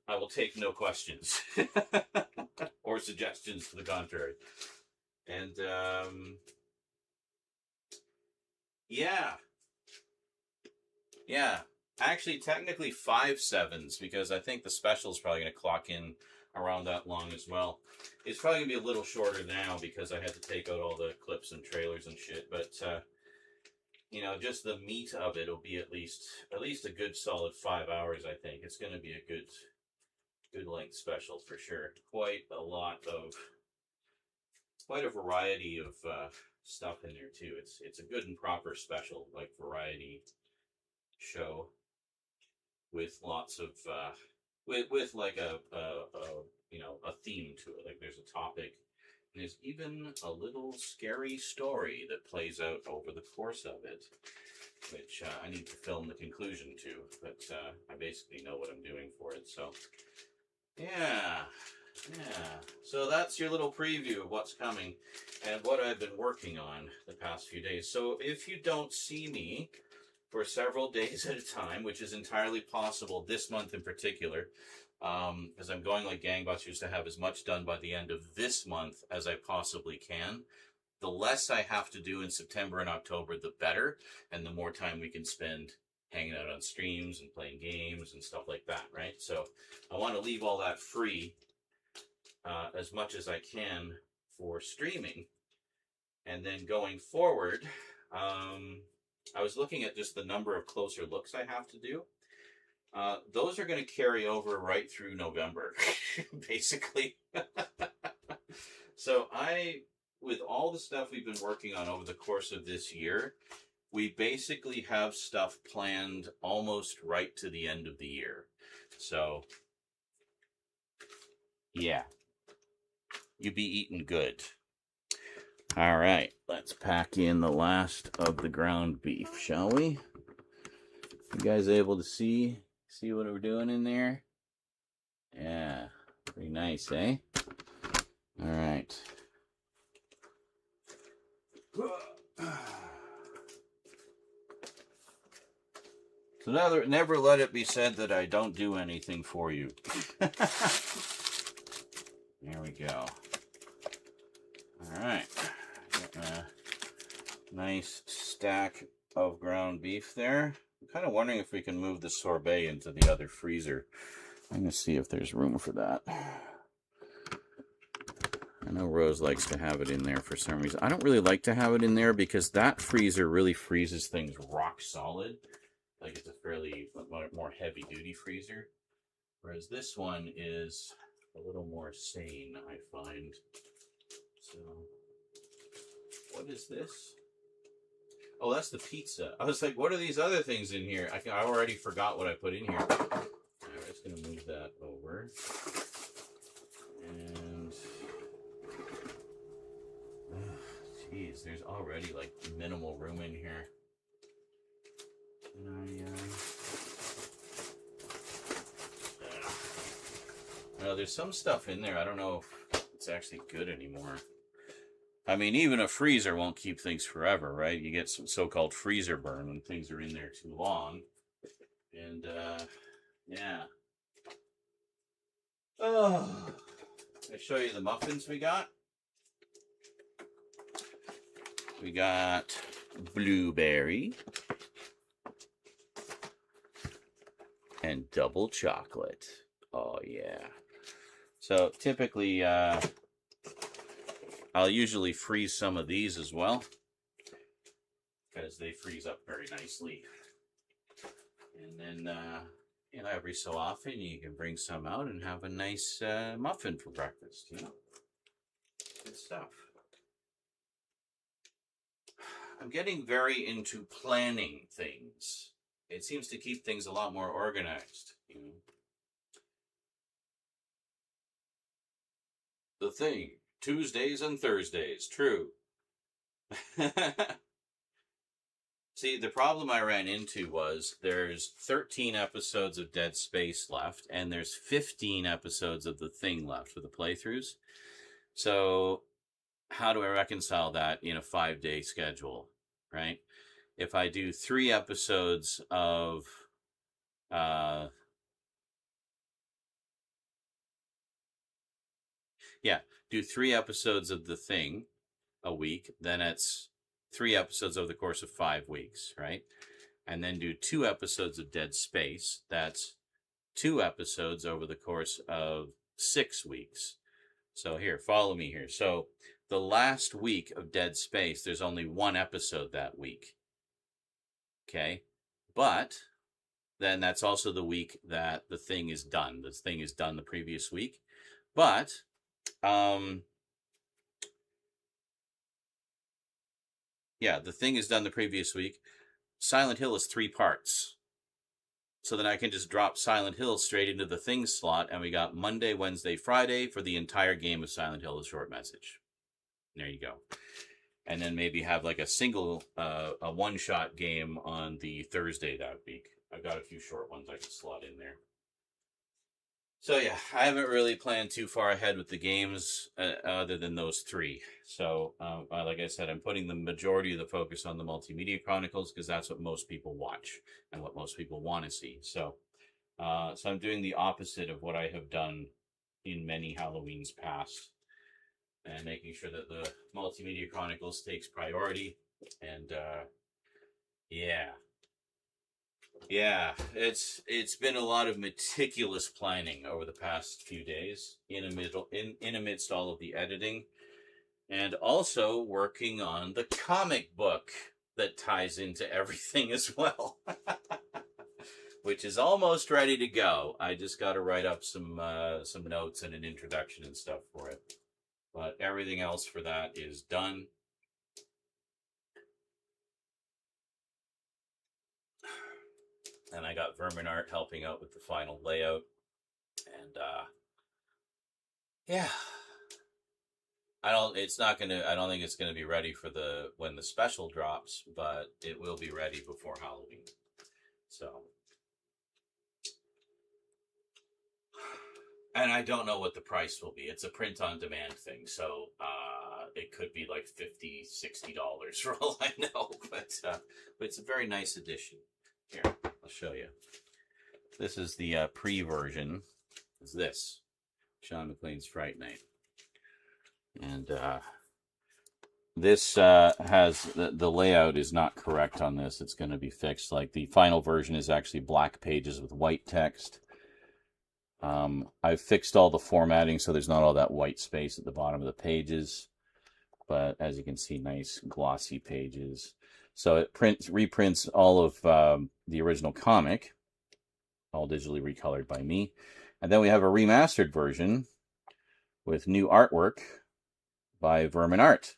I will take no questions or suggestions to the contrary. And yeah. Actually, technically 5 7s, because I think the special is probably going to clock in around that long as well. It's probably going to be a little shorter now because I had to take out all the clips and trailers and shit. But you know, just the meat of it will be at least a good solid 5 hours. I think it's going to be a good length special for sure. Quite a variety of stuff in there too. It's a good and proper special, like, variety show with lots of with like a you know, a theme to it. Like, there's a topic, and there's even a little scary story that plays out over the course of it, which I need to film the conclusion to, but I basically know what I'm doing for it. So yeah. So that's your little preview of what's coming and what I've been working on the past few days. So if you don't see me for several days at a time, which is entirely possible this month in particular, because I'm going like gangbusters to have as much done by the end of this month as I possibly can. The less I have to do in September and October, the better, and the more time we can spend hanging out on streams and playing games and stuff like that, right? So I want to leave all that free as much as I can for streaming. And then going forward, I was looking at just the number of closer looks I have to do. Those are going to carry over right through November, basically. So with all the stuff we've been working on over the course of this year, we basically have stuff planned almost right to the end of the year. So, yeah. You be eating good. All right, let's pack in the last of the ground beef, shall we? You guys able to see what we're doing in there? Yeah, pretty nice, eh? All right. So never let it be said that I don't do anything for you. There we go. All right. Got a nice stack of ground beef there. I'm kind of wondering if we can move the sorbet into the other freezer. I'm going to see if there's room for that. I know Rose likes to have it in there for some reason. I don't really like to have it in there because that freezer really freezes things rock solid. Like, it's a fairly more heavy-duty freezer. Whereas this one is a little more sane, I find. So, what is this? Oh, that's the pizza. I was like, what are these other things in here? I already forgot what I put in here. All right, I'm just going to move that over. And, geez, there's already, like, minimal room in here. Now, there's some stuff in there. I don't know if it's actually good anymore. I mean, even a freezer won't keep things forever, right? You get some so-called freezer burn when things are in there too long. And, yeah. Oh, I show you the muffins we got. We got blueberry and double chocolate. Oh, yeah. So typically, I'll usually freeze some of these as well because they freeze up very nicely. And then, you know, every so often you can bring some out and have a nice muffin for breakfast, you know. Good stuff. I'm getting very into planning things. It seems to keep things a lot more organized, you know. The Thing, Tuesdays and Thursdays. True. See, the problem I ran into was there's 13 episodes of Dead Space left, and there's 15 episodes of The Thing left for the playthroughs. So how do I reconcile that in a 5-day schedule, right? If I do 3 episodes of do 3 episodes of The Thing a week, then it's 3 episodes over the course of 5 weeks, right? And then do 2 episodes of Dead Space. That's 2 episodes over the course of 6 weeks. So here, follow me here. So the last week of Dead Space, there's only 1 episode that week. Okay? But then that's also the week that The Thing is done. The Thing is done the previous week. But The Thing is done the previous week. Silent Hill is 3 parts. So then I can just drop Silent Hill straight into the Thing slot, and we got Monday, Wednesday, Friday for the entire game of Silent Hill, a short message. There you go. And then maybe have like a single, a one-shot game on the Thursday that week. I've got a few short ones I can slot in there. So yeah, I haven't really planned too far ahead with the games other than those 3. So like I said, I'm putting the majority of the focus on the Multimedia Chronicles because that's what most people watch and what most people want to see. So I'm doing the opposite of what I have done in many Halloweens past and making sure that the Multimedia Chronicles takes priority. And yeah, it's been a lot of meticulous planning over the past few days in amidst all of the editing, and also working on the comic book that ties into everything as well, which is almost ready to go. I just got to write up some notes and an introduction and stuff for it, but everything else for that is done. And I got Vermin Art helping out with the final layout. And I don't think it's gonna be ready for when the special drops, but it will be ready before Halloween. So, and I don't know what the price will be. It's a print on demand thing, so it could be like $50-$60 for all I know. But it's a very nice edition. Here, I'll show you. This is the pre-version. It's this. Sean McLean's Fright Night. And this has... The layout is not correct on this. It's going to be fixed. Like, the final version is actually black pages with white text. I've fixed all the formatting so there's not all that white space at the bottom of the pages. But as you can see, nice glossy pages. So it reprints all of the original comic, all digitally recolored by me. And then we have a remastered version with new artwork by Vermin Art,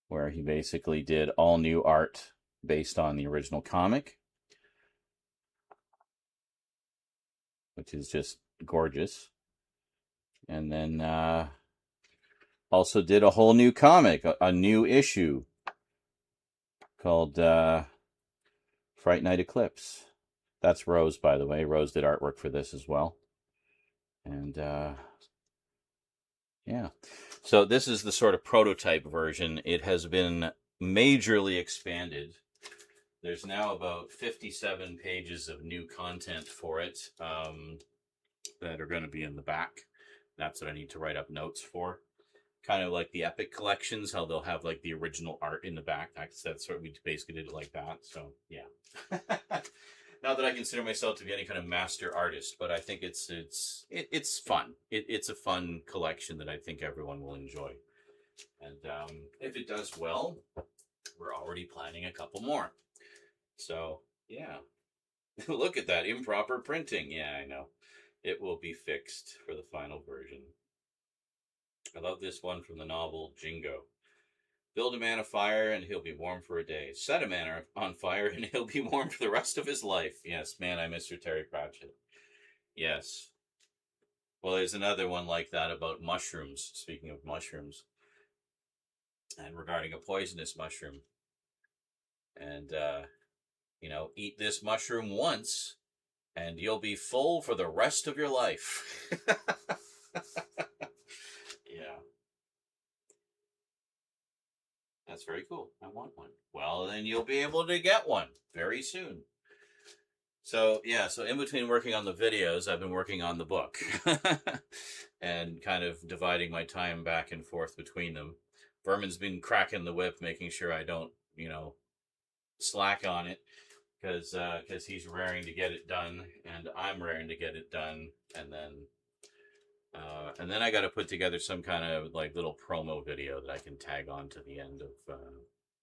where he basically did all new art based on the original comic, which is just gorgeous. And then also did a whole new comic, a new issue called Fright Night Eclipse. That's Rose, by the way. Rose did artwork for this as well. And yeah. So this is the sort of prototype version. It has been majorly expanded. There's now about 57 pages of new content for it that are going to be in the back. That's what I need to write up notes for. Kind of like the Epic collections, how they'll have like the original art in the back. That's sort of, we basically did it like that. So yeah. Not that I consider myself to be any kind of master artist, but I think it's fun. It's a fun collection that I think everyone will enjoy. And if it does well, we're already planning a couple more. So yeah. Look at that improper printing. Yeah, I know. It will be fixed for the final version. I love this one from the novel Jingo. Build a man a fire and he'll be warm for a day. Set a man on fire and he'll be warm for the rest of his life. Yes, man, I miss your Terry Pratchett. Yes. Well, there's another one like that about mushrooms. Speaking of mushrooms, and regarding a poisonous mushroom, and eat this mushroom once, and you'll be full for the rest of your life. Yeah, that's very cool. I want one. Well, then you'll be able to get one very soon. So, yeah, so in between working on the videos, I've been working on the book and kind of dividing my time back and forth between them. Vermin's been cracking the whip, making sure I don't, slack on it, because he's raring to get it done, and I'm raring to get it done, and then I got to put together some kind of like little promo video that I can tag on to the end of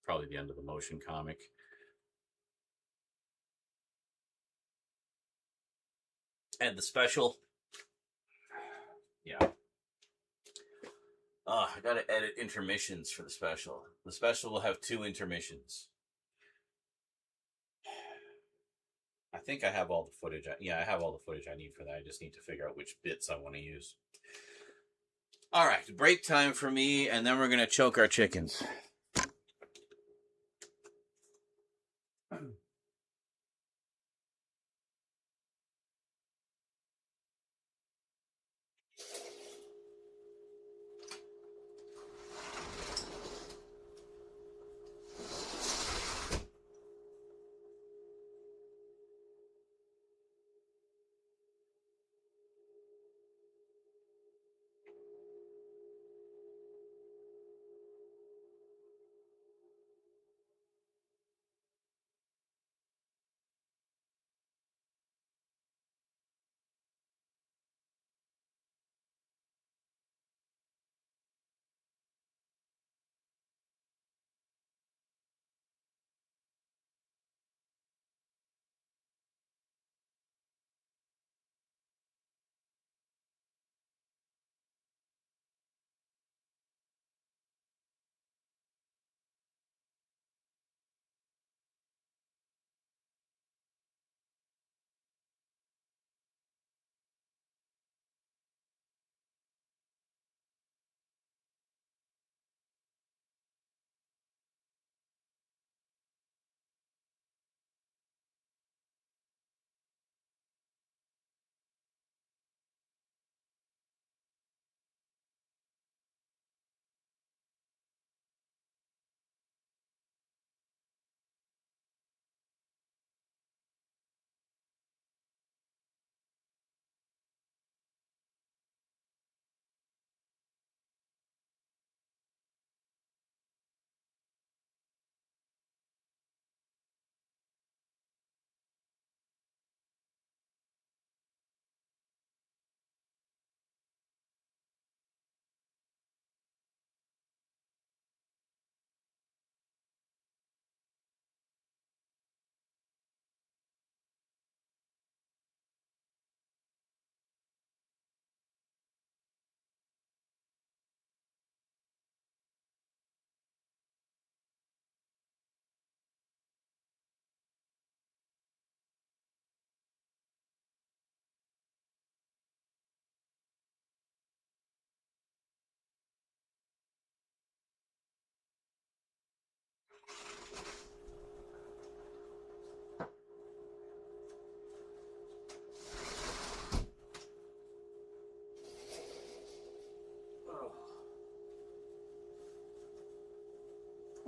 probably the end of the motion comic. And the special, yeah. I gotta edit intermissions for the special. The special will have 2 intermissions. I think I have all the footage. I have all the footage I need for that. I just need to figure out which bits I want to use. All right, break time for me, and then we're gonna choke our chickens.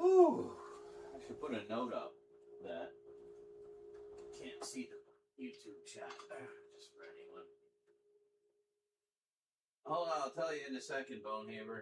Whew. I should put a note up that can't see the YouTube chat there, just for anyone. Hold on, I'll tell you in a second, Bonehammer.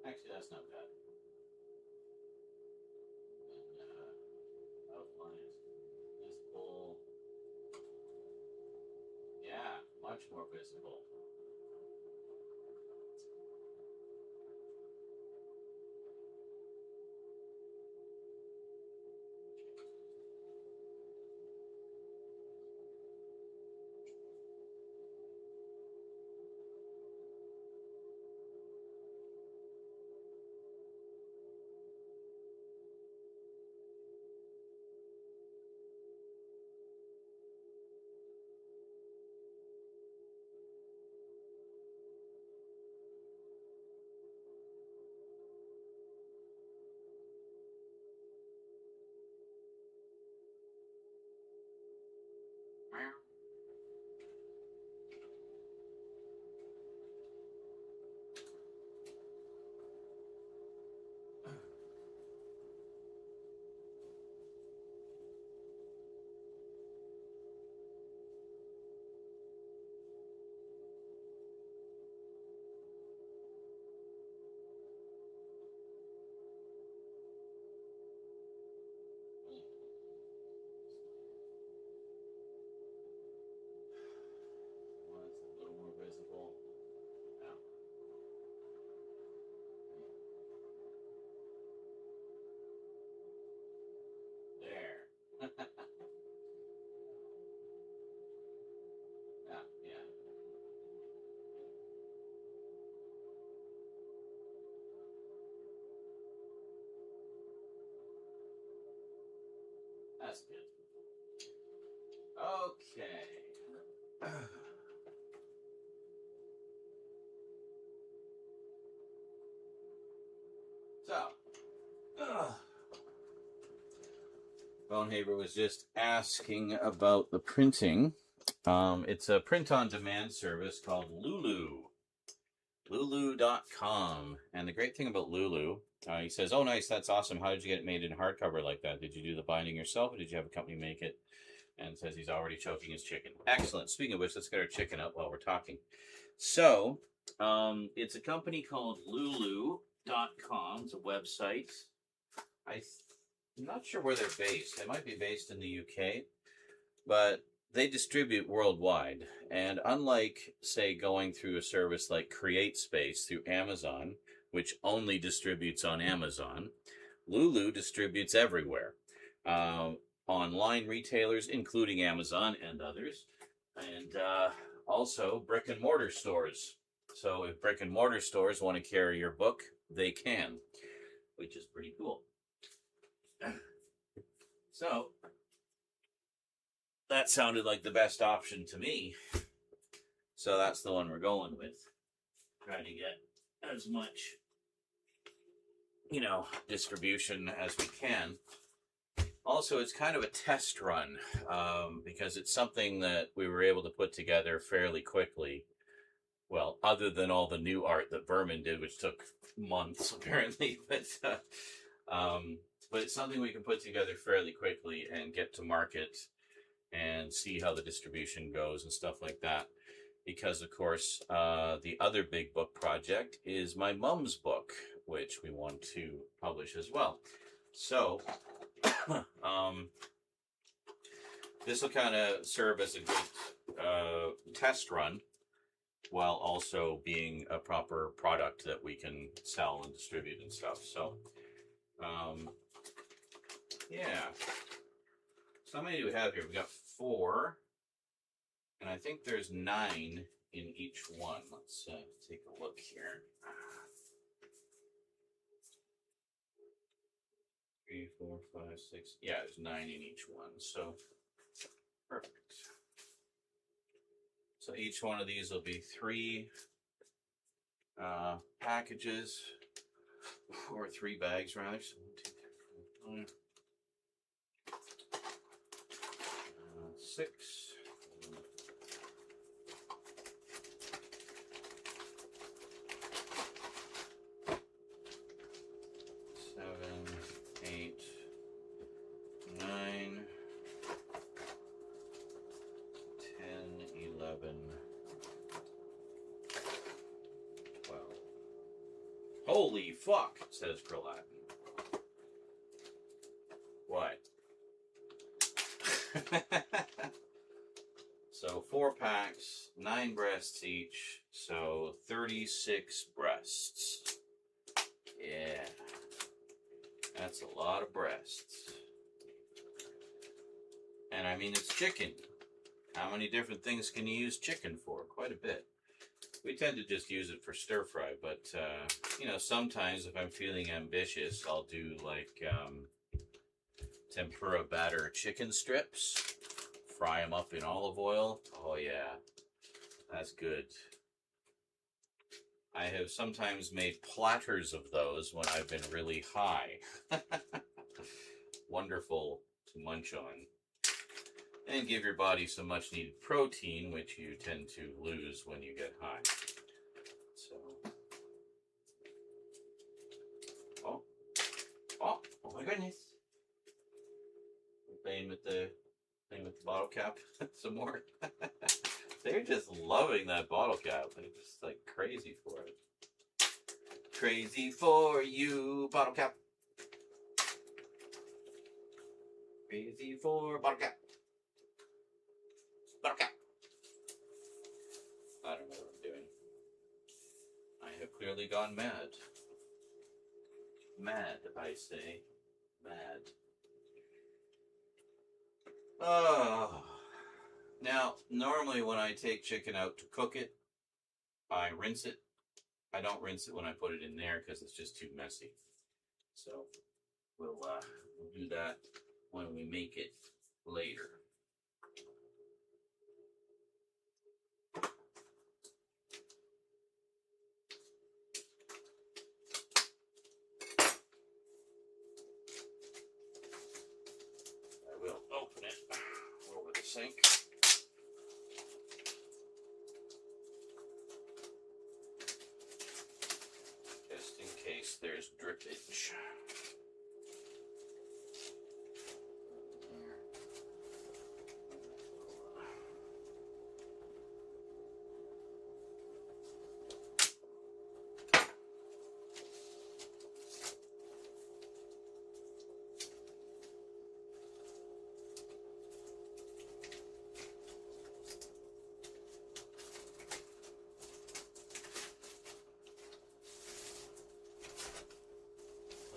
Actually, that's not bad. And outline is visible. Yeah, much more visible. Well, it's a little more visible. Yeah. There. Yeah, yeah. That's good. Okay. So, Bonehaver was just asking about the printing. It's a print-on-demand service called Lulu. Lulu.com. And the great thing about Lulu, he says, oh, nice, that's awesome. How did you get it made in hardcover like that? Did you do the binding yourself, or did you have a company make it? And says he's already choking his chicken. Excellent. Speaking of which, let's get our chicken up while we're talking. So, it's a company called Lulu.com. It's a website. I'm not sure where they're based. They might be based in the UK, but they distribute worldwide. And unlike, say, going through a service like CreateSpace through Amazon, which only distributes on Amazon, Lulu distributes everywhere. Online retailers, including Amazon and others, and also brick and mortar stores. So if brick and mortar stores want to carry your book, they can, which is pretty cool. So that sounded like the best option to me. So that's the one we're going with. Trying to get as much, distribution as we can. Also, it's kind of a test run because it's something that we were able to put together fairly quickly. Well, other than all the new art that Berman did, which took months apparently, but it's something we can put together fairly quickly and get to market and see how the distribution goes and stuff like that. Because, of course, the other big book project is my mom's book, which we want to publish as well. So, this will kind of serve as a good test run while also being a proper product that we can sell and distribute and stuff. So, yeah. So how many do we have here? We got 4. And I think there's 9 in each one. Let's take a look here. 3, 4, 5, 6. Yeah, there's 9 in each one. So, perfect. So each one of these will be 3 packages, or 3 bags, rather. So 1, 2, 3, 4, 5, 6. 7, 8, 9, 10, 11, 12. Holy fuck, says Prolatin. What? So 4 packs, 9 breasts each, so 36 breasts. Yeah. That's a lot of breasts. And I mean, it's chicken. How many different things can you use chicken for? Quite a bit. We tend to just use it for stir fry, but, you know, sometimes if I'm feeling ambitious, I'll do like tempura batter chicken strips. Fry them up in olive oil. Oh yeah, that's good. I have sometimes made platters of those when I've been really high. Wonderful to munch on. And give your body some much needed protein, which you tend to lose when you get high. So, oh my goodness. We're playing with the bottle cap some more. They're just loving that bottle cap. They're just like crazy for it. Crazy for you, bottle cap. Crazy for bottle cap. Bottle cap. I don't know what I'm doing. I have clearly gone mad. Mad, I say. Mad. Oh. Now, normally when I take chicken out to cook it, I rinse it. I don't rinse it when I put it in there because it's just too messy. So we'll do that when we make it later. I will open it over the sink. Just in case there's drippage.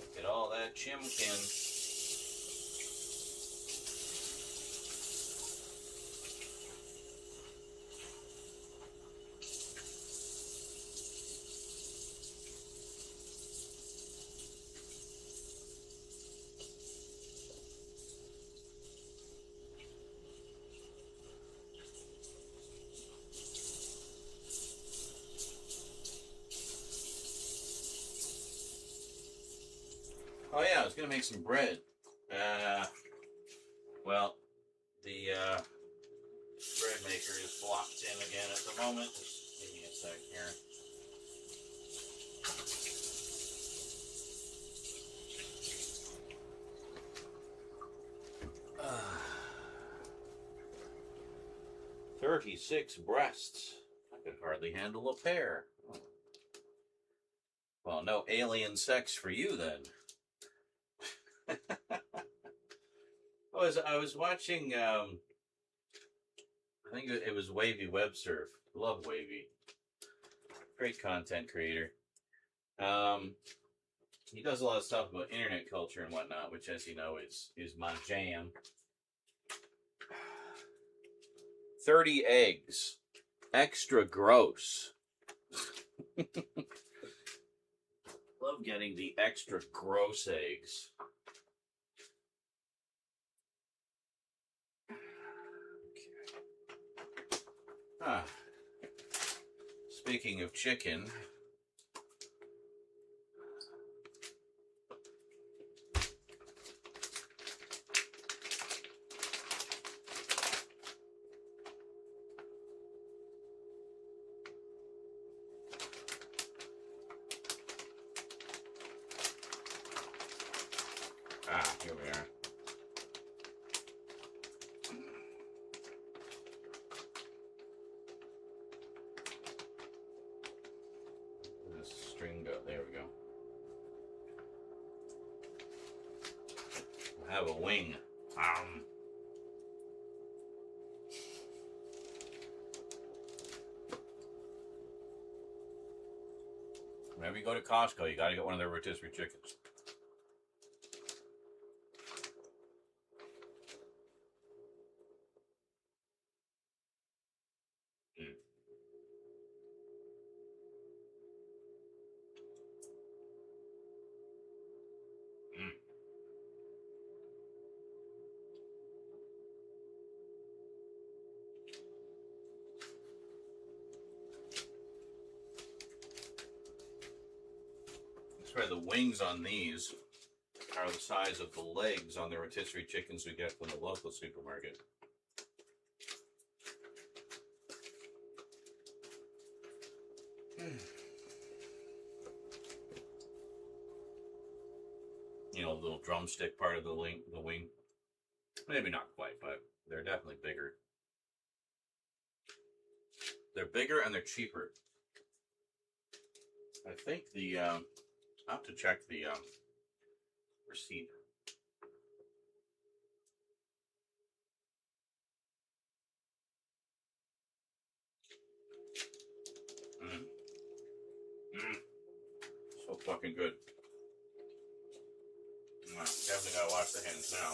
Look at all that chimkin. Oh yeah, I was gonna make some bread. Well, the bread maker is blocked in again at the moment. Just give me a sec here. Uh, 36 breasts. I could hardly handle a pair. Well, no alien sex for you then. I was watching, I think it was Wavy Web Surf. Love Wavy. Great content creator. He does a lot of stuff about internet culture and whatnot, which, as you know, is my jam. 30 eggs. Extra gross. Love getting the extra gross eggs. Ah. Speaking of chicken, here we are. This string go. There we go. have a wing. Whenever you go to Costco, you got to get one of their rotisserie chickens. The wings on these are the size of the legs on the rotisserie chickens we get from the local supermarket. You know, the little drumstick part of the wing. Maybe not quite, but they're definitely bigger. They're bigger and they're cheaper. I think the I'll have to check the receipt. So fucking good. Well, definitely gotta wash the hands now.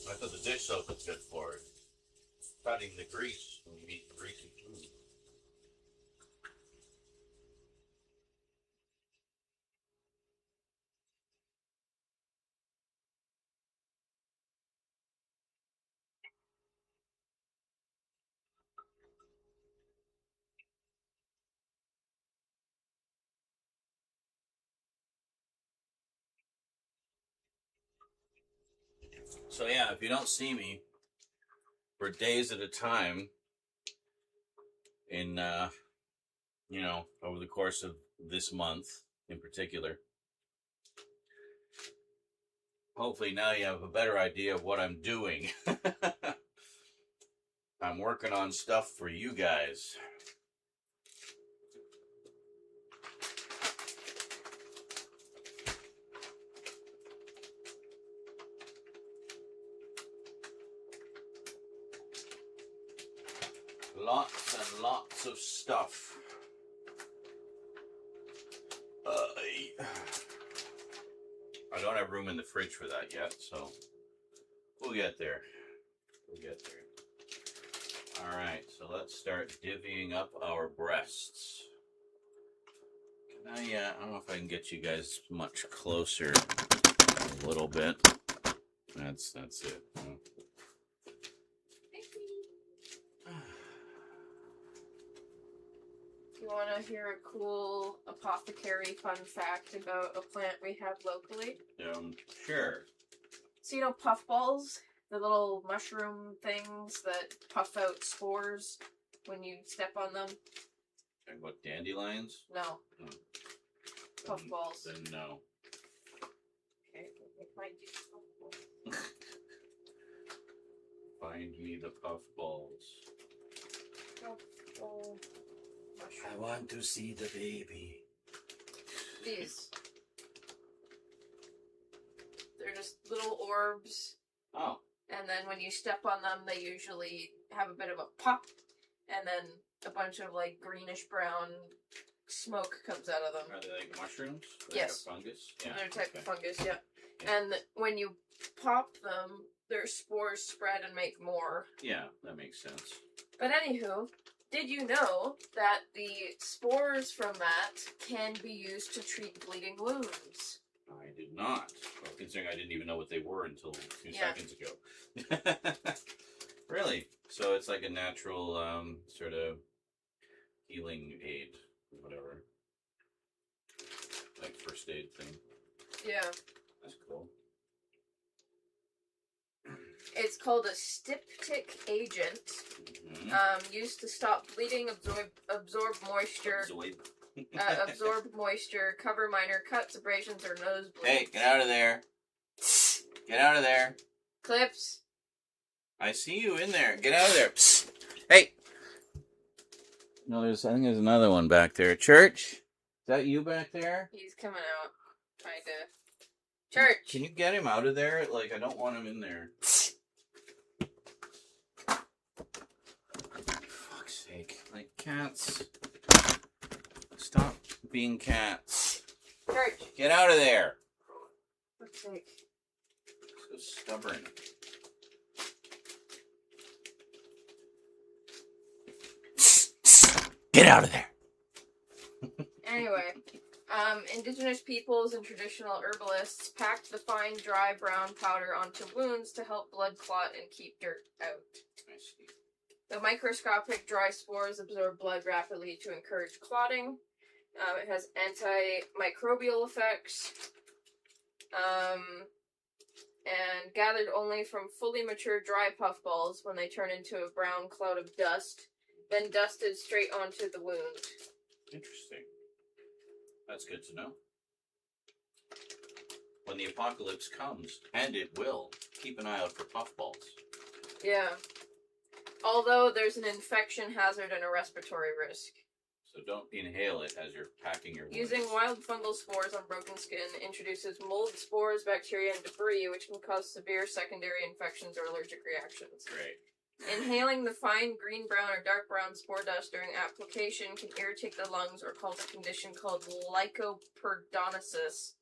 I thought the dish soap was good for it. Cutting the grease when you eat greasy food. So yeah, if you don't see me for days at a time in you know, over the course of this month in particular, hopefully now you have a better idea of what I'm doing. I'm working on stuff for you guys. Lots and lots of stuff. I don't have room in the fridge for that yet, so we'll get there. We'll get there. All right, so let's start divvying up our breasts. Can I don't know if I can get you guys much closer. A little bit. That's it. You want to hear a cool apothecary fun fact about a plant we have locally? Sure. So you know puffballs? The little mushroom things that puff out spores when you step on them? Talking about dandelions? No. Puffballs. Then no. Okay, it might be puffballs. Find me the puffballs. Puffball. I want to see the baby. These. They're just little orbs. Oh. And then when you step on them, they usually have a bit of a pop. And then a bunch of like greenish brown smoke comes out of them. Are they like mushrooms? Yes. Like a fungus? Yeah. They're a type of fungus, yeah. And when you pop them, their spores spread and make more. Yeah, that makes sense. But anywho, did you know that the spores from that can be used to treat bleeding wounds? I did not. Well, considering I didn't even know what they were until 2 seconds ago. Really? So it's like a natural sort of healing aid, whatever. Like first aid thing. Yeah. That's cool. It's called a styptic agent. Used to stop bleeding, absorb moisture, absorb moisture, cover minor cuts, abrasions, or nosebleeds. Hey, get out of there! Get out of there! Clips. I see you in there. Get out of there! Psst. Hey! No, I think there's another one back there. Church? Is that you back there? He's coming out. Trying to... Church! Can you get him out of there? Like, I don't want him in there. For fuck's sake. Like, cats. Stop being cats. Church! Get out of there! For fuck's sake. So stubborn. Get out of there! Anyway, indigenous peoples and traditional herbalists packed the fine, dry brown powder onto wounds to help blood clot and keep dirt out. I see. The microscopic dry spores absorb blood rapidly to encourage clotting. It has antimicrobial effects. And gathered only from fully mature dry puffballs when they turn into a brown cloud of dust, then dusted straight onto the wound. Interesting. That's good to know. When the apocalypse comes, and it will, keep an eye out for puffballs. Yeah. Although there's an infection hazard and a respiratory risk. So don't inhale it as you're packing your wounds. Using wild fungal spores on broken skin introduces mold, spores, bacteria, and debris, which can cause severe secondary infections or allergic reactions. Great. Inhaling the fine green, brown, or dark brown spore dust during application can irritate the lungs or cause a condition called lycoperdoniosis.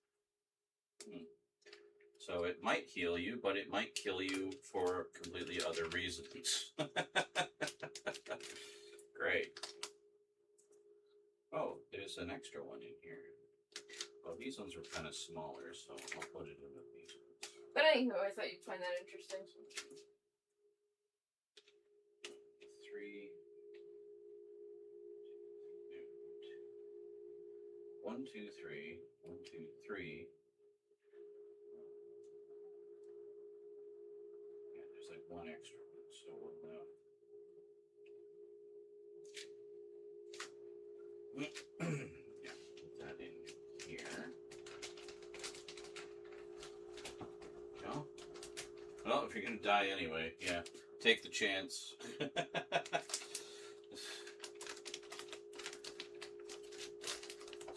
So it might heal you, but it might kill you for completely other reasons. Great. Oh, there's an extra one in here. Well, these ones were kind of smaller, so I'll put it in with these ones. But anyway, I thought you'd find that interesting. 3. 1, 2, 3. 1, 2, 3. Yeah, there's like one extra one, so we'll know. Yeah, put that in here. No? Well, if you're gonna die anyway, yeah, take the chance.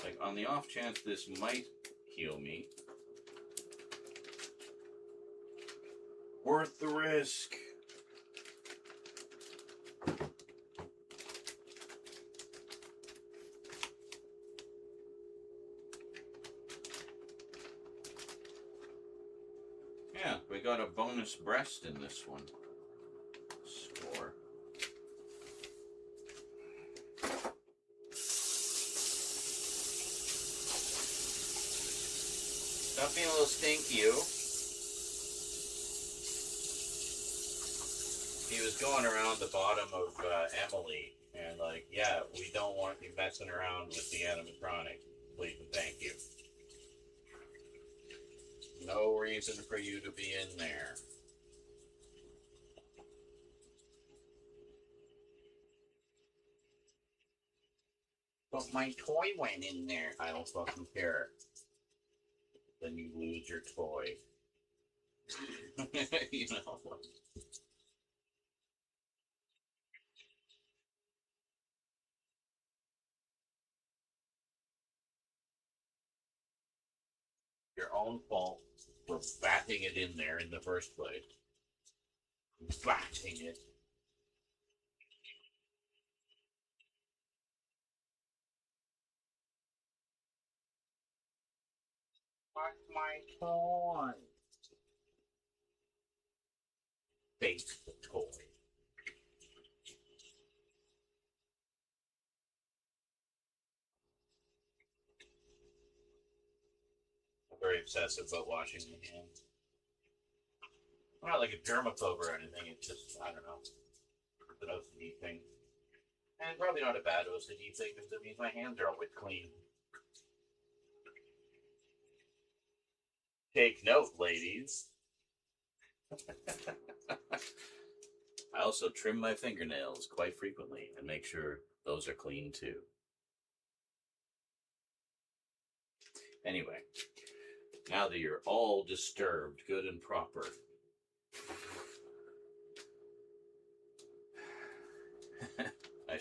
Like, on the off chance this might heal me, worth the risk. Yeah, we got a bonus breast in this one. Score. Stop being a little stinky, you. He was going around the bottom of Emily, and like, yeah, we don't want you messing around with the animatronic. Please and thank you. No reason for you to be in there. But my toy went in there. I don't fucking care. Then you lose your toy. You know. Your own fault for batting it in there in the first place. Batting it. What's my toy? Face the toy. I'm very obsessive about washing my hands. I'm not like a germaphobe or anything, it's just, I don't know. It's an OCD thing. And probably not a bad OCD thing, because it means my hands are always clean. Take note, ladies. I also trim my fingernails quite frequently and make sure those are clean too. Anyway, now that you're all disturbed, good and proper,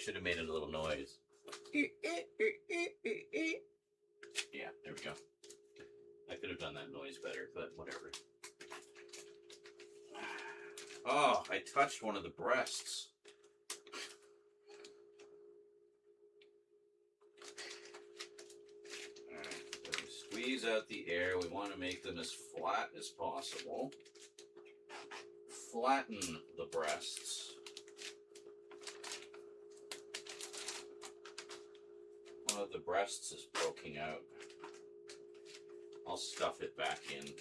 should have made it a little noise. Yeah, there we go. I could have done that noise better, but whatever. Oh, I touched one of the breasts. Alright, squeeze out the air. We want to make them as flat as possible. Flatten the breasts. One of the breasts is poking out. I'll stuff it back in.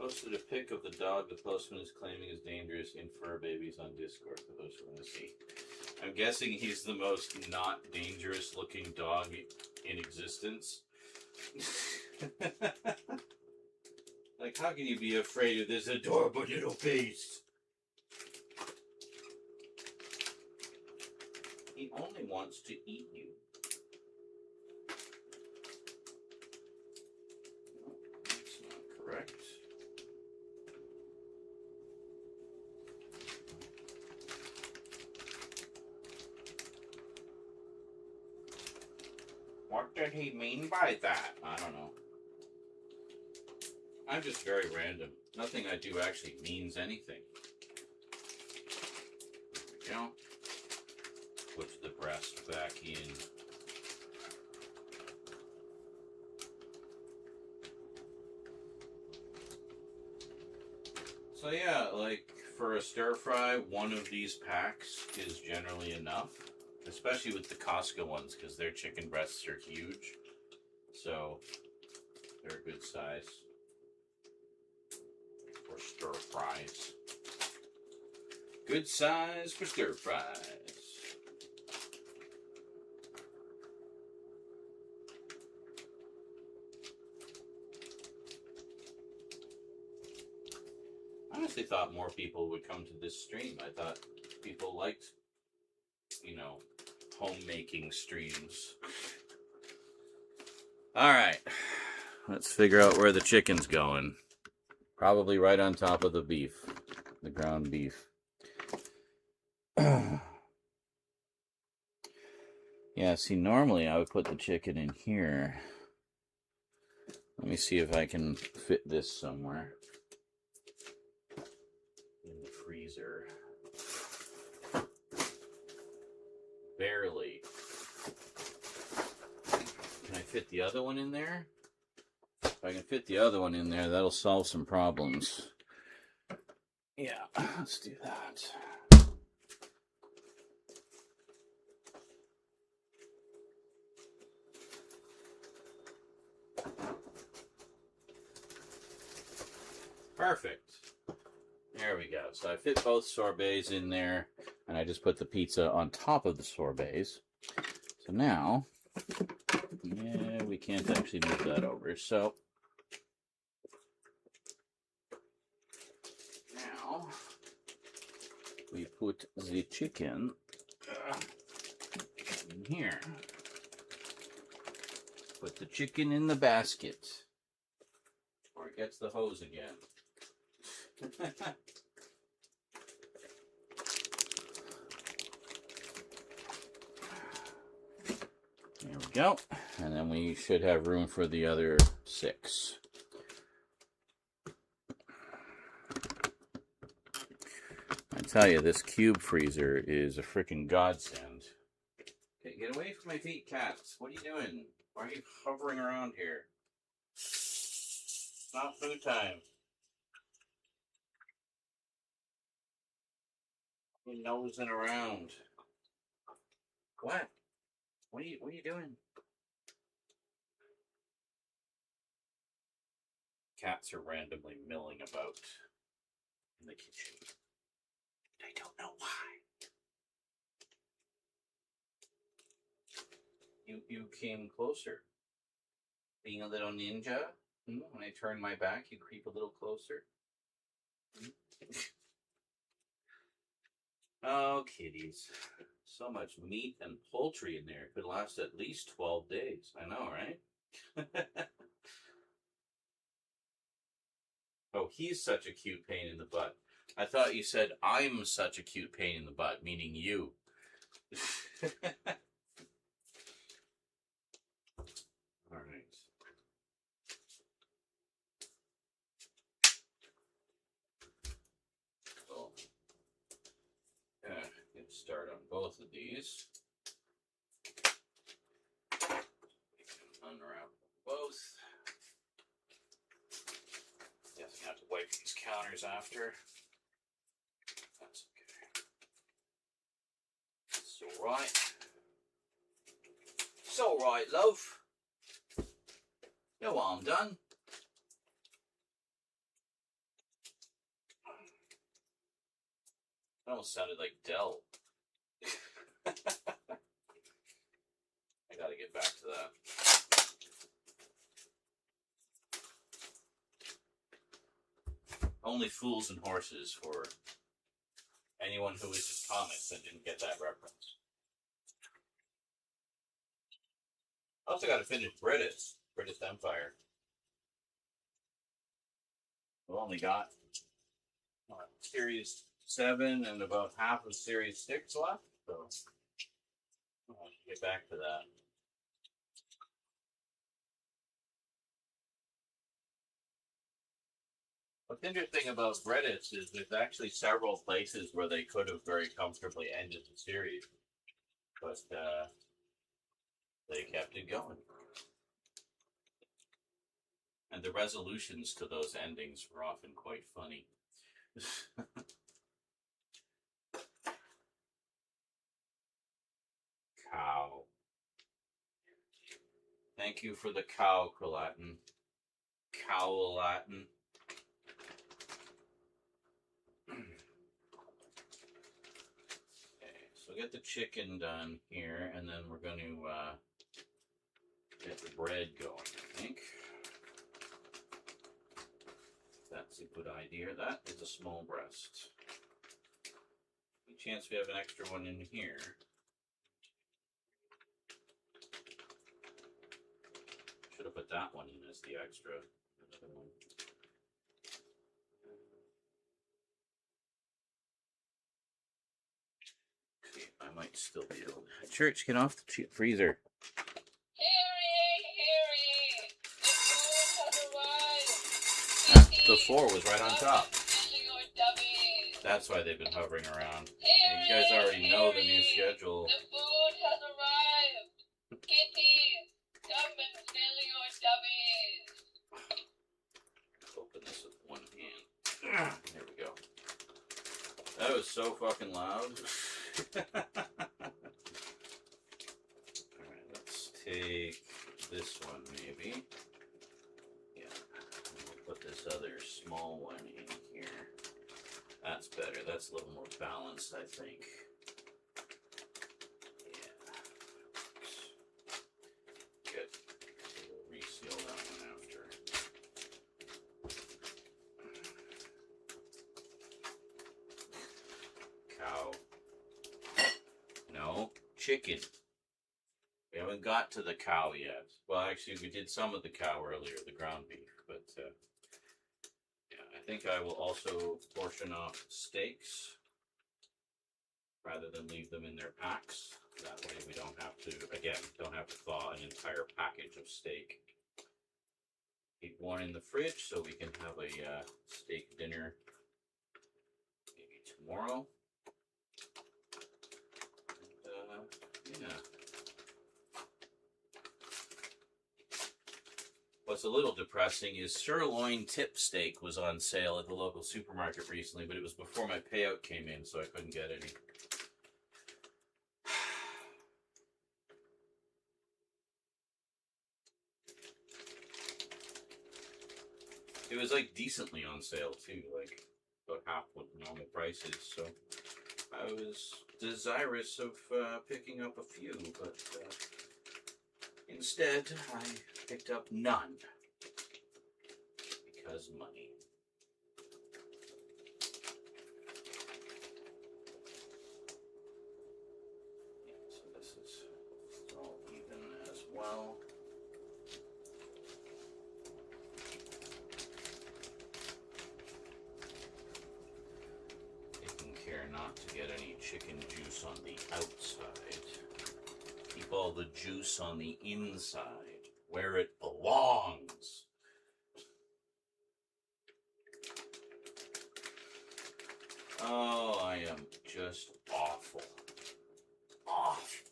Posted a pic of the dog the postman is claiming is dangerous in fur babies on Discord for those who want to see. I'm guessing he's the most not dangerous looking dog in existence. Like, how can you be afraid of this adorable little beast? He only wants to eat you. No, that's not correct. What did he mean by that? I don't know. I'm just very random. Nothing I do actually means anything. There we go. Put the breast back in. So yeah, like for a stir fry, one of these packs is generally enough. Especially with the Costco ones, because their chicken breasts are huge. So they're a good size for stir fries. Good size for stir fries. I honestly thought more people would come to this stream. I thought people liked, you know, homemaking streams. Alright. Let's figure out where the chicken's going. Probably right on top of the beef. The ground beef. Yeah, see, normally I would put the chicken in here. Let me see if I can fit this somewhere. In the freezer. Barely. Can I fit the other one in there? If I can fit the other one in there, that'll solve some problems. Yeah, let's do that. Perfect. There we go. So I fit both sorbets in there, and I just put the pizza on top of the sorbets. So now, yeah, we can't actually move that over. So now we put the chicken in here. Put the chicken in the basket, or it gets the hose again. There we go. And then we should have room for the other 6. I tell you, this cube freezer is a freaking godsend. Okay, get away from my feet, cats. What are you doing? Why are you hovering around here? It's not food time. You're nosing around. What? What are you doing? Cats are randomly milling about in the kitchen. I don't know why. You came closer. Being a little ninja. When I turn my back, you creep a little closer. Oh, kitties. So much meat and poultry in there. It could last at least 12 days. I know, right? Oh, he's such a cute pain in the butt. I thought you said I'm such a cute pain in the butt, meaning you. All right. Cool. Get a start on both of these. Unwrap both. Guess I have to wipe these counters after. That's okay. It's alright. It's alright, love. No harm done. That almost sounded like Dell. I gotta get back to that. Only fools and horses for anyone who was just comments that didn't get that reference. I also got to finish British Empire. We've only got Series 7 and about half of Series 6 left, so I'll get back to that. What's interesting about Reddit is there's actually several places where they could have very comfortably ended the series, but they kept it going. And the resolutions to those endings were often quite funny. Cow. Thank you for the cow, Latin. Cow Latin. Okay, so get the chicken done here, and then we're going to get the bread going, I think. That's a good idea. That is a small breast. Any chance we have an extra one in here? Should have put that one in as the extra. Another one. Okay, I might still be able to. Church, get off the freezer. The 4 was right on top. That's why they've been hovering around. And you guys already know the new schedule. The food has arrived. Kitties, come and fill your dummies. Open this with one hand. There we go. That was so fucking loud. Alright, let's take this one maybe. Yeah. We'll put this other small one in here. That's better. That's a little more balanced, I think. Yeah. Good. We'll reseal that one after. Cow. No. Chicken. We haven't got to the cow yet. Well, actually, we did some of the cow earlier, the ground beef, but yeah, I think I will also portion off steaks rather than leave them in their packs. That way we don't have to, again, don't have to thaw an entire package of steak. Keep one in the fridge so we can have a steak dinner maybe tomorrow. And, yeah. What's a little depressing is sirloin tip steak was on sale at the local supermarket recently, but it was before my payout came in, so I couldn't get any. It was like decently on sale too, like about half what the normal price is, so I was desirous of picking up a few, but instead I picked up none because money. not to get any chicken juice on the outside. Keep all the juice on the inside, where it belongs. Oh, I am just awful. Awful.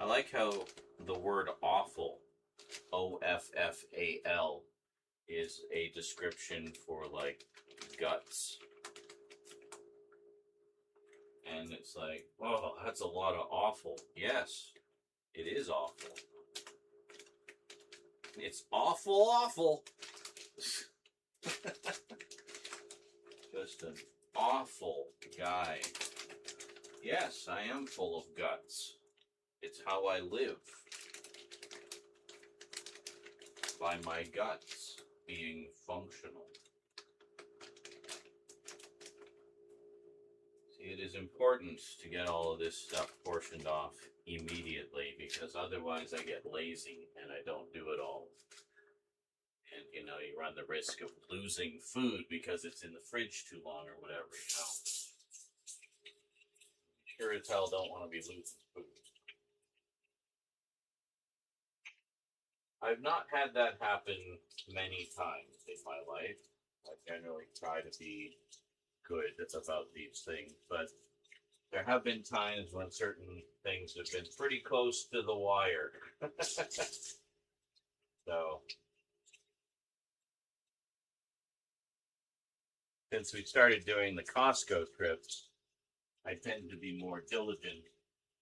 I like how the word awful, OFFAL, is a description for like guts. And it's like, oh, that's a lot of awful. Yes, it is awful. It's awful. Just an awful guy. Yes, I am full of guts. It's how I live. By my guts being functional. See, it is important to get all of this stuff portioned off immediately, because otherwise I get lazy and I don't do it all. And, you know, you run the risk of losing food because it's in the fridge too long or whatever, you know. Sure as hell don't want to be losing food. I've not had that happen many times in my life. I generally try to be good about these things, but there have been times when certain things have been pretty close to the wire. So, since we started doing the Costco trips, I tend to be more diligent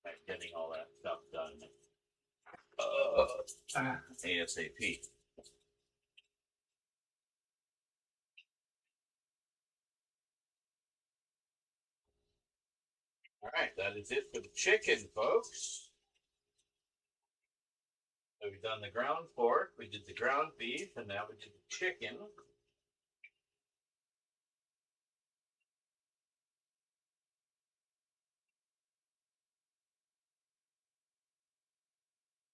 at getting all that stuff done ASAP. All right, that is it for the chicken, folks. So we've done the ground pork, we did the ground beef, and now we did the chicken.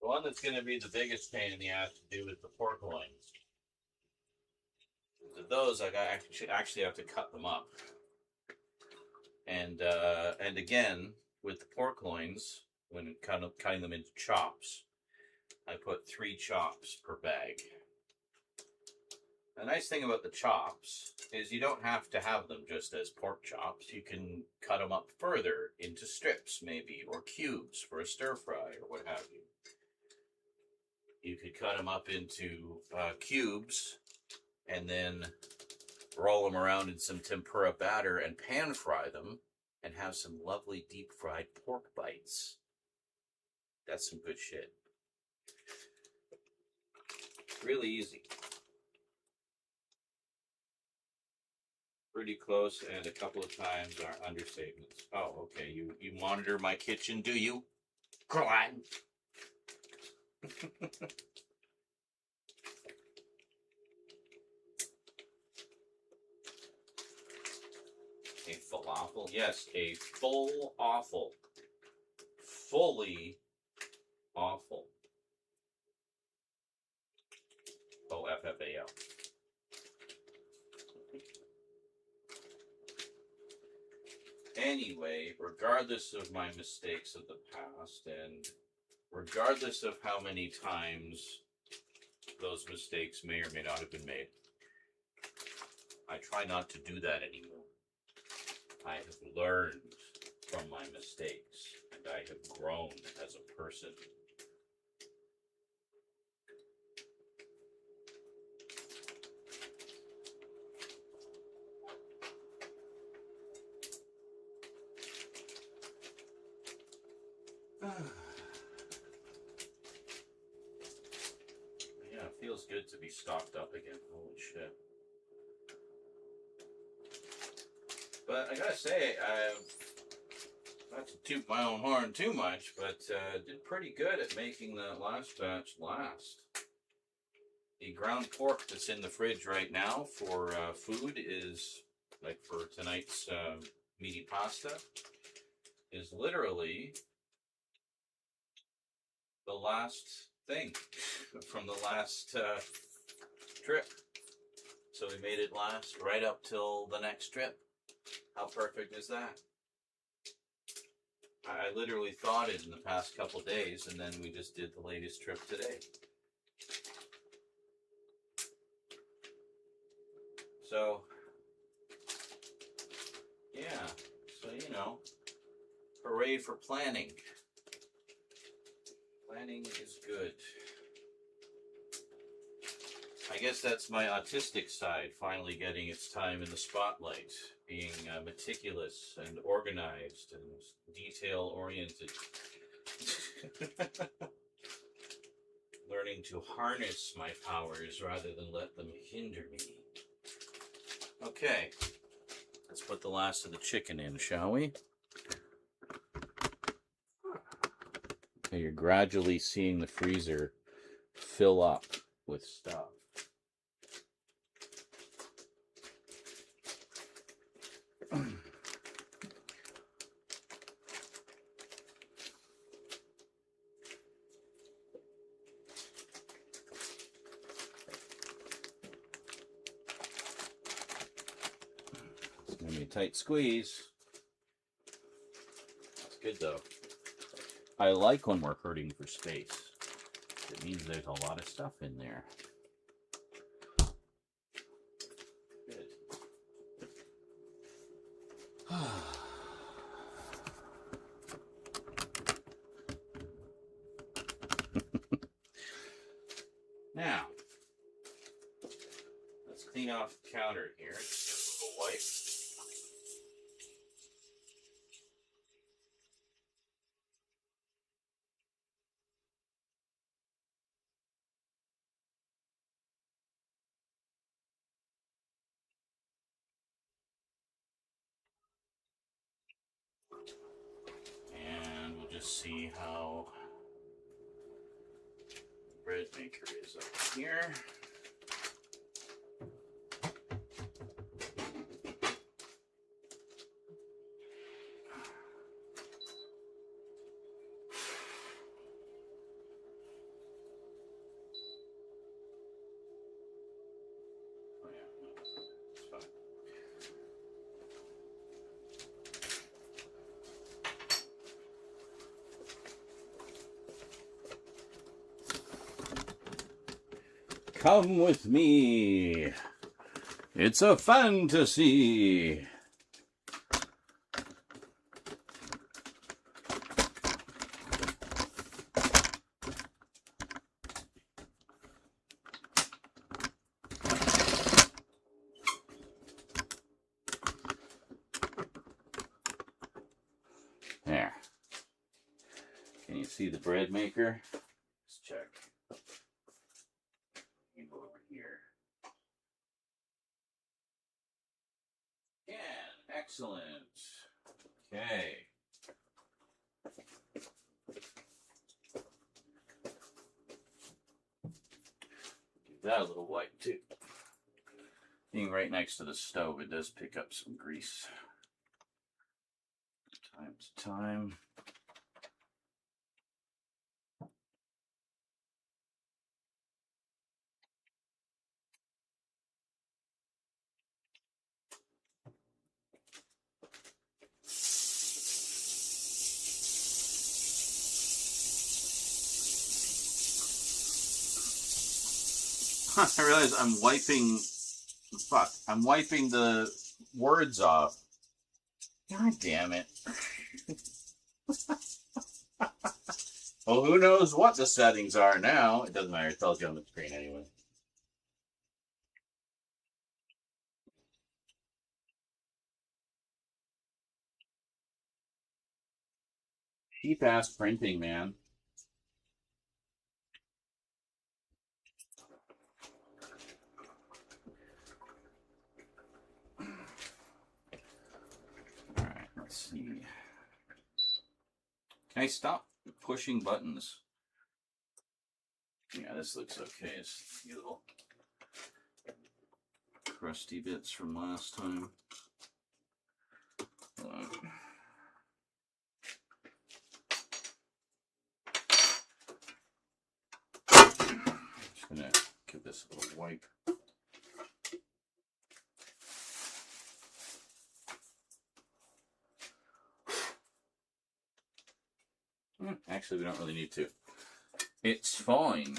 The one that's going to be the biggest pain in the ass to do is the pork loins. So those I actually have to cut them up. And again, with the pork loins, when cutting them into chops, I put 3 chops per bag. The nice thing about the chops is you don't have to have them just as pork chops. You can cut them up further into strips, maybe, or cubes for a stir fry or what have you. You could cut them up into cubes and then roll them around in some tempura batter and pan fry them and have some lovely deep fried pork bites. That's some good shit. Really easy. Pretty close, and a couple of times are understatements. Oh, okay. You monitor my kitchen, do you? Go on. A falafel? Yes, a full awful. Fully awful. OFFAL. Anyway, regardless of my mistakes of the past, and regardless of how many times those mistakes may or may not have been made, I try not to do that anymore. I have learned from my mistakes, and I have grown as a person. Yeah, it feels good to be stocked up again. Holy shit. But I gotta say, not to toot my own horn too much, but did pretty good at making that last batch last. The ground pork that's in the fridge right now for food is, like for tonight's meaty pasta, is literally the last thing from the last trip. So we made it last right up till the next trip. How perfect is that? I literally thought it in the past couple days, and then we just did the latest trip today. So, yeah. So, you know, hooray for planning. Planning is good. I guess that's my autistic side finally getting its time in the spotlight, being meticulous and organized and detail-oriented. Learning to harness my powers rather than let them hinder me. Okay, let's put the last of the chicken in, shall we? Okay, you're gradually seeing the freezer fill up with stuff. It's gonna be a tight squeeze. That's good though. I like when we're hurting for space. It means there's a lot of stuff in there. Good. Now, let's clean off the counter here. Just get a little wipe. And we'll just see how the bread maker is up here. Oh yeah, no, it's fine. Come with me. It's a fantasy. There. Can you see the bread maker? Let's check. You go over here. Yeah, excellent. Okay. Give that a little wipe too. Being right next to the stove, it does pick up some grease. Time to time. I realize I'm wiping. Fuck. I'm wiping the words off. God damn it. Well, who knows what the settings are now? It doesn't matter. It tells you on the screen anyway. Cheap ass printing, man. Alright, let's see. Can I stop pushing buttons? Yeah, this looks okay. It's a little crusty bits from last time. Hold on. this little wipe. Actually, we don't really need to. It's fine.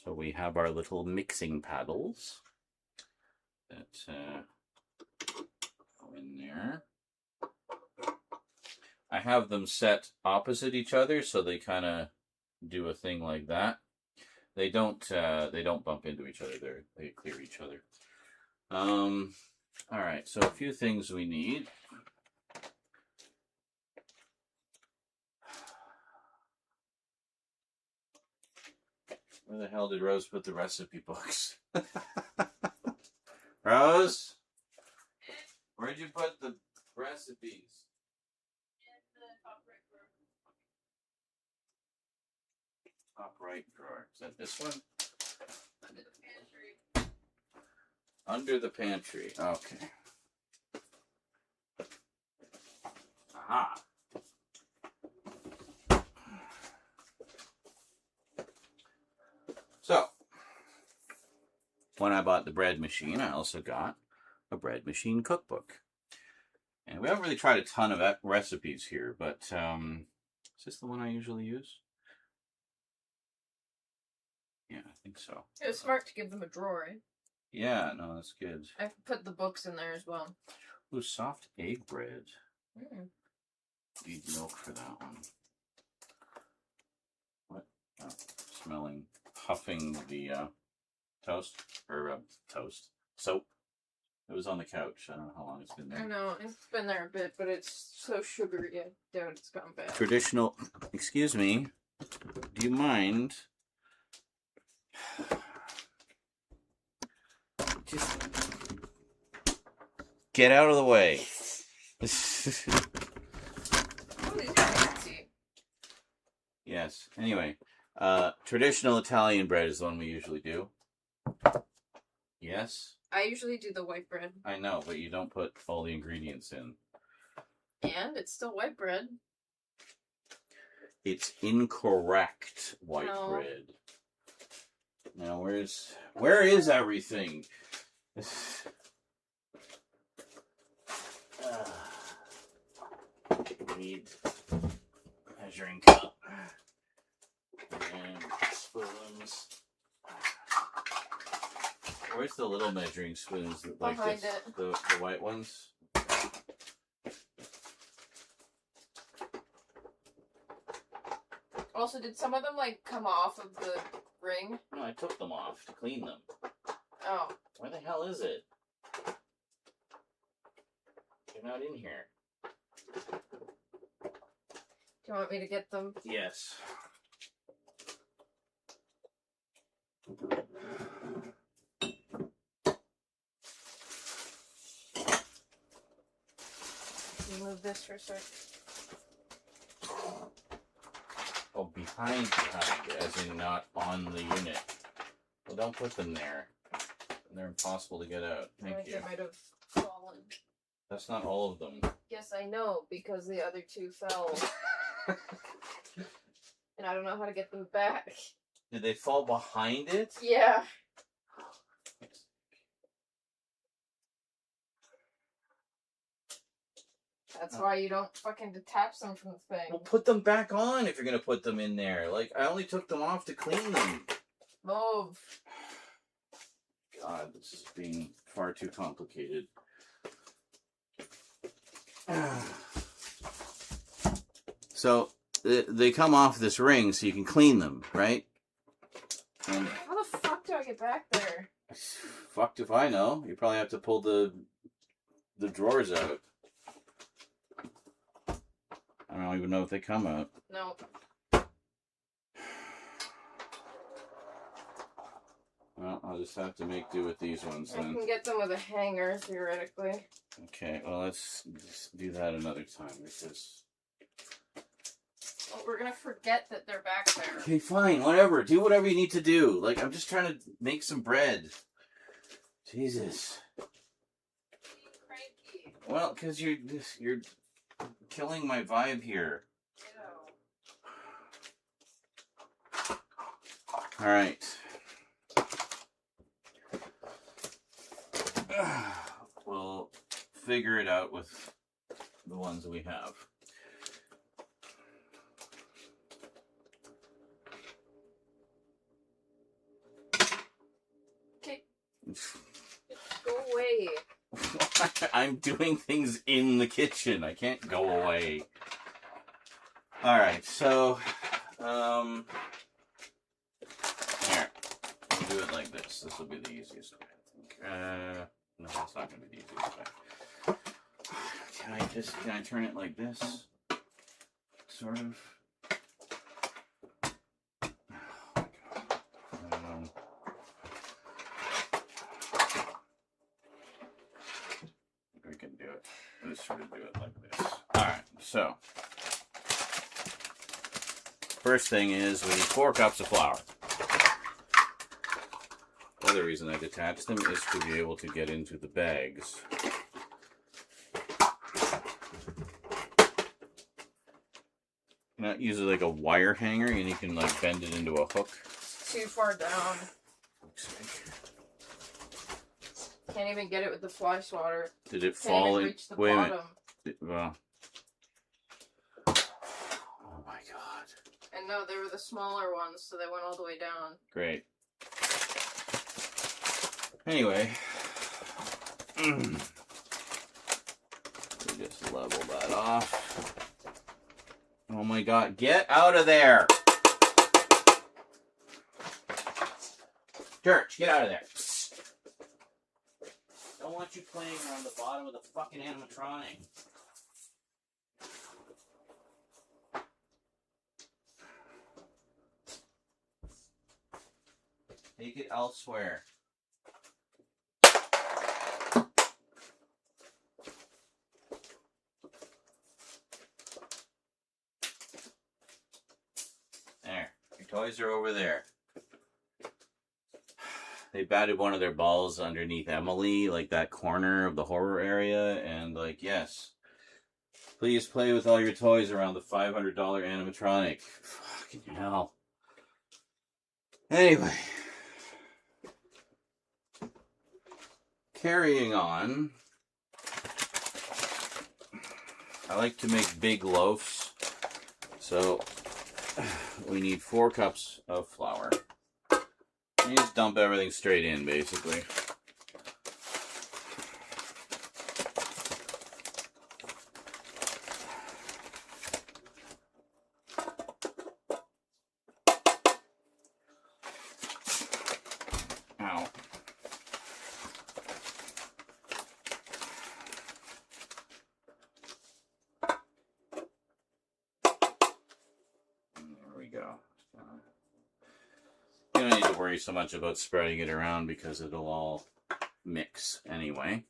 So we have our little mixing paddles that go in there. I have them set opposite each other so they kind of do a thing like that. They don't bump into each other. They clear each other. All right, so a few things we need. Where the hell did Rose put the recipe books? Rose? Where'd you put the recipes? In the top right drawer. Top right drawer. Is that this one? Under the pantry. Under the pantry. Okay. Aha. So, when I bought the bread machine, I also got a bread machine cookbook. And we haven't really tried a ton of recipes here, but is this the one I usually use? Yeah, I think so. It was smart to give them a drawer. Eh? Yeah, no, that's good. I put the books in there as well. Ooh, soft egg bread. Mm. Need milk for that one. What? Oh, smelling, huffing the toast or toast soap. It was on the couch. I don't know how long it's been there. I know it's been there a bit, but it's so sugary. I doubt it's gone bad. Traditional. Excuse me. Do you mind? Just get out of the way. Oh, these are fancy. Yes. Anyway, traditional Italian bread is the one we usually do. Yes. I usually do the white bread. I know, but you don't put all the ingredients in. And it's still white bread. It's incorrect white No. bread. Now, where is everything? Need measuring cup and spoons. Where's the little measuring spoons? Like Behind this, it. the white ones? Also, did some of them like come off of the ring? No, I took them off to clean them. Oh. Where the hell is it? They're not in here. Do you want me to get them? Yes. Can you move this for a sec? Oh, behind, as in not on the unit. Well, don't put them there. They're impossible to get out. I Thank think you. they might have fallen. That's not all of them. Yes, I know, because the other two fell. And I don't know how to get them back. Did they fall behind it? Yeah. That's why you don't fucking detach them from the thing. Well, put them back on if you're going to put them in there. Like, I only took them off to clean them. Move. God, this is being far too complicated. So, they come off this ring so you can clean them, right? And How the fuck do I get back there? fucked if I know. You probably have to pull the drawers out. I don't even know if they come out. No. Well, I'll just have to make do with these ones I then. can get them with a hanger, theoretically. Okay, well, let's just do that another time because... Well, we're gonna forget that they're back there. Okay, fine, whatever. Do whatever you need to do. Like, I'm just trying to make some bread. Jesus. Well, because you're killing my vibe here. All right. We'll figure it out with the ones that we have. Okay. Go away. I'm doing things in the kitchen. I can't go away. All right, so here, we'll do it like this. This will be the easiest way, I think. No, that's not going to be the easiest way. Can I turn it like this? Sort of. We can do it. Let's sort of do it like this. Alright, so first thing is we need 4 cups of flour. The other reason I detached them is to be able to get into the bags. Not use it like a wire hanger, and you can like bend it into a hook. It's too far down. Can't even get it with the fly swatter. Did it fall in? Reach the Wait a bottom. minute. Well. Oh my god. And no, they were the smaller ones, so they went all the way down. Great. Anyway. We just level that off. Oh my god, get out of there! Church, get out of there. Don't want you playing around the bottom of the fucking animatronic. Take it elsewhere. There. Your toys are over there. They batted one of their balls underneath Emily, like that corner of the horror area, and like, yes. Please play with all your toys around the $500 animatronic. Fucking hell. Anyway. Carrying on. I like to make big loaves. So, we need 4 cups of flour. You just dump everything straight in, basically. Ow. There we go. You don't need to worry so much about spreading it around because it'll all mix anyway.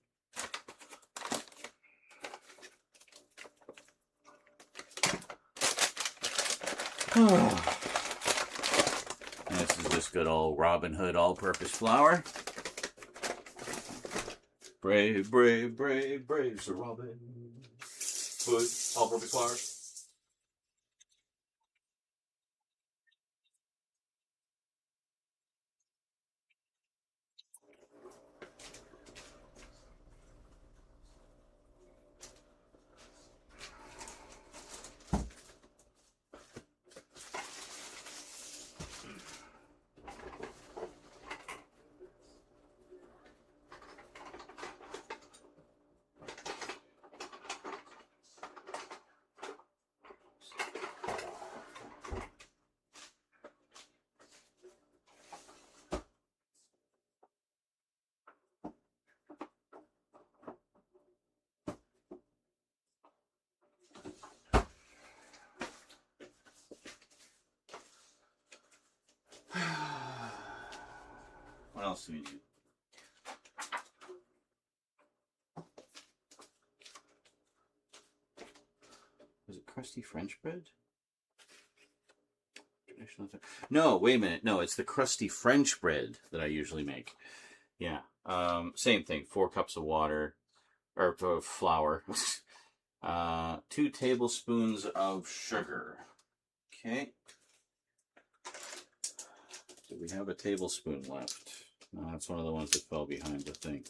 This is just good old Robin Hood all-purpose flour. Brave, brave, brave, brave Sir Robin Hood all-purpose flour. What else do we need? Is it crusty French bread? Traditional. No, wait a minute. No, it's the crusty French bread that I usually make. Yeah. Same thing. 4 cups of water. or flour. 2 tablespoons of sugar. Okay. Do we have a tablespoon left? No, that's one of the ones that fell behind the thing.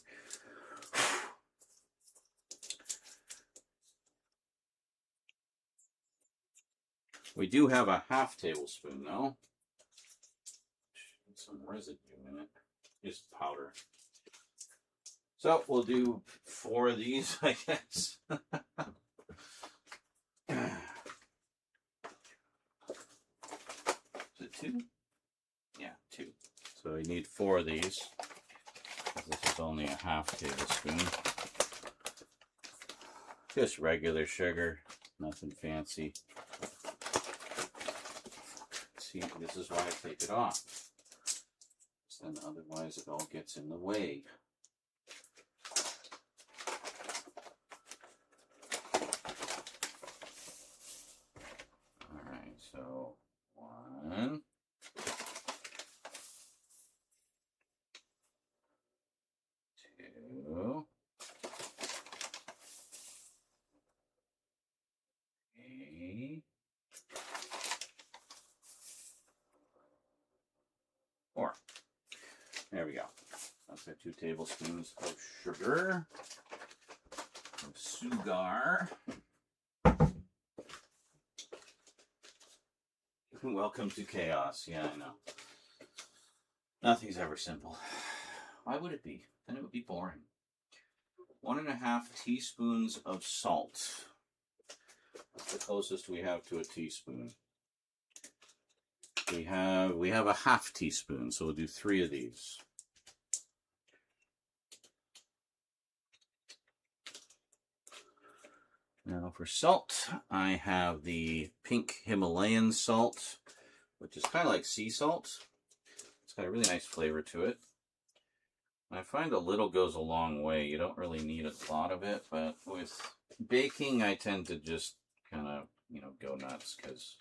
We do have a half tablespoon though. Some residue in it. Just powder. So we'll do 4 of these, I guess. Is it 2? Yeah, 2. So we need 4 of these. This is only a half tablespoon. Just regular sugar, nothing fancy. See, this is why I take it off. Then otherwise it all gets in the way. Alright, so 1, 2, 3, 4. There we go. That's our 2 tablespoons of sugar. Of sugar. Welcome to chaos. Yeah, I know. Nothing's ever simple. Why would it be? Then it would be boring. 1.5 teaspoons of salt. That's the closest we have to a teaspoon. We have a half teaspoon, so we'll do 3 of these. Now for salt, I have the pink Himalayan salt, which is kind of like sea salt. It's got a really nice flavor to it. I find a little goes a long way. You don't really need a lot of it, but with baking, I tend to just kind of, go nuts because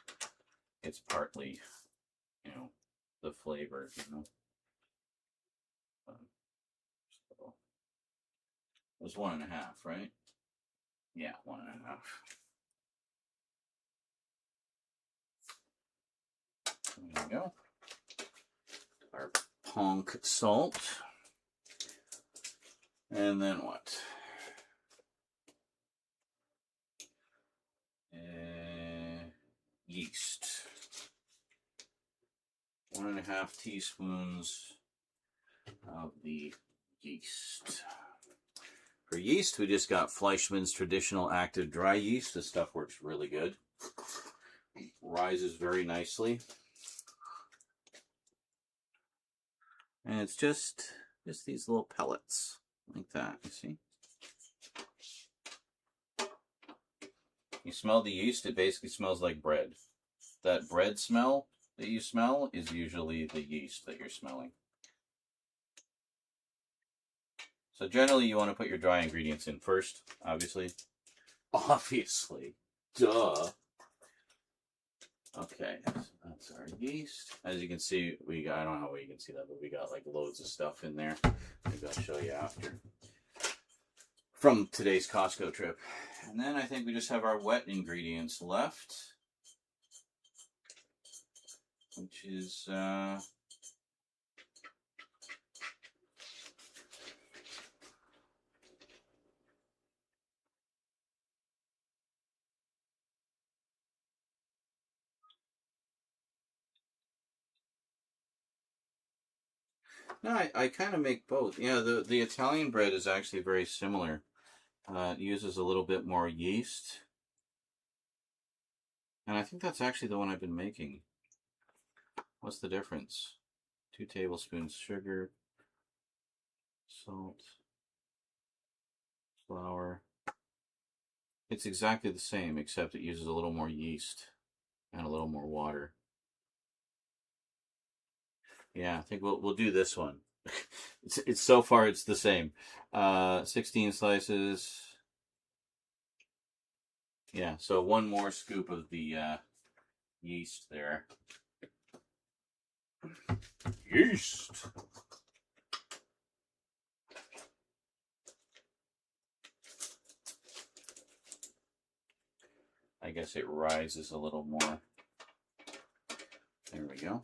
it's partly, the flavor, So, it was 1.5, right? Yeah, 1.5. There we go. Our punk salt. And then what? Yeast. 1.5 teaspoons of the yeast. For yeast, we just got Fleischmann's Traditional Active Dry Yeast. This stuff works really good. Rises very nicely. And it's just these little pellets, like that, you see? You smell the yeast, it basically smells like bread. That bread smell that you smell is usually the yeast that you're smelling. So generally you want to put your dry ingredients in first, obviously. Obviously. Duh. Okay, so that's our yeast. As you can see, we got, I don't know how you can see that, but we got like loads of stuff in there. Maybe I'll show you after. From today's Costco trip. And then I think we just have our wet ingredients left. Which is, no, I kind of make both. Yeah, the Italian bread is actually very similar. It uses a little bit more yeast. And I think that's actually the one I've been making. What's the difference? 2 tablespoons sugar, salt, flour. It's exactly the same, except it uses a little more yeast and a little more water. Yeah, I think we'll do this one. It's so far it's the same. 16 slices. Yeah, so 1 more scoop of the yeast there. Yeast. I guess it rises a little more. There we go.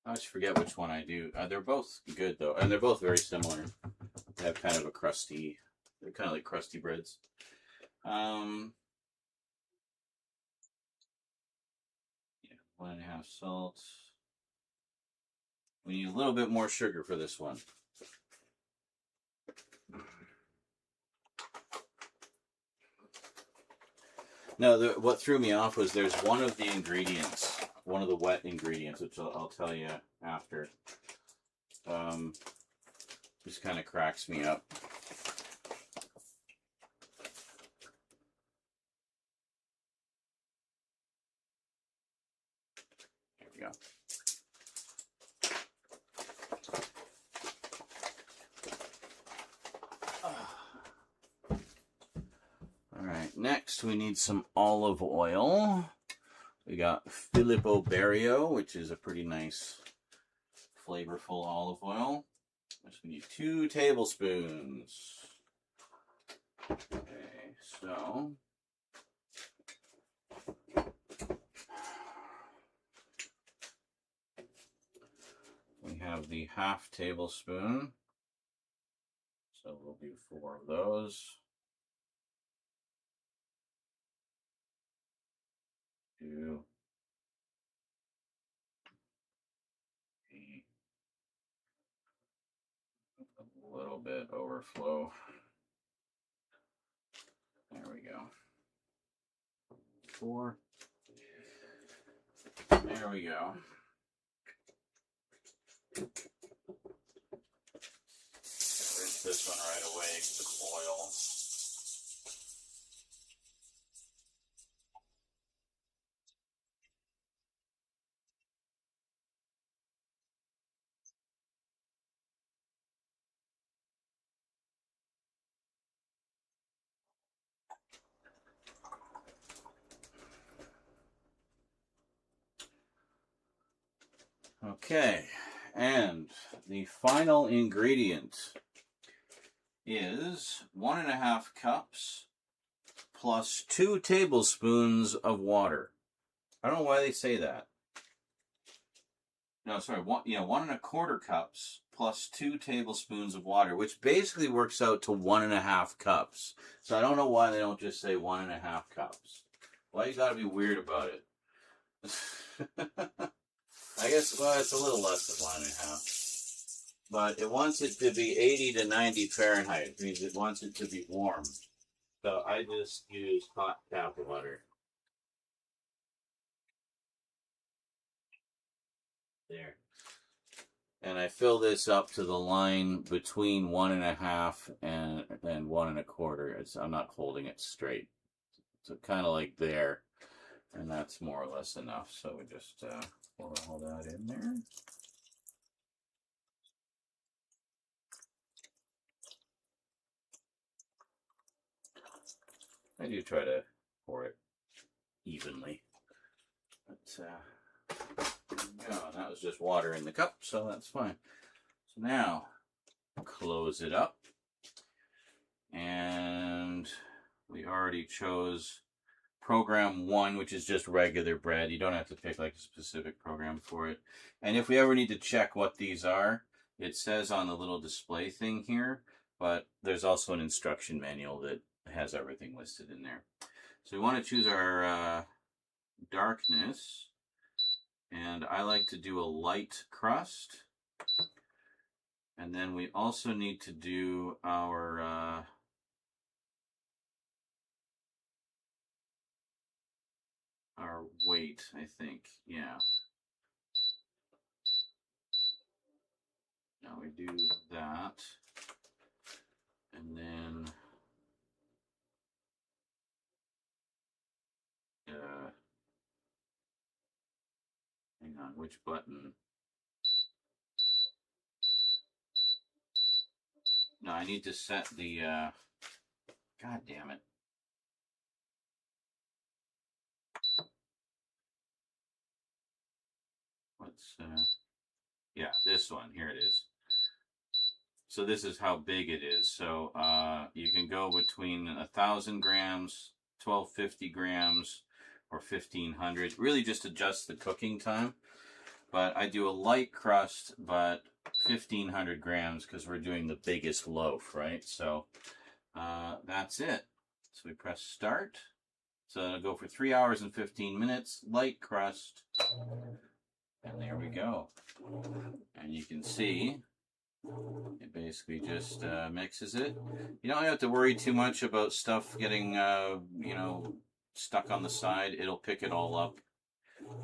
I always forget which one I do. They're both good though, and they're both very similar. They have kind of a crusty, they're kind of like crusty breads. Yeah, 1.5 salt. We need a little bit more sugar for this one. No, what threw me off was there's one of the ingredients, one of the wet ingredients, which I'll tell you after. Just kind of cracks me up. There we go. All right, next we need some olive oil. We got Filippo Berrio, which is a pretty nice, flavorful olive oil. We need 2 tablespoons. Okay, so we have the 1/2 tablespoon. So we'll do 4 of those. 2, 8, a little bit overflow. There we go. 4. There we go. Rinse this one right away with oil. Okay, and the final ingredient is 1.5 cups plus 2 tablespoons of water. I don't know why they say that. No, sorry, 1.25 cups plus 2 tablespoons of water, which basically works out to 1.5 cups. So I don't know why they don't just say 1.5 cups. Why you gotta be weird about it? I guess, well, it's a little less than 1.5. But it wants it to be 80 to 90 Fahrenheit. It means it wants it to be warm. So I just use hot tap water. There. And I fill this up to the line between 1.5 and 1.25. I'm not holding it straight. So kind of like there. And that's more or less enough. So we just pour all that in there. I do try to pour it evenly. But yeah, that was just water in the cup, so that's fine. So now, close it up. And we already chose program 1, which is just regular bread. You don't have to pick like a specific program for it. And if we ever need to check what these are, it says on the little display thing here, but there's also an instruction manual that has everything listed in there. So we want to choose our darkness, and I like to do a light crust. And then we also need to do our weight, I think. Yeah. Now we do that. And then hang on, which button? No, I need to set the God damn it. Let's yeah, this one. Here it is. So this is how big it is. So you can go between 1,000 grams, 1,250 grams, or 1,500. Really just adjust the cooking time. But I do a light crust, but 1,500 grams because we're doing the biggest loaf, right? So that's it. So we press start. So it'll go for 3 hours and 15 minutes, light crust. And there we go. And you can see it basically just mixes it. You don't have to worry too much about stuff getting, you know, stuck on the side. It'll pick it all up.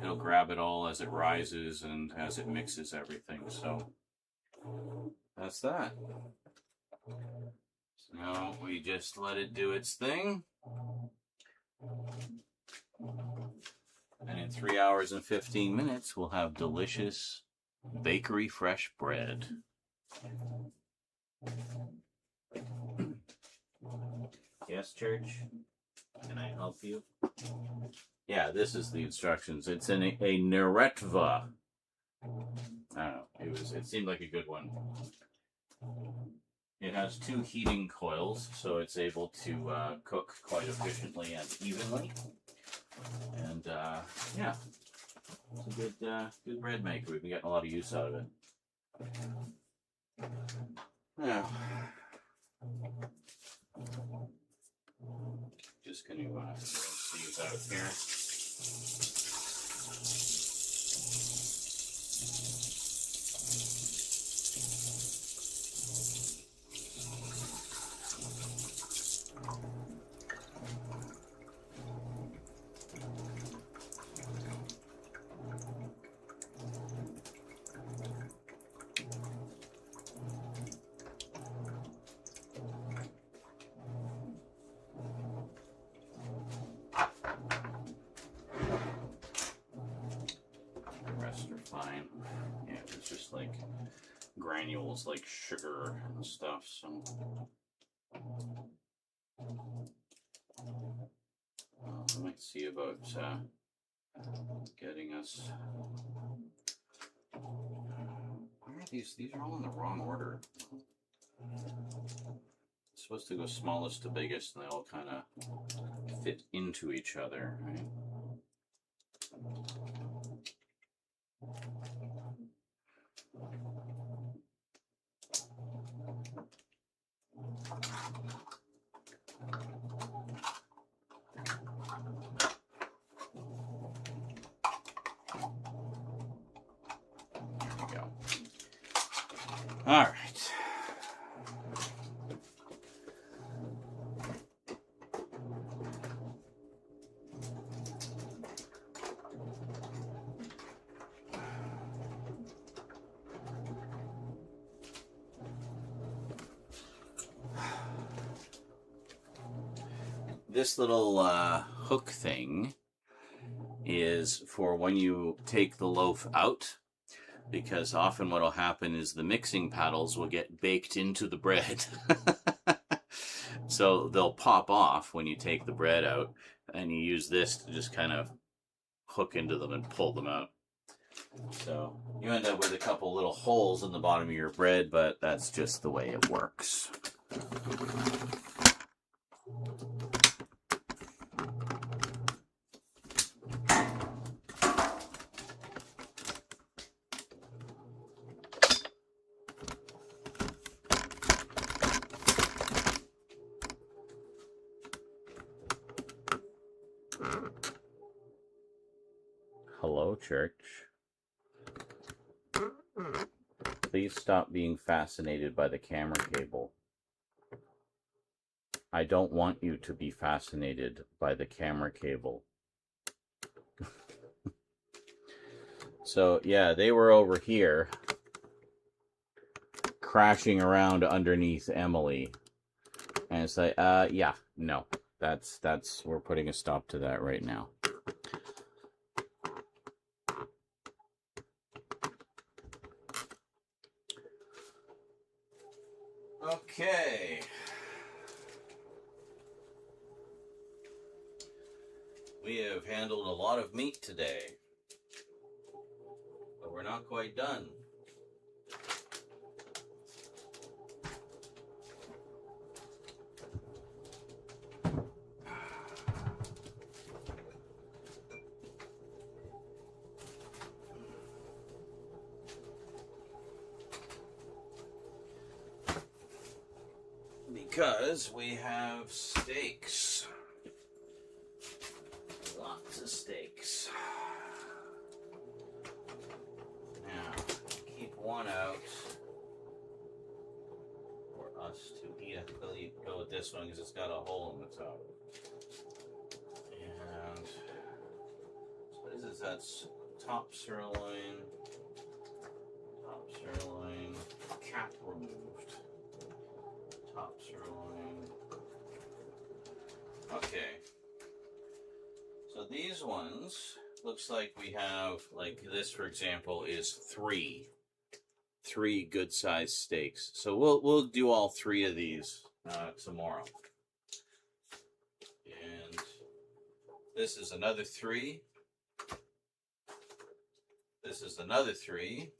It'll grab it all as it rises and as it mixes everything. So that's that. So now we just let it do its thing. And in 3 hours and 15 minutes, we'll have delicious bakery fresh bread. Yes, church? Can I help you? Yeah, this is the instructions. It's a Neretva. I don't know. It seemed like a good one. It has 2 heating coils, so it's able to cook quite efficiently and evenly. And yeah, it's a good bread maker. We've been getting a lot of use out of it. Now, just going to rinse these out here. Fine. Yeah, it's just like granules like sugar and stuff, so I might see about getting us. Why are these are all in the wrong order. It's supposed to go smallest to biggest and they all kind of fit into each other, right? All right. This little hook thing is for when you take the loaf out, because often what will happen is the mixing paddles will get baked into the bread. So they'll pop off when you take the bread out, and you use this to just kind of hook into them and pull them out. So you end up with a couple little holes in the bottom of your bread, but that's just the way it works. Hello, church. Please stop being fascinated by the camera cable. I don't want you to be fascinated by the camera cable. So, yeah, they were over here crashing around underneath Emily. And it's like, yeah, no. We're putting a stop to that right now. Okay. We have handled a lot of meat today, but we're not quite done. because we have steaks. Lots of steaks. Now, keep one out for us to eat. I'll go with this one because it's got a hole in the top. And so what is this? That's top sirloin. Top sirloin. Cap removed. Top sirloin. Okay. So these ones, looks like we have, like this for example, is three good sized steaks. So we'll do all three of these tomorrow. And this is another three. This is another three.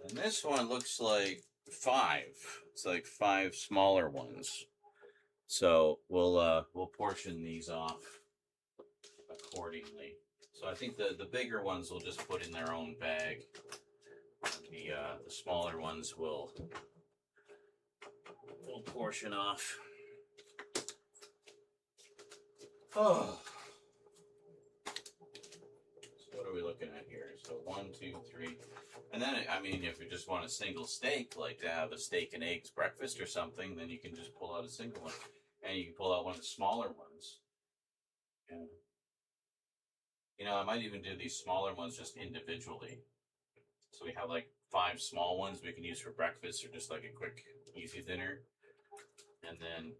And this one looks like 5. It's like 5 smaller ones. So we'll portion these off accordingly. So I think the bigger ones we'll just put in their own bag. The smaller ones we'll portion off. Oh. So what are we looking at here? So 1, 2, 3. And then, I mean, if you just want a single steak, like to have a steak and eggs breakfast or something, then you can just pull out a single one. And you can pull out one of the smaller ones. And, you know, I might even do these smaller ones just individually. So we have like 5 small ones we can use for breakfast or just like a quick, easy dinner. And then,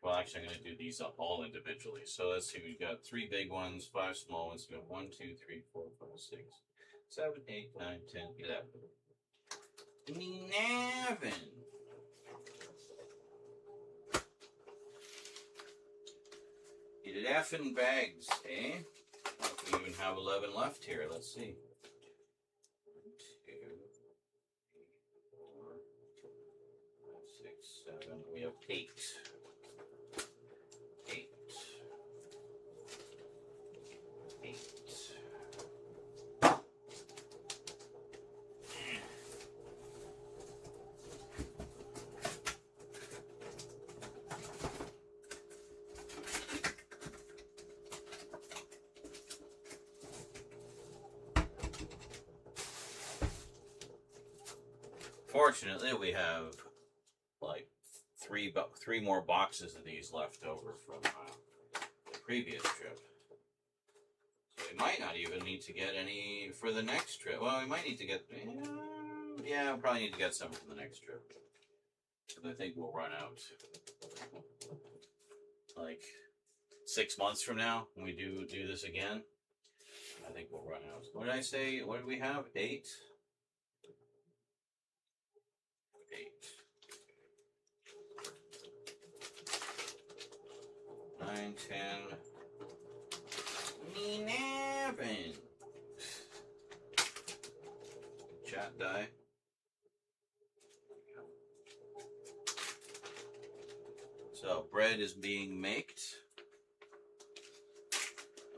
well, actually, I'm going to do these all individually. So let's see, we've got 3 big ones, 5 small ones. We have 1, 2, 3, 4, 5, 6, 7, 8, 9, 10, 11. 11. Eleven bags, eh? We even have 11 left here. Let's see. 1, 2, 3, 4, 5, 6, 7. We have 8. 8. 8. Fortunately, we have like three more boxes of these left over from the previous trip. So we might not even need to get any for the next trip. Well, we might need to get, yeah, we'll probably need to get some for the next trip. Because I think we'll run out. Like 6 months from now, when we do this again, I think we'll run out. What did I say? What did we have? 8? 8. 9, 10. 11. Chat die. So bread is being baked.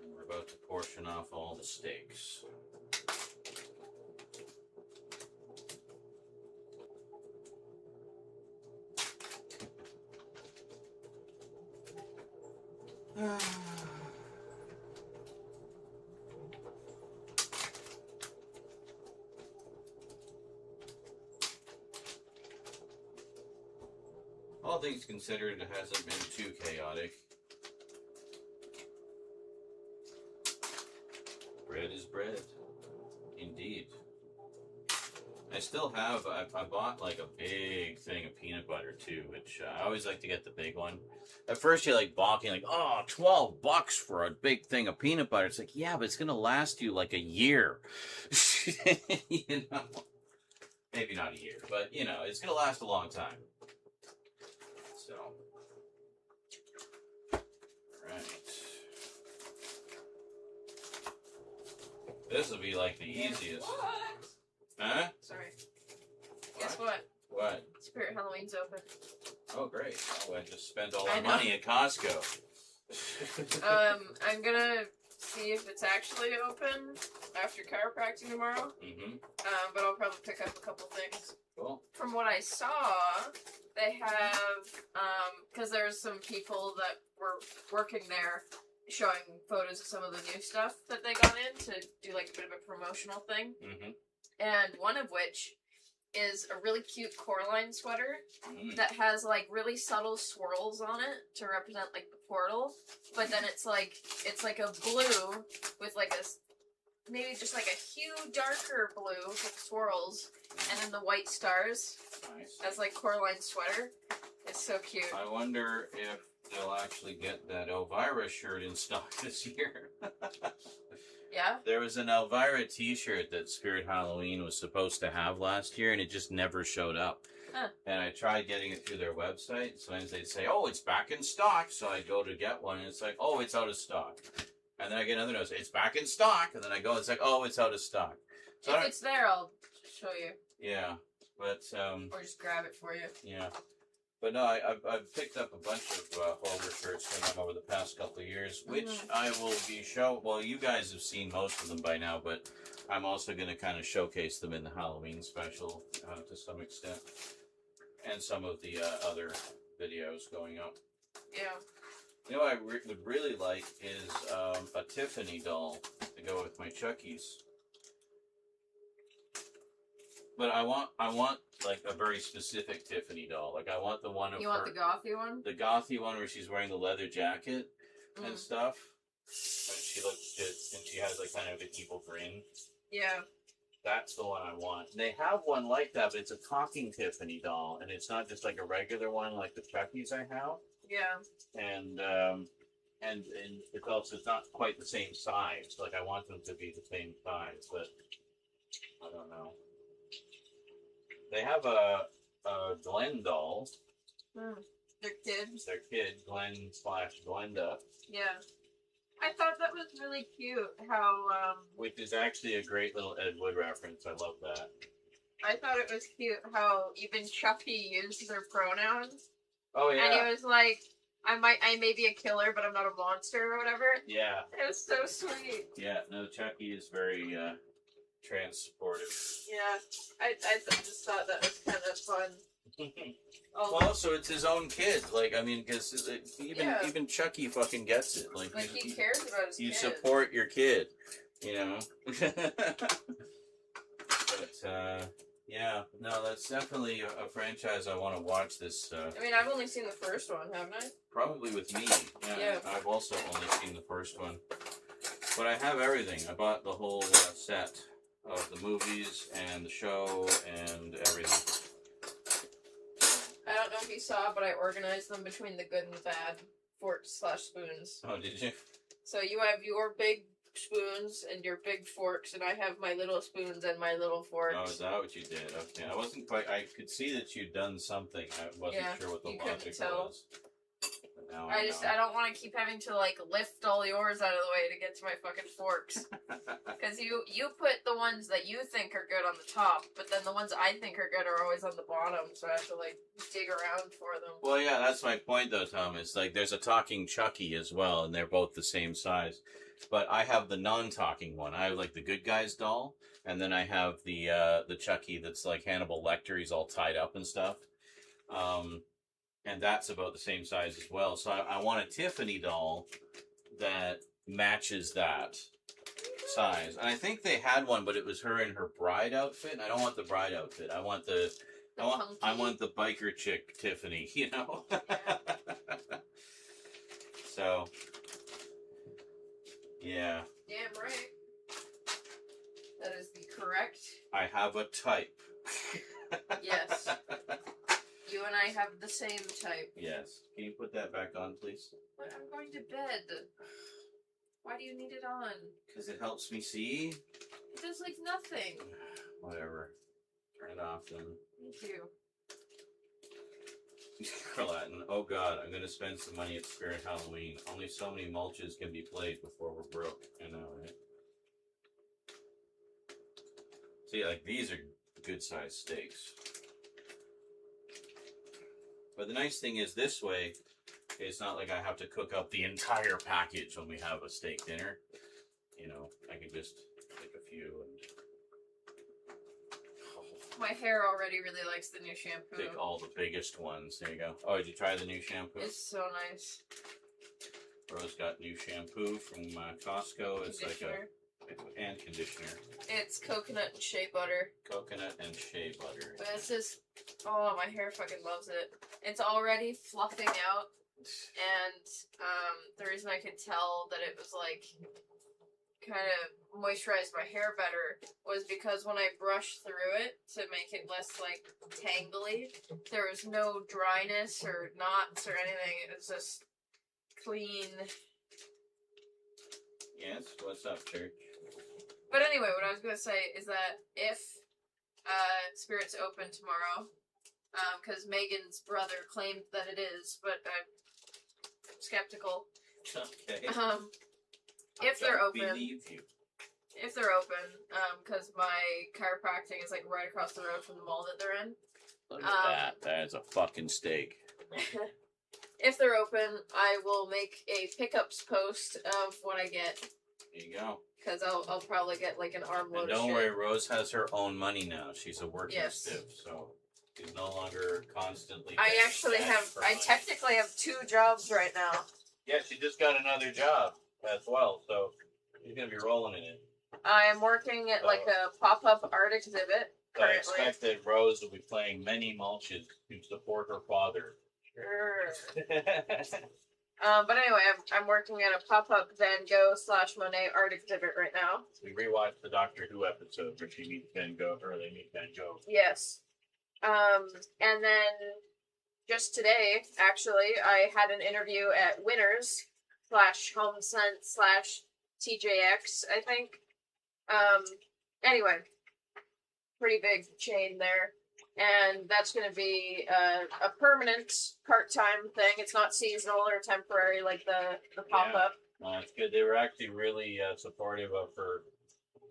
And we're about to portion off all the steaks. All things considered, it hasn't been too chaotic. Bread is bread. Indeed. I still have, I bought like a big thing of peanut butter too, which I always like to get the big one. At first you're like balking, like, oh, $12 for a big thing of peanut butter. It's like, yeah, but it's going to last you like a year. You know? Maybe not a year, but you know, it's going to last a long time. So, alright. This will be like the easiest. What? Huh? Sorry. Guess what? What? Spirit Halloween's open. Oh, great. Oh, I just spent all our money at Costco. I'm gonna see if it's actually open after chiropractic tomorrow. Mm-hmm. But I'll probably pick up a couple things. Cool. From what I saw, they have, because there's some people that were working there showing photos of some of the new stuff that they got in to do like a bit of a promotional thing. Mm-hmm. And one of which is a really cute Coraline sweater that has like really subtle swirls on it to represent like the portal. But then it's like a blue with like a maybe just like a hue darker blue with swirls, and then the white stars. Nice. As like Coraline sweater. It's so cute. I wonder if they'll actually get that Elvira shirt in stock this year. Yeah? There was an Elvira t-shirt that Spirit Halloween was supposed to have last year, and it just never showed up. Huh. And I tried getting it through their website. Sometimes they'd say, oh, it's back in stock. So I go to get one, and it's like, oh, it's out of stock. And then I get another notice, it's back in stock. And then I go, it's like, oh, it's out of stock. So if it's there, I'll show you. Yeah, but... or just grab it for you. Yeah. But no, I've picked up a bunch of horror shirts from them over the past couple of years, which I will be well, you guys have seen most of them by now, but I'm also going to kind of showcase them in the Halloween special to some extent. And some of the other videos going up. Yeah. You know what I would really like is a Tiffany doll to go with my Chuckies. But I want like a very specific Tiffany doll. Like I want the one of You want the gothy one? The gothy one where she's wearing the leather jacket and stuff. And she looks and she has like kind of an evil grin. Yeah. That's the one I want. And they have one like that, but it's a talking Tiffany doll, and it's not just like a regular one like the Chuckies I have. Yeah. And it's also not quite the same size. Like I want them to be the same size, but I don't know. They have a Glen doll. Their kids. Their kid, Glen/Glenda. Yeah. I thought that was really cute how, Which is actually a great little Ed Wood reference. I love that. I thought it was cute how even Chucky used their pronouns. Oh, yeah. And he was like, I may be a killer, but I'm not a monster or whatever. Yeah. It was so sweet. Yeah, no, Chucky is very, transportive. Yeah. I just thought that was kind of fun. Well, so it's his own kid. Like, I mean, because even Chucky fucking gets it. Like he cares about his kid. You support your kid, you know? But, yeah, no, that's definitely a franchise I want to watch this. I mean, I've only seen the first one, haven't I? Probably with me. Yeah. I've also only seen the first one. But I have everything. I bought the whole set of the movies and the show and everything. I don't know if you saw, but I organized them between the good and the bad forks/spoons. Oh, did you? So you have your big spoons and your big forks, and I have my little spoons and my little forks. Oh, is that what you did? Okay, I wasn't quite. I could see that you'd done something. I wasn't sure what the logic was. But now I don't want to keep having to like lift all yours out of the way to get to my fucking forks. Because you put the ones that you think are good on the top, but then the ones I think are good are always on the bottom, so I have to like dig around for them. Well, yeah, that's my point though, Thomas. Like, there's a talking Chucky as well, and they're both the same size. But I have the non-talking one. I have like the good guy's doll, and then I have the Chucky that's like Hannibal Lecter. He's all tied up and stuff. And that's about the same size as well. So I want a Tiffany doll that matches that size. And I think they had one, but it was her in her bride outfit. And I don't want the bride outfit. I want I want the biker chick Tiffany, you know? So, yeah. Damn right. That is the correct. I have a type. Yes. You and I have the same type. Yes. Can you put that back on, please? But I'm going to bed. Why do you need it on? Because it helps me see. It does like nothing. Whatever. Turn it off then. Thank you. Latin. Oh god, I'm gonna spend some money at Spirit Halloween. Only so many mulches can be played before we're broke. I know, right? See, like, these are good sized steaks. But the nice thing is this way, it's not like I have to cook up the entire package when we have a steak dinner. You know, I can just take a few and... My hair already really likes the new shampoo. Take all the biggest ones. There you go. Oh, did you try the new shampoo? It's so nice. Rose got new shampoo from Costco. It's like a hand conditioner. It's coconut and shea butter. Coconut and shea butter. But it's just, oh, my hair fucking loves it. It's already fluffing out, and the reason I could tell that it was like kind of moisturized my hair better was because when I brushed through it to make it less like tangly, there was no dryness or knots or anything. It was just clean. Yes, what's up, Church? But anyway, what I was gonna say is that if Spirit's open tomorrow, because Megan's brother claimed that it is, but I'm skeptical. Okay. If they're open, believe you. if they're open, because my chiropractic is like right across the road from the mall that they're in. Look at that. That is a fucking steak. If they're open, I will make a pickups post of what I get. There you go. Because I'll probably get like an armload And of don't shit. worry, Rose has her own money now. She's a working Yes. stiff, so she's no longer constantly. I actually technically have 2 jobs right now. Yeah, she just got another job as well, so she's gonna be rolling in it. I am working at like a pop-up art exhibit So I currently. expect that Rose will be playing many mulches to support her father. Sure. But anyway, I'm working at a pop-up Van Gogh / Monet art exhibit right now. We rewatched the Doctor Who episode where she meets Van Gogh, or they meet Van Gogh. Yes. And then just today, actually, I had an interview at Winners / HomeSense / TJX, I think. Anyway, pretty big chain there. And that's going to be a permanent part-time thing. It's not seasonal or temporary like the pop-up. That's good. They were actually really supportive of her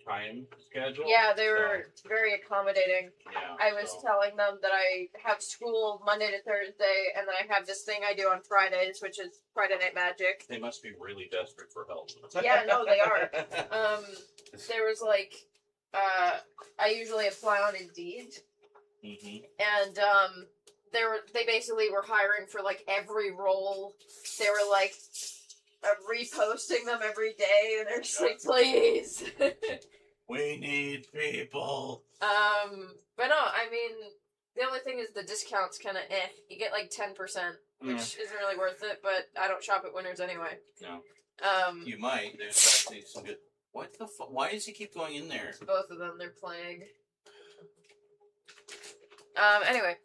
time schedule. Yeah, they were very accommodating. Yeah, I was telling them that I have school Monday to Thursday, and then I have this thing I do on Fridays, which is Friday Night Magic. They must be really desperate for help. Yeah, no, they are. There was like, I usually apply on Indeed. Mm-hmm. And they basically were hiring for like every role. They were like reposting them every day, and they're just like, please. We need people. But no, I mean, the only thing is the discount's kind of You get like 10%, which isn't really worth it. But I don't shop at Winners anyway. No. You might. There's actually some good. What the fuck? Why does he keep going in there? Both of them, they're plague. Anyway,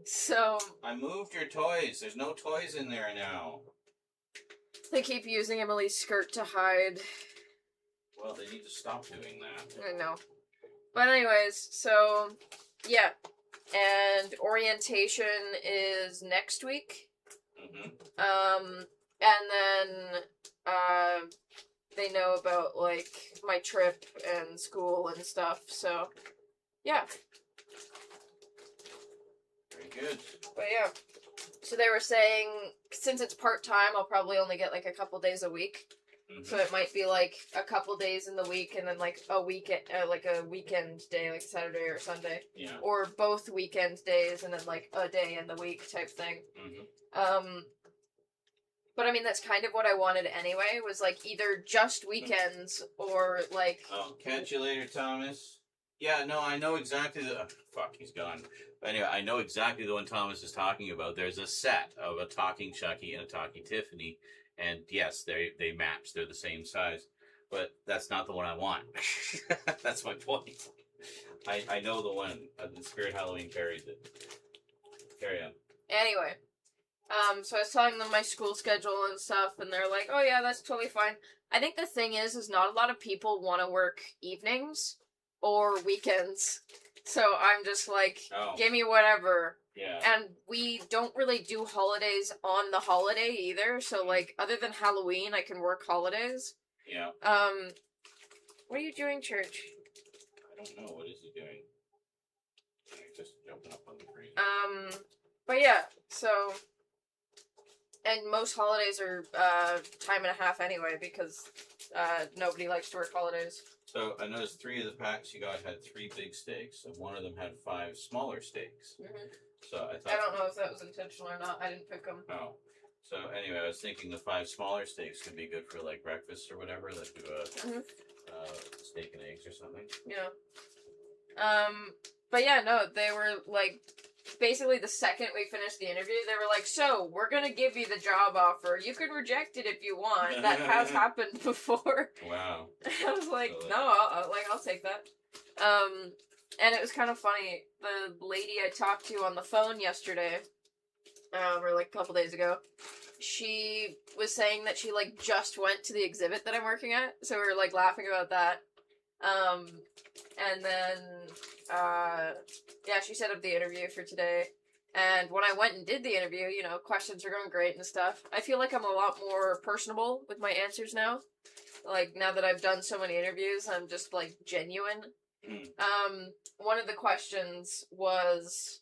so I moved your toys. There's no toys in there now. they keep using Emily's skirt to hide. Well, they need to stop doing that. I know. But anyways, so, yeah. And orientation is next week. Mm-hmm. And then, they know about, like, my trip and school and stuff, so, yeah. Very good. But yeah. So they were saying, since it's part-time, I'll probably only get, like, a couple days a week. Mm-hmm. So it might be, like, a couple days in the week and then, like, a weekend, like, a weekend day, like Saturday or Sunday. Yeah. Or both weekend days and then, like, a day in the week type thing. Mm-hmm. But I mean, that's kind of what I wanted anyway, was, like, either just weekends or, like... Oh, catch you later, Thomas. Yeah, no, I know exactly the... fuck, he's gone. But anyway, I know exactly the one Thomas is talking about. There's a set of a talking Chucky and a talking Tiffany. And yes, they match. They're the same size. But that's not the one I want. That's my point. I know the one. The Spirit Halloween carries it. Carry on. Anyway. So I was telling them my school schedule and stuff, and they're like, oh yeah, that's totally fine. I think the thing is not a lot of people want to work evenings or weekends. So I'm just like, give me whatever. Yeah. And we don't really do holidays on the holiday either, so like, other than Halloween, I can work holidays. Yeah. What are you doing, Church? I don't know. What is he doing? Just jumping up on the screen. But yeah, so... And most holidays are time and a half anyway, because nobody likes to work holidays. So I noticed 3 of the packs you got had 3 big steaks, and one of them had 5 smaller steaks. Mm-hmm. So I thought. I don't know if that was intentional or not. I didn't pick them. Oh. So anyway, I was thinking the 5 smaller steaks could be good for like breakfast or whatever. Let's do a steak and eggs or something. Yeah. But yeah, no, they were like, basically the second we finished the interview, they were like, so, we're gonna give you the job offer. You can reject it if you want. That has happened before. Wow. I was like, So, no, I'll take that. And it was kind of funny. The lady I talked to on the phone yesterday, or like a couple days ago, she was saying that she like just went to the exhibit that I'm working at. So we were like laughing about that. And then, yeah, she set up the interview for today. And when I went and did the interview, you know, questions are going great and stuff. I feel like I'm a lot more personable with my answers now. Like, now that I've done so many interviews, I'm just, like, genuine. One of the questions was,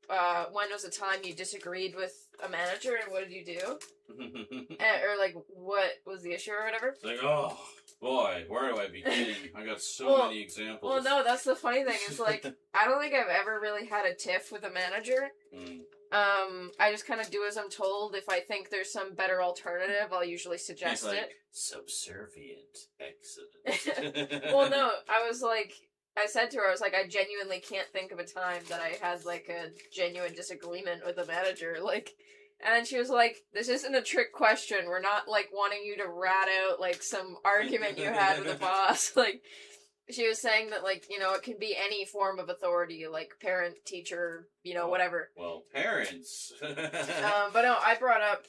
when was the time you disagreed with a manager and what did you do? Or, like, what was the issue or whatever? It's like, oh, boy, where do I begin? I got so many examples. Well, no, that's the funny thing. Is like, I don't think I've ever really had a tiff with a manager. I just kind of do as I'm told. If I think there's some better alternative, I'll usually suggest it. Subservient. Excellent. Well, no, I said to her, I was like, I genuinely can't think of a time that I had, like, a genuine disagreement with a manager. Like, and then she was like, this isn't a trick question. We're not, like, wanting you to rat out, like, some argument you had with a boss. Like, she was saying that, like, you know, it can be any form of authority, like parent, teacher, you know, whatever. Well, parents. But no, I brought up,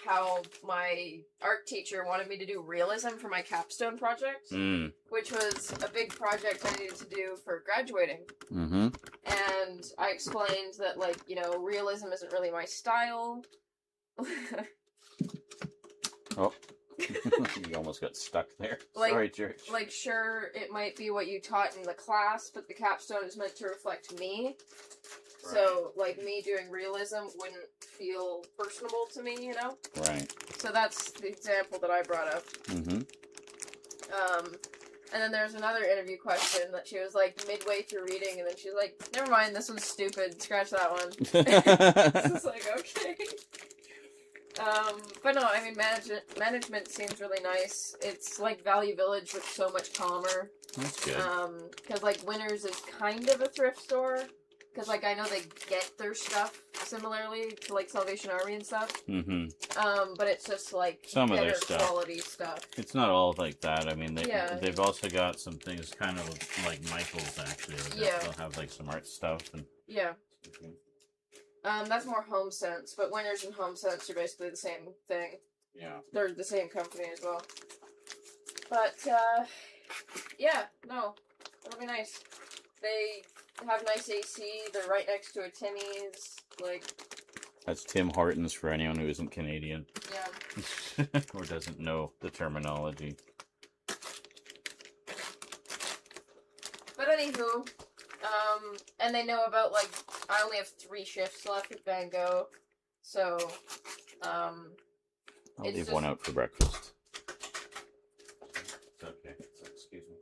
how my art teacher wanted me to do realism for my capstone project, which was a big project I needed to do for graduating. And I explained that, like, you know, realism isn't really my style. Oh. You almost got stuck there. Like, sorry, George. Like, sure, it might be what you taught in the class, but the capstone is meant to reflect me. Right. So, like, me doing realism wouldn't feel personable to me, you know? Right. So that's the example that I brought up. And then there's another interview question that she was, like, midway through reading, and then she was like, never mind, this one's stupid, scratch that one. So it's like, okay. But no, I mean, management seems really nice. It's like Value Village, but so much calmer. That's good. Because, like, Winners is kind of a thrift store. Because, like, I know they get their stuff similarly to, like, Salvation Army and stuff. But it's just, like, some better of their stuff. Quality stuff. It's not all like that. I mean, they've also got some things kind of like Michael's, actually. They'll have, like, some art stuff. And yeah. That's more Home Sense, but Winners and Home Sense are basically the same thing. Yeah. They're the same company as well. But, yeah, no, it'll be nice. They have nice AC, they're right next to a Timmy's, like... That's Tim Hortons for anyone who isn't Canadian. Yeah. Or doesn't know the terminology. But anywho, and they know about, like, I only have 3 shifts left at Van Gogh, so, I'll leave one out for breakfast. It's okay. Excuse me.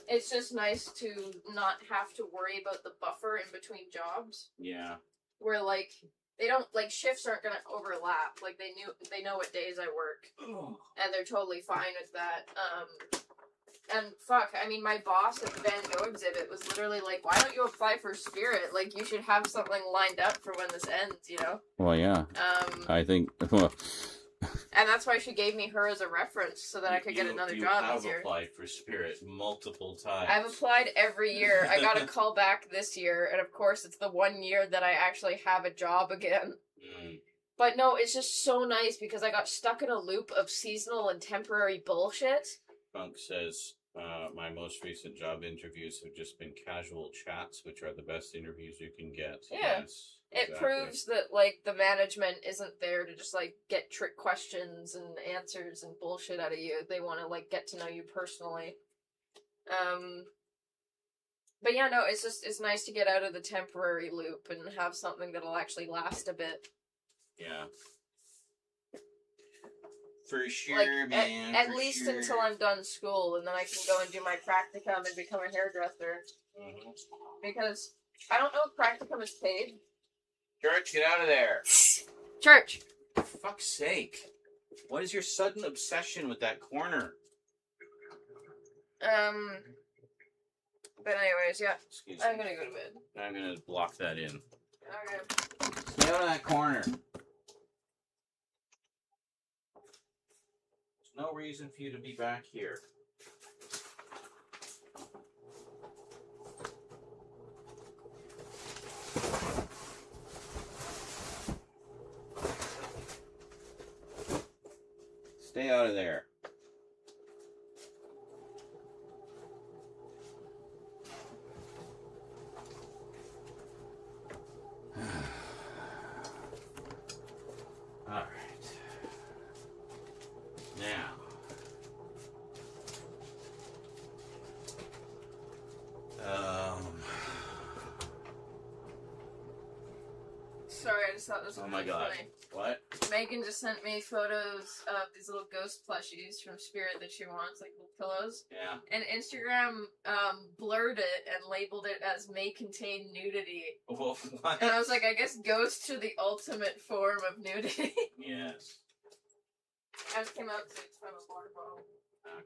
It's just nice to not have to worry about the buffer in between jobs. Yeah. Where, like, they don't, like, shifts aren't gonna overlap. Like, they know what days I work. And they're totally fine with that. And fuck, I mean, my boss at the Van Gogh exhibit was literally like, why don't you apply for Spirit? Like, you should have something lined up for when this ends, you know? Well, yeah. I think... And that's why she gave me her as a reference, so that I could get another job this year. You have applied for Spirit multiple times. I've applied every year. I got a call back this year, and of course it's the 1 year that I actually have a job again. But no, it's just so nice, because I got stuck in a loop of seasonal and temporary bullshit. Funk says, my most recent job interviews have just been casual chats, which are the best interviews you can get. Yeah. Yes, it proves that, like, the management isn't there to just, like, get trick questions and answers and bullshit out of you. They want to, like, get to know you personally. But yeah, no, it's nice to get out of the temporary loop and have something that'll actually last a bit. Yeah. For sure, like, man. at for least sure. until I'm done school, and then I can go and do my practicum and become a hairdresser. Mm-hmm. Because I don't know if practicum is paid. Church, get out of there. Church. For fuck's sake. What is your sudden obsession with that corner? But anyways, yeah. Excuse me. I'm gonna go to bed. I'm gonna block that in. Okay. Stay out of that corner. There's no reason for you to be back here. Stay out of there. All right. Now. Sorry, I just thought this was Oh my really god. funny. What? Megan just sent me photos of these little ghost plushies from Spirit that she wants, like little pillows. Yeah. And Instagram blurred it and labeled it as may contain nudity. Well, what? And I was like, I guess ghosts are the ultimate form of nudity. Yes. I just came out to find a water bottle.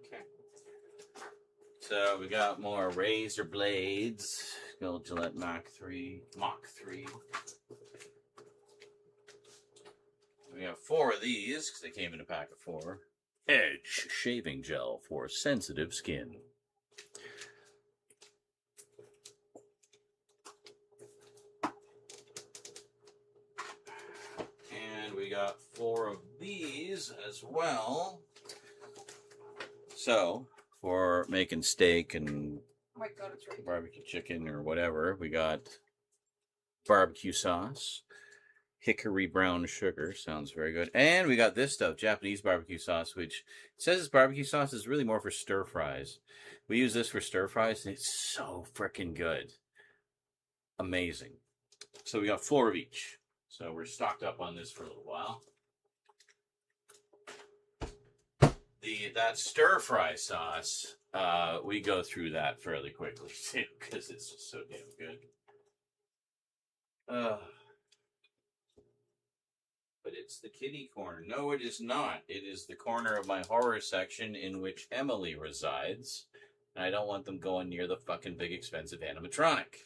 Okay. So we got more razor blades. Gold Gillette Mach 3. We have 4 of these because they came in a pack of 4. Edge shaving gel for sensitive skin. And we got 4 of these as well. So, for making steak and Oh my god, it's right. barbecue chicken or whatever, we got barbecue sauce, hickory brown sugar, sounds very good, and we got this stuff, Japanese barbecue sauce, which says it's barbecue sauce, is really more for stir fries. We use this for stir fries, and it's so freaking good. Amazing. So we got 4 of each. So we're stocked up on this for a little while. That stir fry sauce, we go through that fairly quickly too, because it's just so damn good. But it's the kitty corner. No, it is not. It is the corner of my horror section in which Emily resides. And I don't want them going near the fucking big expensive animatronic.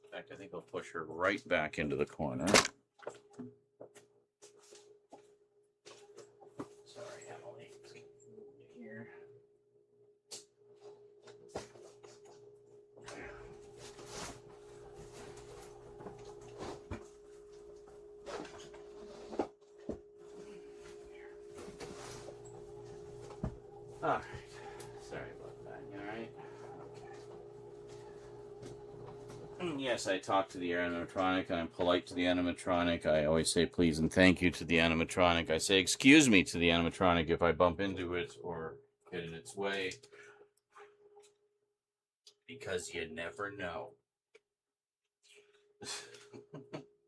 In fact, I think I'll push her right back into the corner. Sorry, Emily. Let's get here. All right. Sorry about that. You all right? Okay. Yes, I talk to the animatronic, and I'm polite to the animatronic. I always say please and thank you to the animatronic. I say excuse me to the animatronic if I bump into it or get in its way. Because you never know.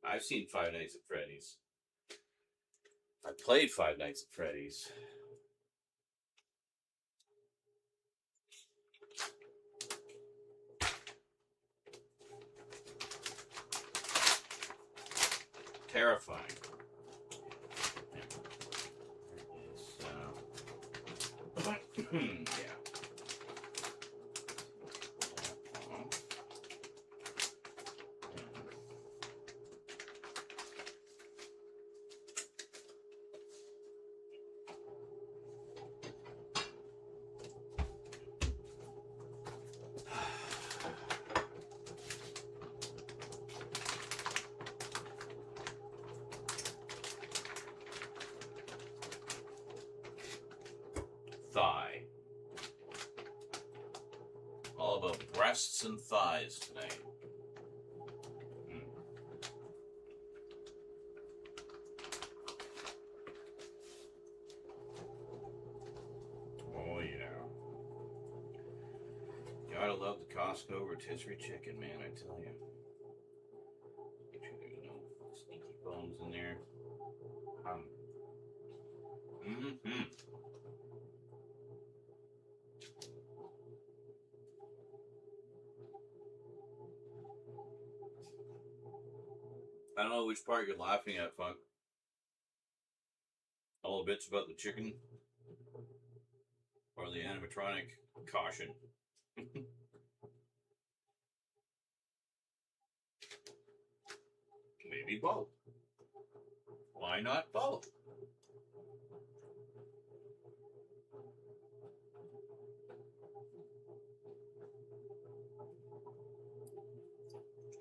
I've seen Five Nights at Freddy's. I played Five Nights at Freddy's. Terrifying. Yeah. Thigh. All about breasts and thighs tonight. Oh yeah. Gotta love the Costco rotisserie chicken, man, I tell you. Make sure there's no sneaky bones in there. I don't know which part you're laughing at, Funk. All the bits about the chicken or the animatronic caution. Maybe both. Why not both?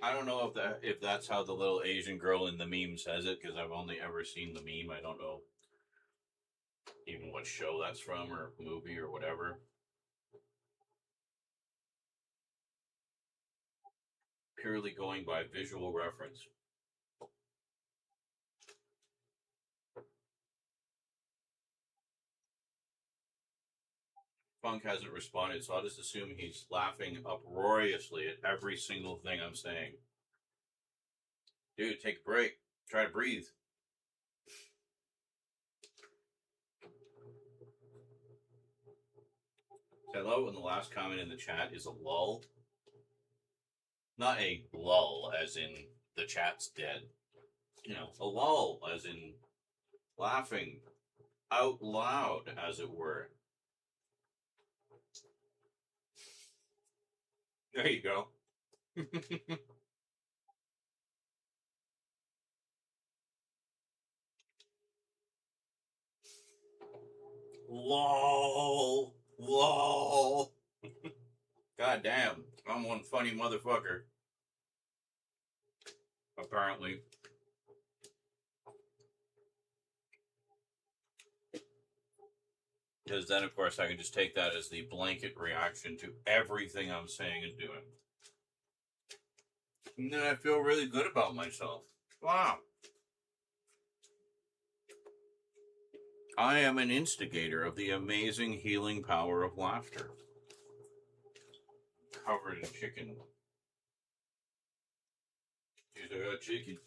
I don't know if that's how the little Asian girl in the meme says it, because I've only ever seen the meme. I don't know even what show that's from or movie or whatever. Purely going by visual reference. Funk hasn't responded, so I'll just assume he's laughing uproariously at every single thing I'm saying. Dude, take a break. Try to breathe. Hello, and the last comment in the chat is a lull. Not a lull as in the chat's dead. You know, a lull as in laughing out loud, as it were. There you go. Lol. Lol. God damn. I'm one funny motherfucker. Apparently. Because then, of course, I can just take that as the blanket reaction to everything I'm saying and doing. And then I feel really good about myself. Wow. I am an instigator of the amazing healing power of laughter. Covered in chicken. Jeez, I got chicken.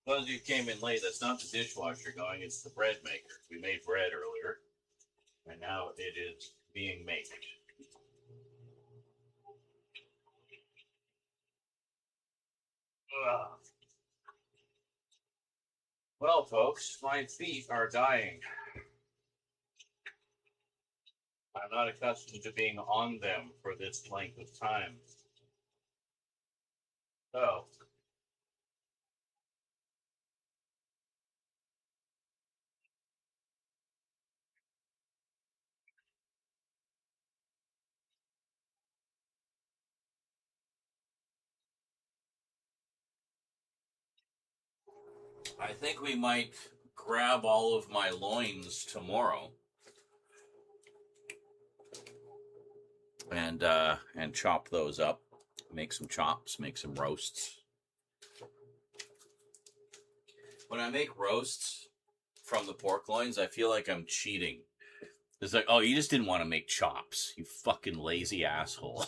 Those of you came in late, that's not the dishwasher going, it's the bread maker. We made bread earlier, and now it is being made. Ugh. Well, folks, my feet are dying. I'm not accustomed to being on them for this length of time. So, I think we might grab all of my loins tomorrow and chop those up. Make some chops, make some roasts. When I make roasts from the pork loins, I feel like I'm cheating. It's like, oh, you just didn't want to make chops, you fucking lazy asshole.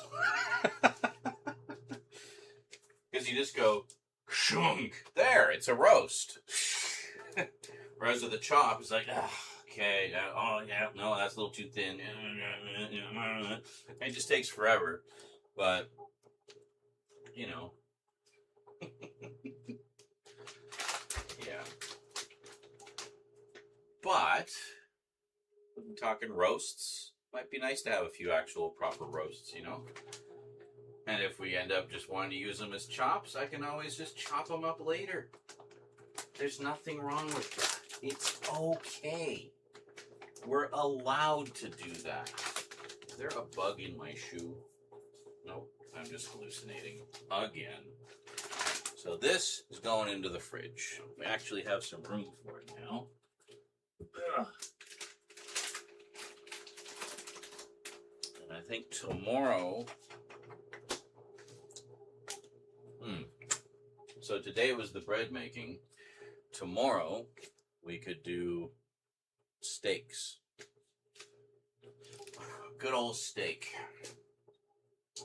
Because you just go, shunk, there, it's a roast. Whereas with the chop, it's like, okay, oh, yeah, no, that's a little too thin. It just takes forever. But, you know. Yeah. But, I'm talking roasts. Might be nice to have a few actual proper roasts, you know? And if we end up just wanting to use them as chops, I can always just chop them up later. There's nothing wrong with that. It's okay. We're allowed to do that. Is there a bug in my shoe? Nope, I'm just hallucinating again. So this is going into the fridge. We actually have some room for it now. Ugh. And I think tomorrow... So today was the bread making. Tomorrow we could do steaks. good old steak.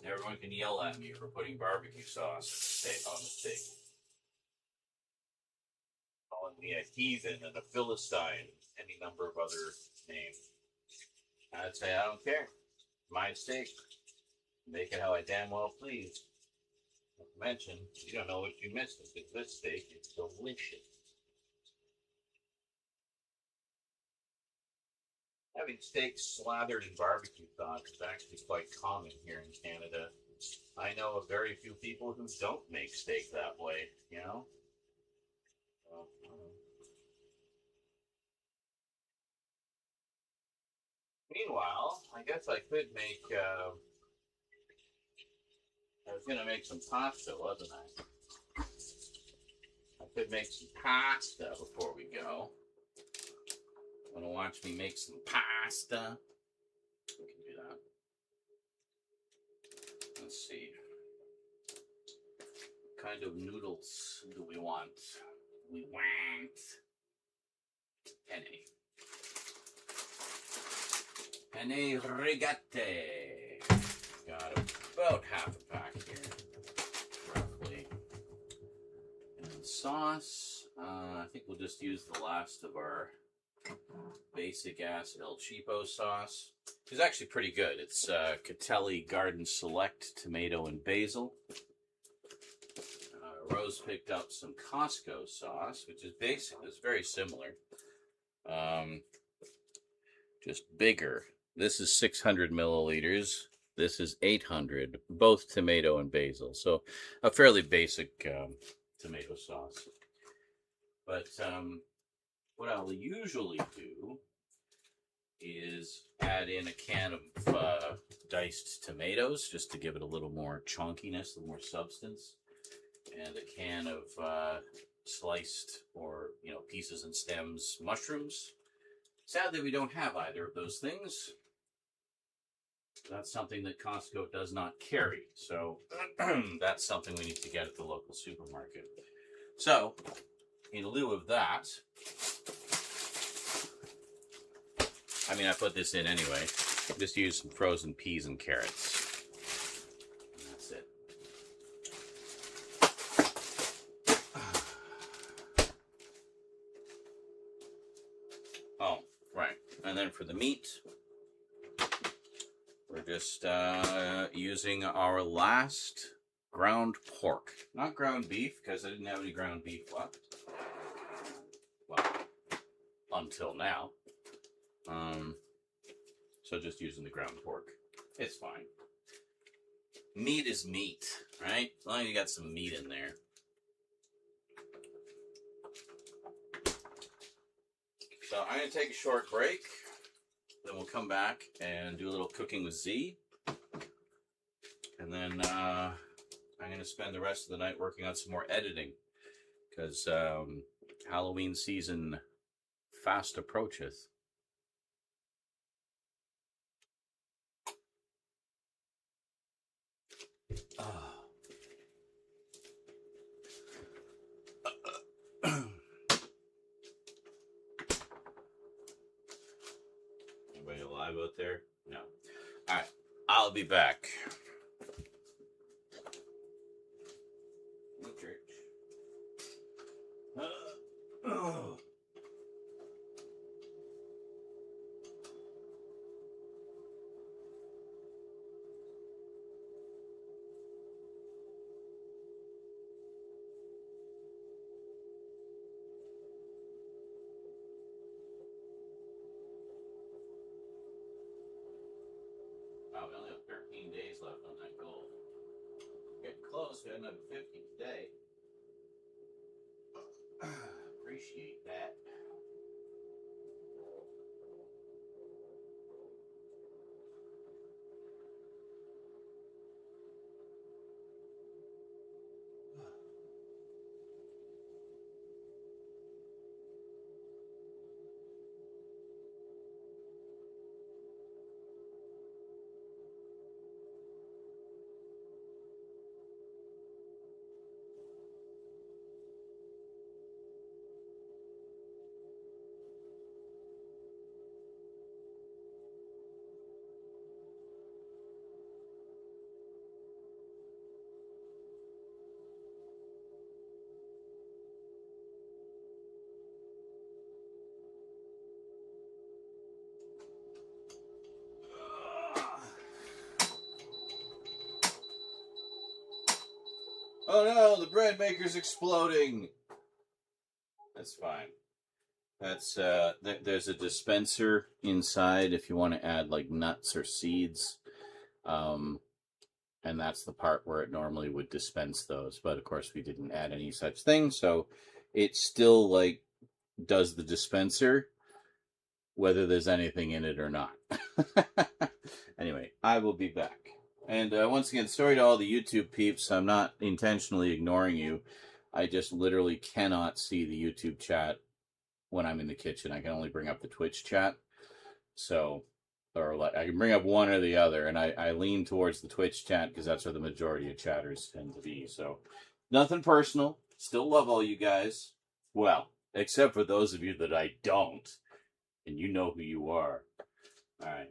Everyone can yell at me for putting barbecue sauce on the steak. Calling me a heathen and a philistine, any number of other names. I'd say I don't care. My steak. Make it how I damn well please. Not to mention, you don't know what you missed because this steak is delicious. Having steak slathered in barbecue sauce is actually quite common here in Canada. I know of very few people who don't make steak that way, you know? Well, meanwhile, I guess I could make, I was going to make some pasta, wasn't I? I could make some pasta before we go. Want to watch me make some pasta? We can do that. Let's see. What kind of noodles do we want? We want penne rigate. Got about half a pack here, roughly. And sauce. I think we'll just use the last of our basic ass El Cheapo sauce. It's actually pretty good. It's Catelli Garden Select tomato and basil. Rose picked up some Costco sauce, which is basic. It's very similar. Just bigger. This is 600 milliliters. This is 800. Both tomato and basil. So a fairly basic tomato sauce. But what I'll usually do is add in a can of diced tomatoes just to give it a little more chunkiness, a little more substance, and a can of sliced or pieces and stems mushrooms. Sadly, we don't have either of those things. That's something that Costco does not carry, so that's something we need to get at the local supermarket. So, in lieu of that, I put this in anyway. Just use some frozen peas and carrots. And that's it. Oh, right. And then for the meat, we're just using our last ground pork. Not ground beef, because I didn't have any ground beef left. Well, until now. So just using the ground pork. It's fine. Meat is meat, right? As long as you got some meat in there. So I'm going to take a short break. Then we'll come back and do a little cooking with Z. And then I'm going to spend the rest of the night working on some more editing. Because Halloween season fast approacheth. Anybody alive out there? No. All right. I'll be back. Wow, we only have 13 days left on that goal. Getting close to another 50 today. Appreciate that. Oh no, the bread maker's exploding. That's fine. That's there's a dispenser inside if you want to add like nuts or seeds. And that's the part where it normally would dispense those, but of course we didn't add any such thing, so it still like does the dispenser whether there's anything in it or not. Anyway, I will be back. And once again, sorry to all the YouTube peeps. I'm not intentionally ignoring you. I just literally cannot see the YouTube chat when I'm in the kitchen. I can only bring up the Twitch chat. So, or like, I can bring up one or the other, and I lean towards the Twitch chat because that's where the majority of chatters tend to be. So, nothing personal. Still love all you guys. Well, except for those of you that I don't. And you know who you are. All right.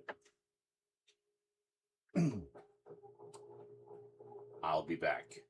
I'll be back.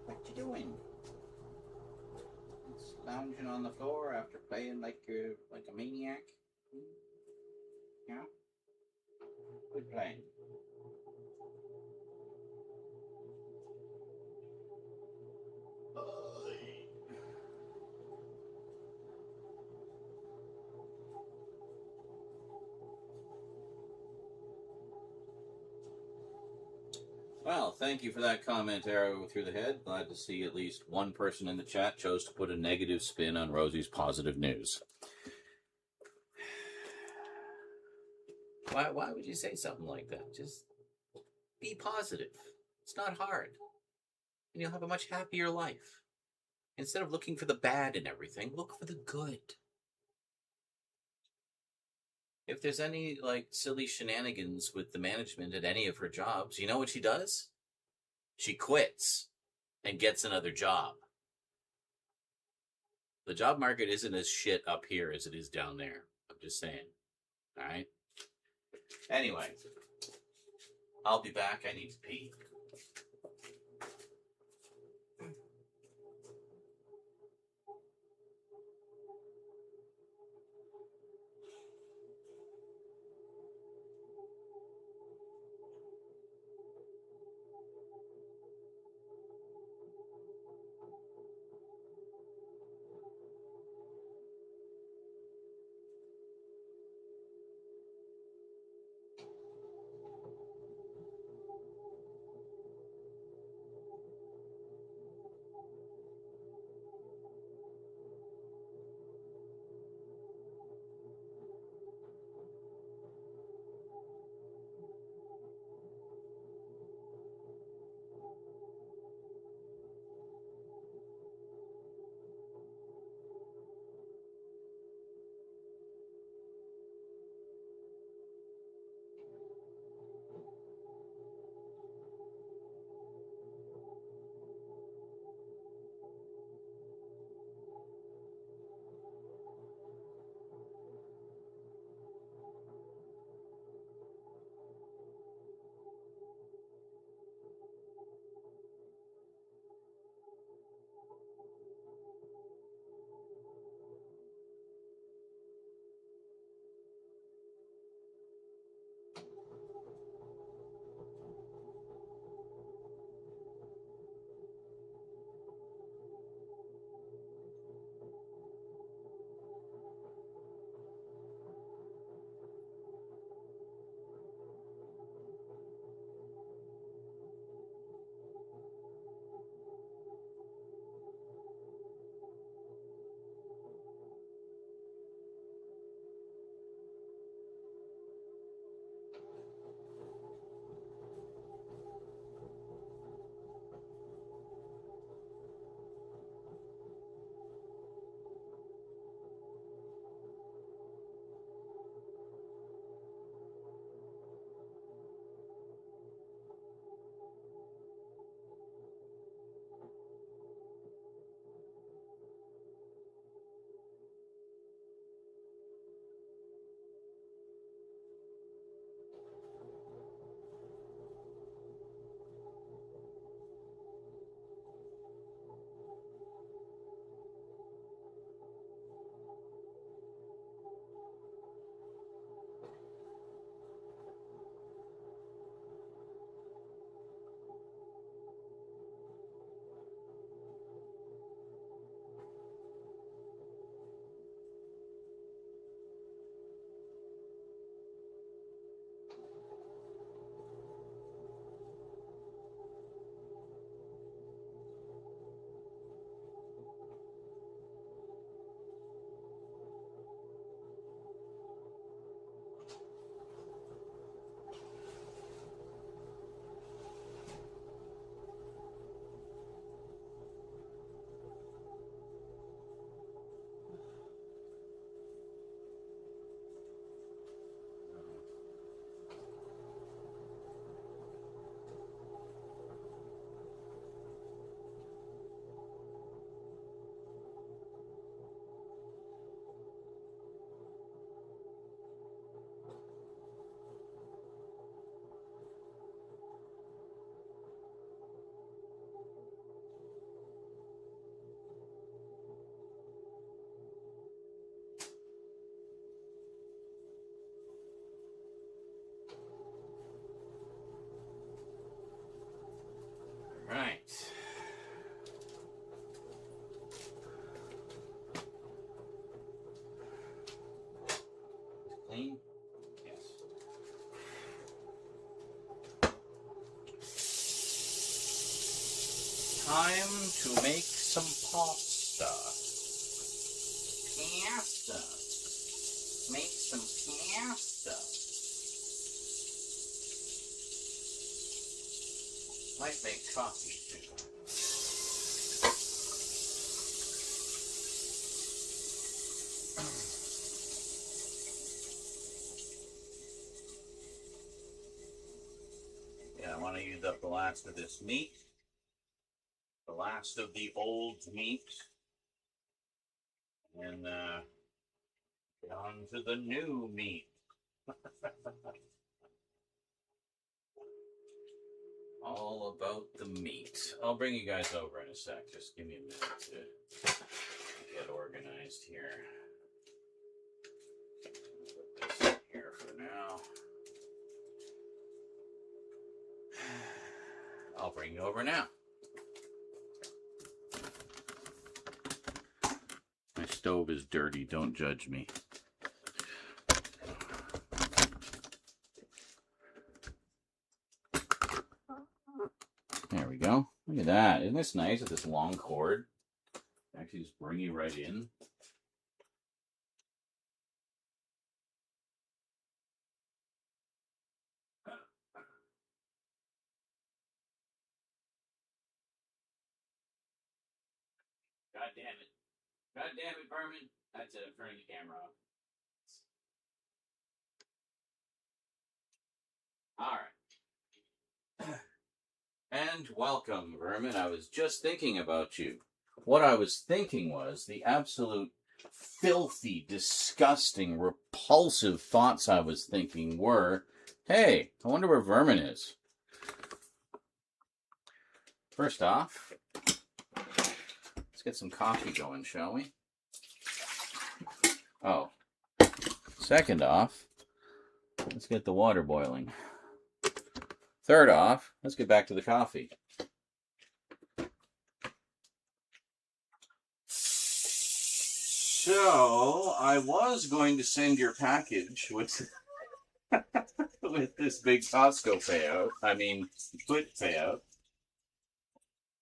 What you doing? It's lounging on the floor after playing like a maniac. Yeah. Good playing. Well, thank you for that comment, Arrow through the head. Glad to see at least one person in the chat chose to put a negative spin on Rosie's positive news. Why would you say something like that? Just be positive. It's not hard. And you'll have a much happier life. Instead of looking for the bad in everything, look for the good. If there's any, like, silly shenanigans with the management at any of her jobs, you know what she does? She quits and gets another job. The job market isn't as shit up here as it is down there. I'm just saying. All right? Anyway, I'll be back. I need to pee. Right. Clean? Yes. Time to make some pasta. Pasta. Make some pasta. Might make coffee too. Yeah, I want to use up the last of this meat. The last of the old meat. And get on to the new meat. All about the meat. I'll bring you guys over in a sec. Just give me a minute to get organized here. Put this in here for now. I'll bring you over now. My stove is dirty. Don't judge me. There we go. Look at that. Isn't this nice with this long cord? Actually just bring you right in. God damn it. God damn it, Berman. That's it. I'm turning the camera off. All right. And welcome, Vermin. I was just thinking about you. What I was thinking was the absolute filthy, disgusting, repulsive thoughts I was thinking were, hey, I wonder where Vermin is. First off, let's get some coffee going, shall we? Oh. Second off, let's get the water boiling. Third off, let's get back to the coffee. So, I was going to send your package with with this big Costco payout. I mean, foot payout.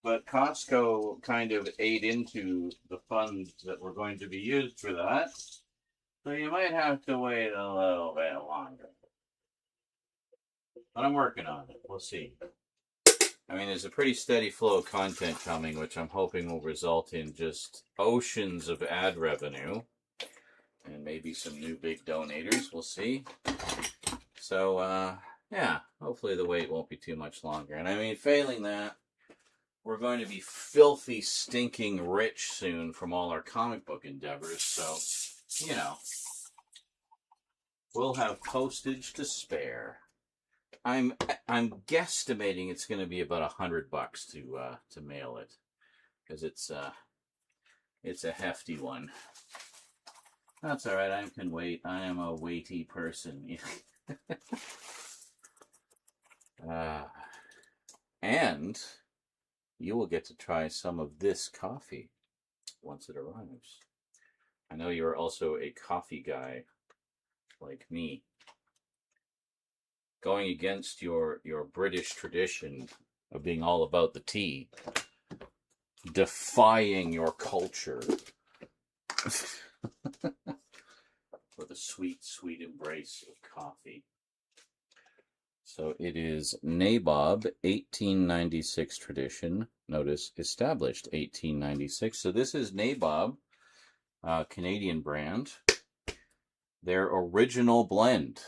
But Costco kind of ate into the funds that were going to be used for that. So you might have to wait a little bit longer. But I'm working on it. We'll see. I mean, there's a pretty steady flow of content coming, which I'm hoping will result in just oceans of ad revenue. And maybe some new big donators. We'll see. So, yeah, hopefully the wait won't be too much longer. And I mean, failing that, we're going to be filthy, stinking rich soon from all our comic book endeavors. So, you know, we'll have postage to spare. I'm guesstimating it's going to be about $100 to mail it, because it's a hefty one. That's all right. I can wait. I am a weighty person. And you will get to try some of this coffee once it arrives. I know you're also a coffee guy like me. Going against your British tradition of being all about the tea, defying your culture for the sweet, sweet embrace of coffee. So it is Nabob, 1896 tradition. Notice, established 1896. So this is Nabob, Canadian brand. Their original blend,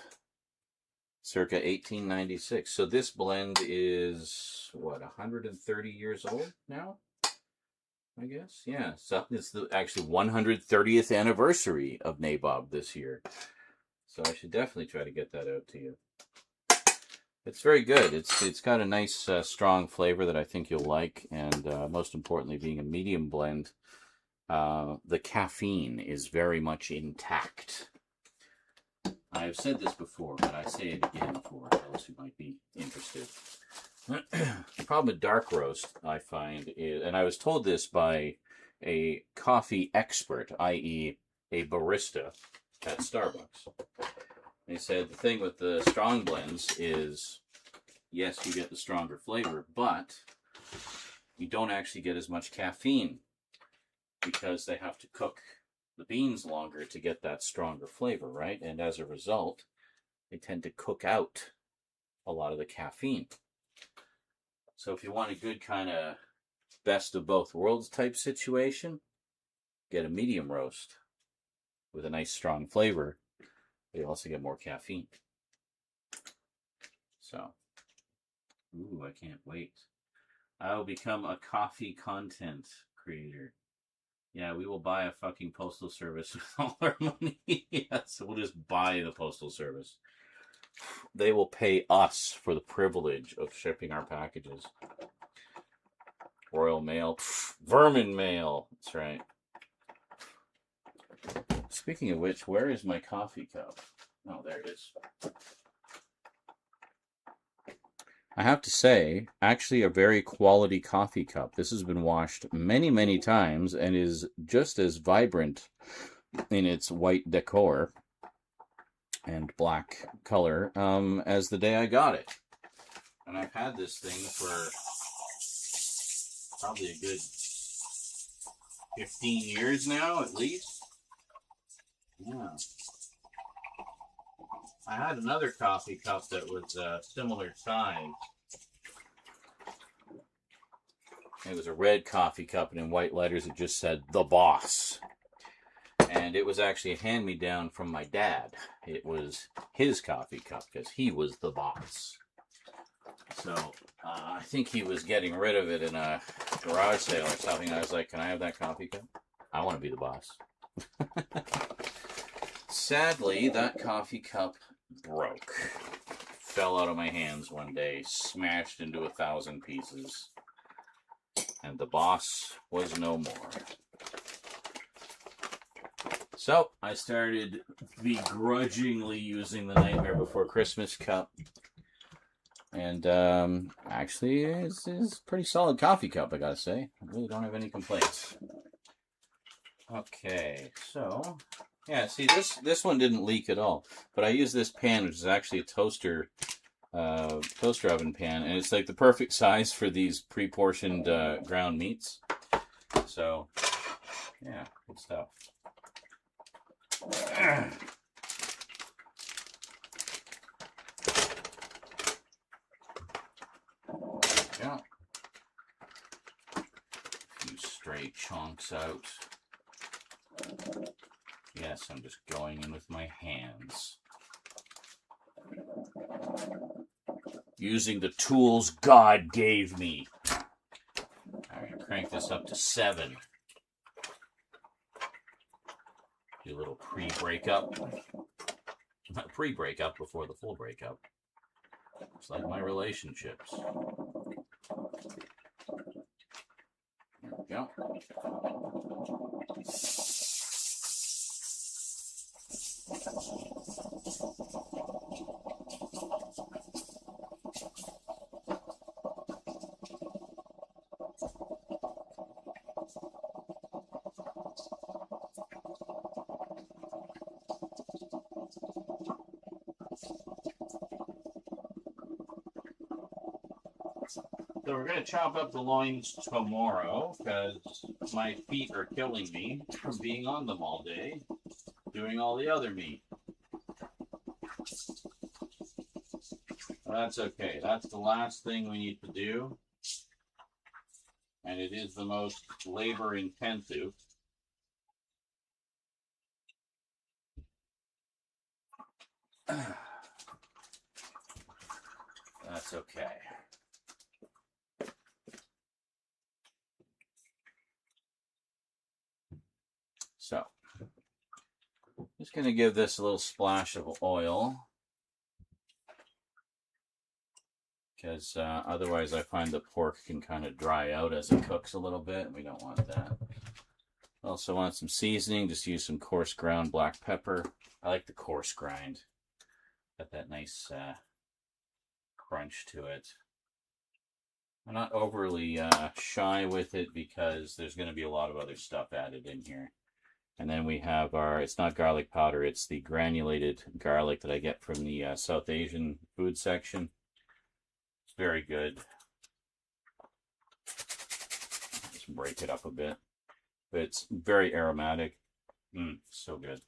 circa 1896. So this blend is, what, 130 years old now? I guess. Yeah. So it's the actually 130th anniversary of Nabob this year. So I should definitely try to get that out to you. It's very good. It's got a nice, strong flavor that I think you'll like. And most importantly, being a medium blend, the caffeine is very much intact. I've said this before, but I say it again for those who might be interested. The problem with dark roast, I find, is, and I was told this by a coffee expert, i.e. a barista at Starbucks. They said the thing with the strong blends is, yes, you get the stronger flavor, but you don't actually get as much caffeine because they have to cook the beans longer to get that stronger flavor, right? And as a result, they tend to cook out a lot of the caffeine. So if you want a good kind of best of both worlds type situation, get a medium roast with a nice strong flavor. But you also get more caffeine. So, ooh, I can't wait. I will become a coffee content creator. Yeah, we will buy a fucking postal service with all our money. Yes, we'll just buy the postal service. They will pay us for the privilege of shipping our packages. Royal Mail, Vermin Mail. That's right. Speaking of which, where is my coffee cup? Oh, there it is. I have to say, actually a very quality coffee cup. This has been washed many, many times and is just as vibrant in its white decor and black color as the day I got it. And I've had this thing for probably a good 15 years now, at least. Yeah. I had another coffee cup that was similar size. It was a red coffee cup, and in white letters it just said, "The Boss." And it was actually a hand-me-down from my dad. It was his coffee cup, because he was the boss. So, I think he was getting rid of it in a garage sale or something. I was like, "Can I have that coffee cup? I want to be the boss." Sadly, that coffee cup broke. Fell out of my hands one day, smashed into 1,000 pieces. And the boss was no more. So, I started begrudgingly using the Nightmare Before Christmas cup. And, actually, it's a pretty solid coffee cup, I gotta say. I really don't have any complaints. Okay, so... yeah, see, this one didn't leak at all. But I use this pan, which is actually a toaster oven pan, and it's like the perfect size for these pre-portioned ground meats. So, yeah, good stuff. Yeah. A few stray chunks out. Yes, I'm just going in with my hands. Using the tools God gave me. I'm going to crank this up to 7. Do a little pre-breakup. Pre-breakup before the full breakup. It's like my relationships. There we go. So we're going to chop up the loins tomorrow because my feet are killing me from being on them all day, doing all the other meat. That's okay. That's the last thing we need to do. And it is the most labor intensive. That's okay. So, just going to give this a little splash of oil. Because otherwise I find the pork can kind of dry out as it cooks a little bit. We don't want that. Also want some seasoning. Just use some coarse ground black pepper. I like the coarse grind. Got that nice crunch to it. I'm not overly shy with it because there's going to be a lot of other stuff added in here. And then we have our, it's not garlic powder, it's the granulated garlic that I get from the South Asian food section. It's very good. Just break it up a bit. But it's very aromatic. So good.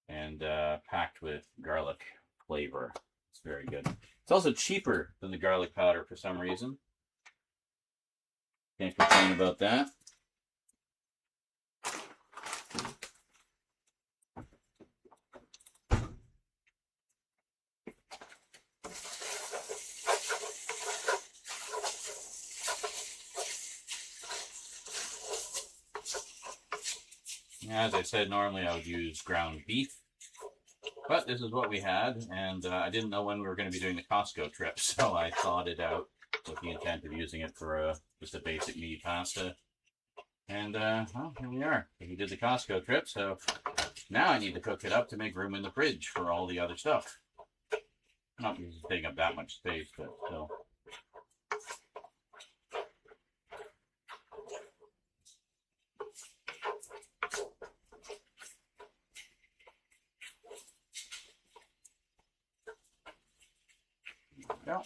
And packed with garlic flavor. It's very good. It's also cheaper than the garlic powder for some reason. Can't complain about that. As I said, normally I would use ground beef, but this is what we had, and I didn't know when we were going to be doing the Costco trip, so I thawed it out with the intent of using it for just a basic meaty pasta. And, well, here we are. We did the Costco trip, so now I need to cook it up to make room in the fridge for all the other stuff. Not because it's taking up that much space, but still. Go.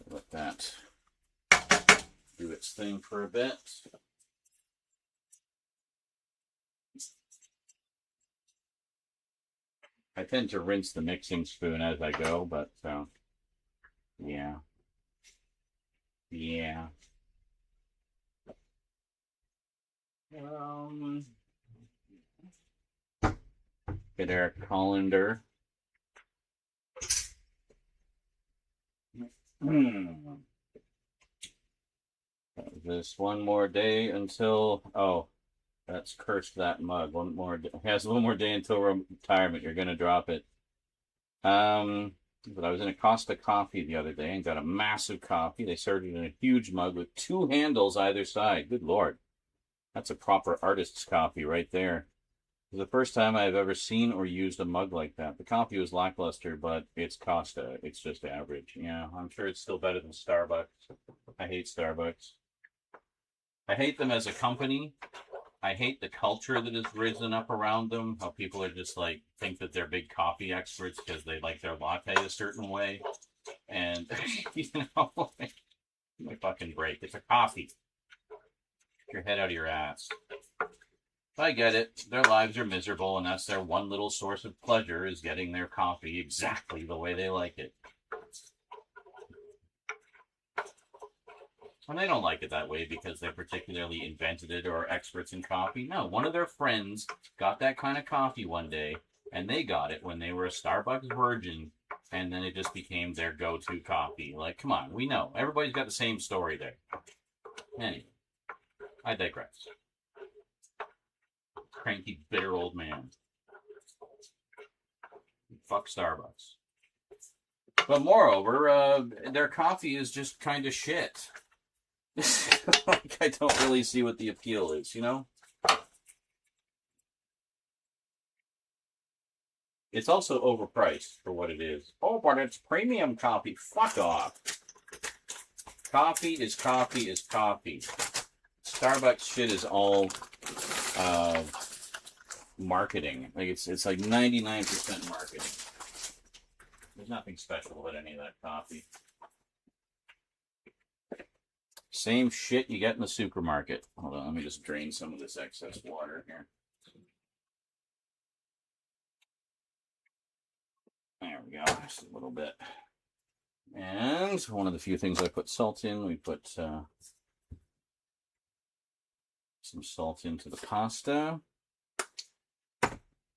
Let that do its thing for a bit. I tend to rinse the mixing spoon as I go, but yeah. Yeah. Get our colander. This one more day until, oh, that's cursed, that mug. One more day. Has one more day until retirement. You're gonna drop it. But I was in a Costa coffee the other day and got a massive coffee. They served it in a huge mug with 2 handles either side. Good Lord. That's a proper artist's coffee right there. It was the first time I've ever seen or used a mug like that. The coffee was lackluster, but it's Costa. It's just average. Yeah, I'm sure it's still better than Starbucks. I hate Starbucks. I hate them as a company. I hate the culture that has risen up around them. How people are just like, think that they're big coffee experts because they like their latte a certain way. And, you know, my fucking break. It's a coffee. Get your head out of your ass. I get it. Their lives are miserable, and that's their one little source of pleasure, is getting their coffee exactly the way they like it. And they don't like it that way because they particularly invented it or are experts in coffee. No, one of their friends got that kind of coffee one day, and they got it when they were a Starbucks virgin, and then it just became their go-to coffee. Like, come on, we know. Everybody's got the same story there. Anyway, I digress. Cranky, bitter old man. Fuck Starbucks. But moreover, their coffee is just kind of shit. Like, I don't really see what the appeal is, you know? It's also overpriced for what it is. Oh, but it's premium coffee. Fuck off. Coffee is coffee is coffee. Starbucks shit is all marketing. Like it's like 99% marketing. There's nothing special about any of that coffee. Same shit you get in the supermarket. Hold on, let me just drain some of this excess water here. There we go, just a little bit. And one of the few things I put salt in, we put some salt into the pasta.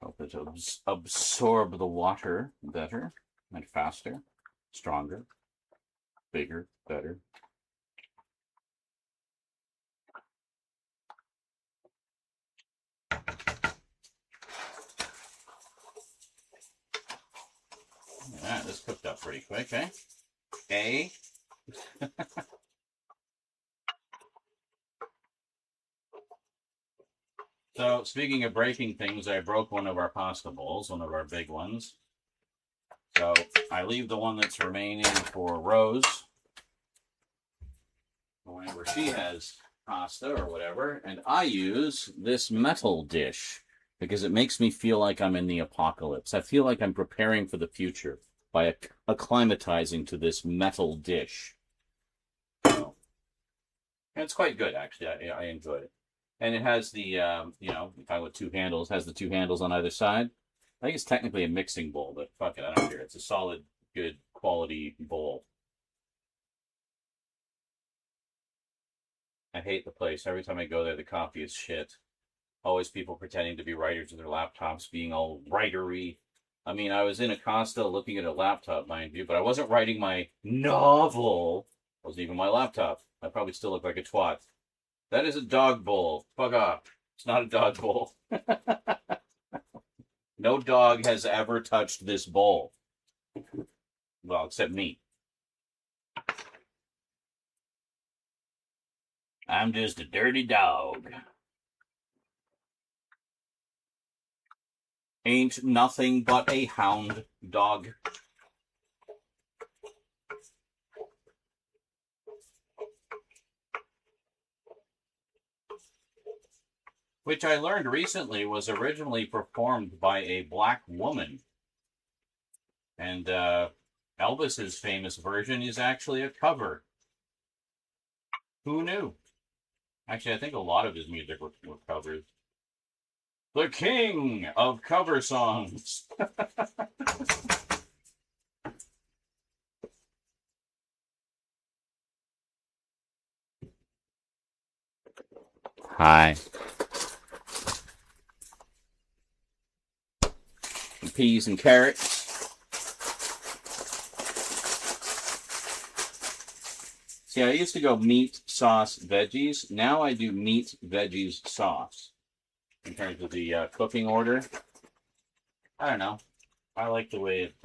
Help it absorb the water better and faster, stronger, bigger, better. Yeah, this cooked up pretty quick, eh? Eh? So, speaking of breaking things, I broke one of our pasta bowls, one of our big ones. So, I leave the one that's remaining for Rose, whenever she has pasta or whatever, and I use this metal dish because it makes me feel like I'm in the apocalypse. I feel like I'm preparing for the future by acclimatizing to this metal dish. So, and it's quite good, actually. I enjoyed it. And it has the, you know, if I with 2 handles, has the 2 handles on either side. I think it's technically a mixing bowl, but fuck it, I don't care. It's a solid, good quality bowl. I hate the place. Every time I go there, the coffee is shit. Always people pretending to be writers with their laptops, being all writery. I mean, I was in a Costa looking at a laptop, mind you, but I wasn't writing my novel. It wasn't even my laptop. I probably still look like a twat. That is a dog bowl. Fuck off. It's not a dog bowl. No dog has ever touched this bowl. Well, except me. I'm just a dirty dog. Ain't nothing but a hound dog. Which I learned recently was originally performed by a black woman. And Elvis's famous version is actually a cover. Who knew? Actually, I think a lot of his music were covers. The king of cover songs. Hi. Peas and carrots. See, I used to go meat, sauce, veggies. Now I do meat, veggies, sauce. In terms of the cooking order. I don't know. I like the way it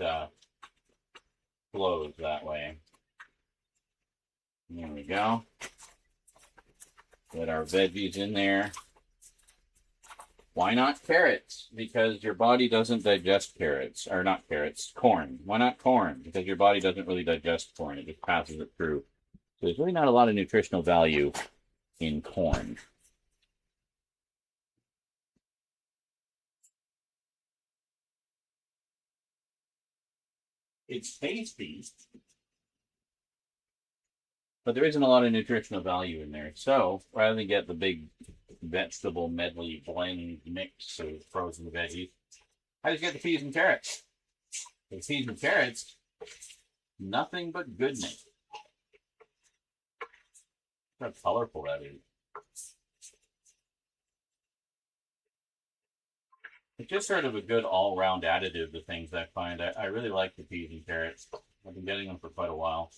flows that way. There we go. Get our veggies in there. Why not carrots? Because your body doesn't digest carrots. Or not carrots, corn. Why not corn? Because your body doesn't really digest corn. It just passes it through. So there's really not a lot of nutritional value in corn. It's tasty, but there isn't a lot of nutritional value in there. So rather than get the big vegetable medley blend mix of frozen veggies, I just get the peas and carrots. The peas and carrots, nothing but goodness. Look how colorful that is. It's just sort of a good all-round additive to things I find. I really like the peas and carrots. I've been getting them for quite a while.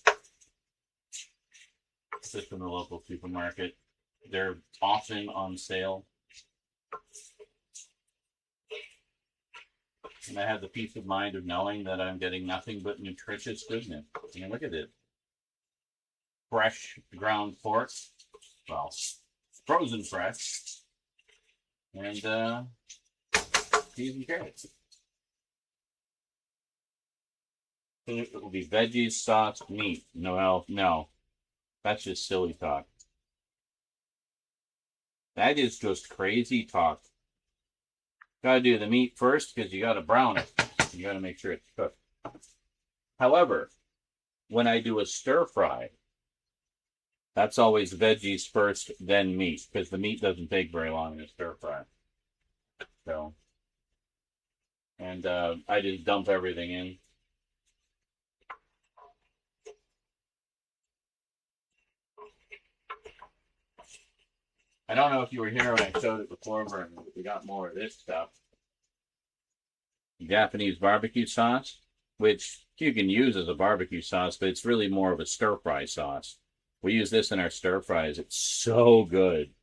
Just in the local supermarket. They're often on sale. And I have the peace of mind of knowing that I'm getting nothing but nutritious goodness. I mean, look at it. Fresh ground pork. Well, frozen fresh. And peas and carrots. It will be veggies, sauce, meat. No. That's just silly talk. That is just crazy talk. Gotta do the meat first because you gotta brown it. You gotta make sure it's cooked. However, when I do a stir fry, that's always veggies first, then meat, because the meat doesn't take very long in a stir fry. So, and I just dump everything in. I don't know if you were here when I showed it before, but we got more of this stuff. Japanese barbecue sauce, which you can use as a barbecue sauce, but it's really more of a stir-fry sauce. We use this in our stir-fries. It's so good.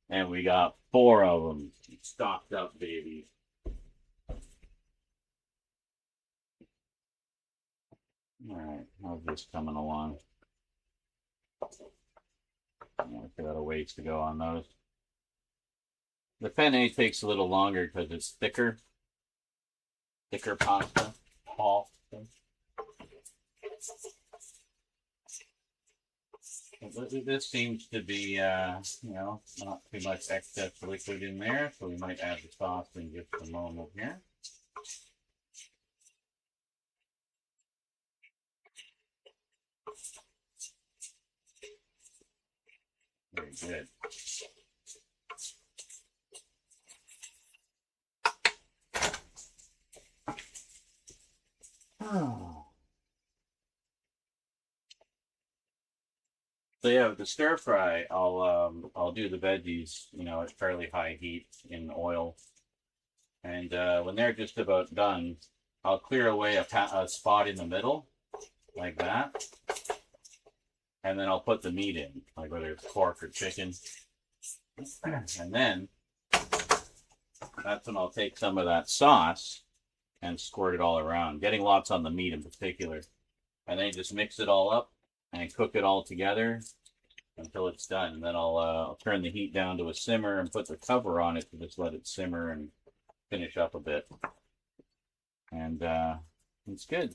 And we got 4 of them stocked up, baby. All right, how's this coming along? We got a ways to go on those. The penne takes a little longer because it's thicker pasta. This seems to be, not too much excess liquid in there, so we might add the sauce in just a moment here. Very good. So yeah, with the stir fry, I'll do the veggies, at fairly high heat in oil, and when they're just about done, I'll clear away a spot in the middle, like that, and then I'll put the meat in, like whether it's pork or chicken, and then that's when I'll take some of that sauce and squirt it all around, getting lots on the meat in particular, and then you just mix it all up and cook it all together until it's done. And then I'll turn the heat down to a simmer and put the cover on it to just let it simmer and finish up a bit. And it's good.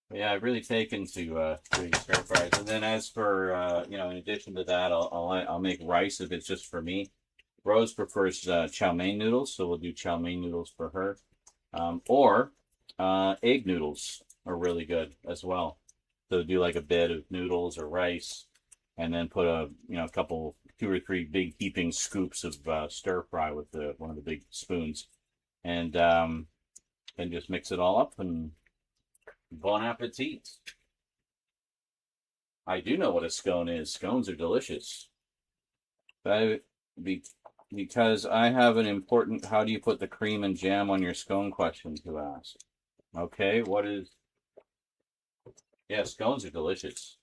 But yeah, I've really taken to doing stir fries. And then as for in addition to that, I'll make rice if it's just for me. Rose prefers chow mein noodles, so we'll do chow mein noodles for her. Or egg noodles are really good as well. So do like a bed of noodles or rice, and then put a couple, 2 or 3 big heaping scoops of stir fry with one of the big spoons, and then just mix it all up and bon appetit. I do know what a scone is. Scones are delicious. Because I have an important how do you put the cream and jam on your scone question to ask. Okay, what is... Yeah, scones are delicious.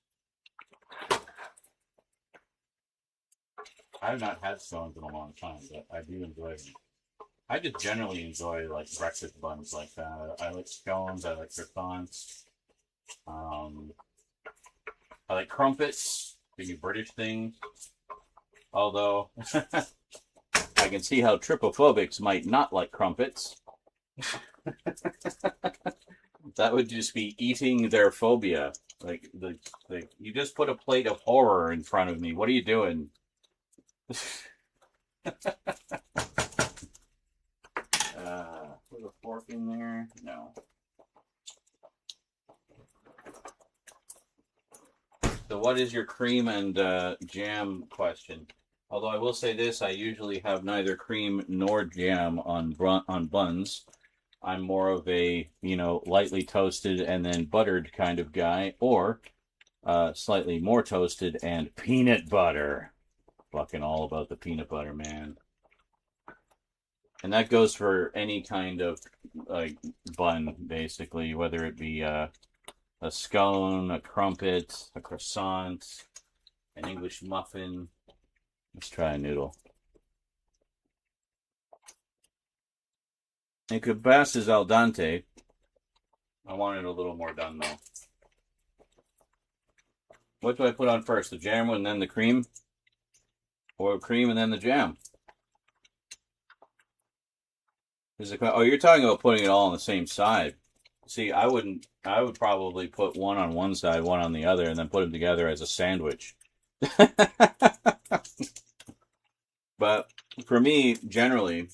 I have not had scones in a long time, but I do enjoy them. I just generally enjoy like breakfast buns like that. I like scones, I like croissants. I like crumpets, the British things. Although I can see how tripophobics might not like crumpets. That would just be eating their phobia. Like you just put a plate of horror in front of me. What are you doing? Put a fork in there. No. So what is your cream and jam question? Although I will say this, I usually have neither cream nor jam on buns. I'm more of a, lightly toasted and then buttered kind of guy, or slightly more toasted and peanut butter. Fucking all about the peanut butter, man. And that goes for any kind of like bun, basically, whether it be a scone, a crumpet, a croissant, an English muffin. Let's try a noodle. And kibas is al dente. I want it a little more done, though. What do I put on first? The jam and then the cream? Or cream and then the jam? Oh, you're talking about putting it all on the same side. See, I would probably put one on one side, one on the other, and then put them together as a sandwich. But for me, generally,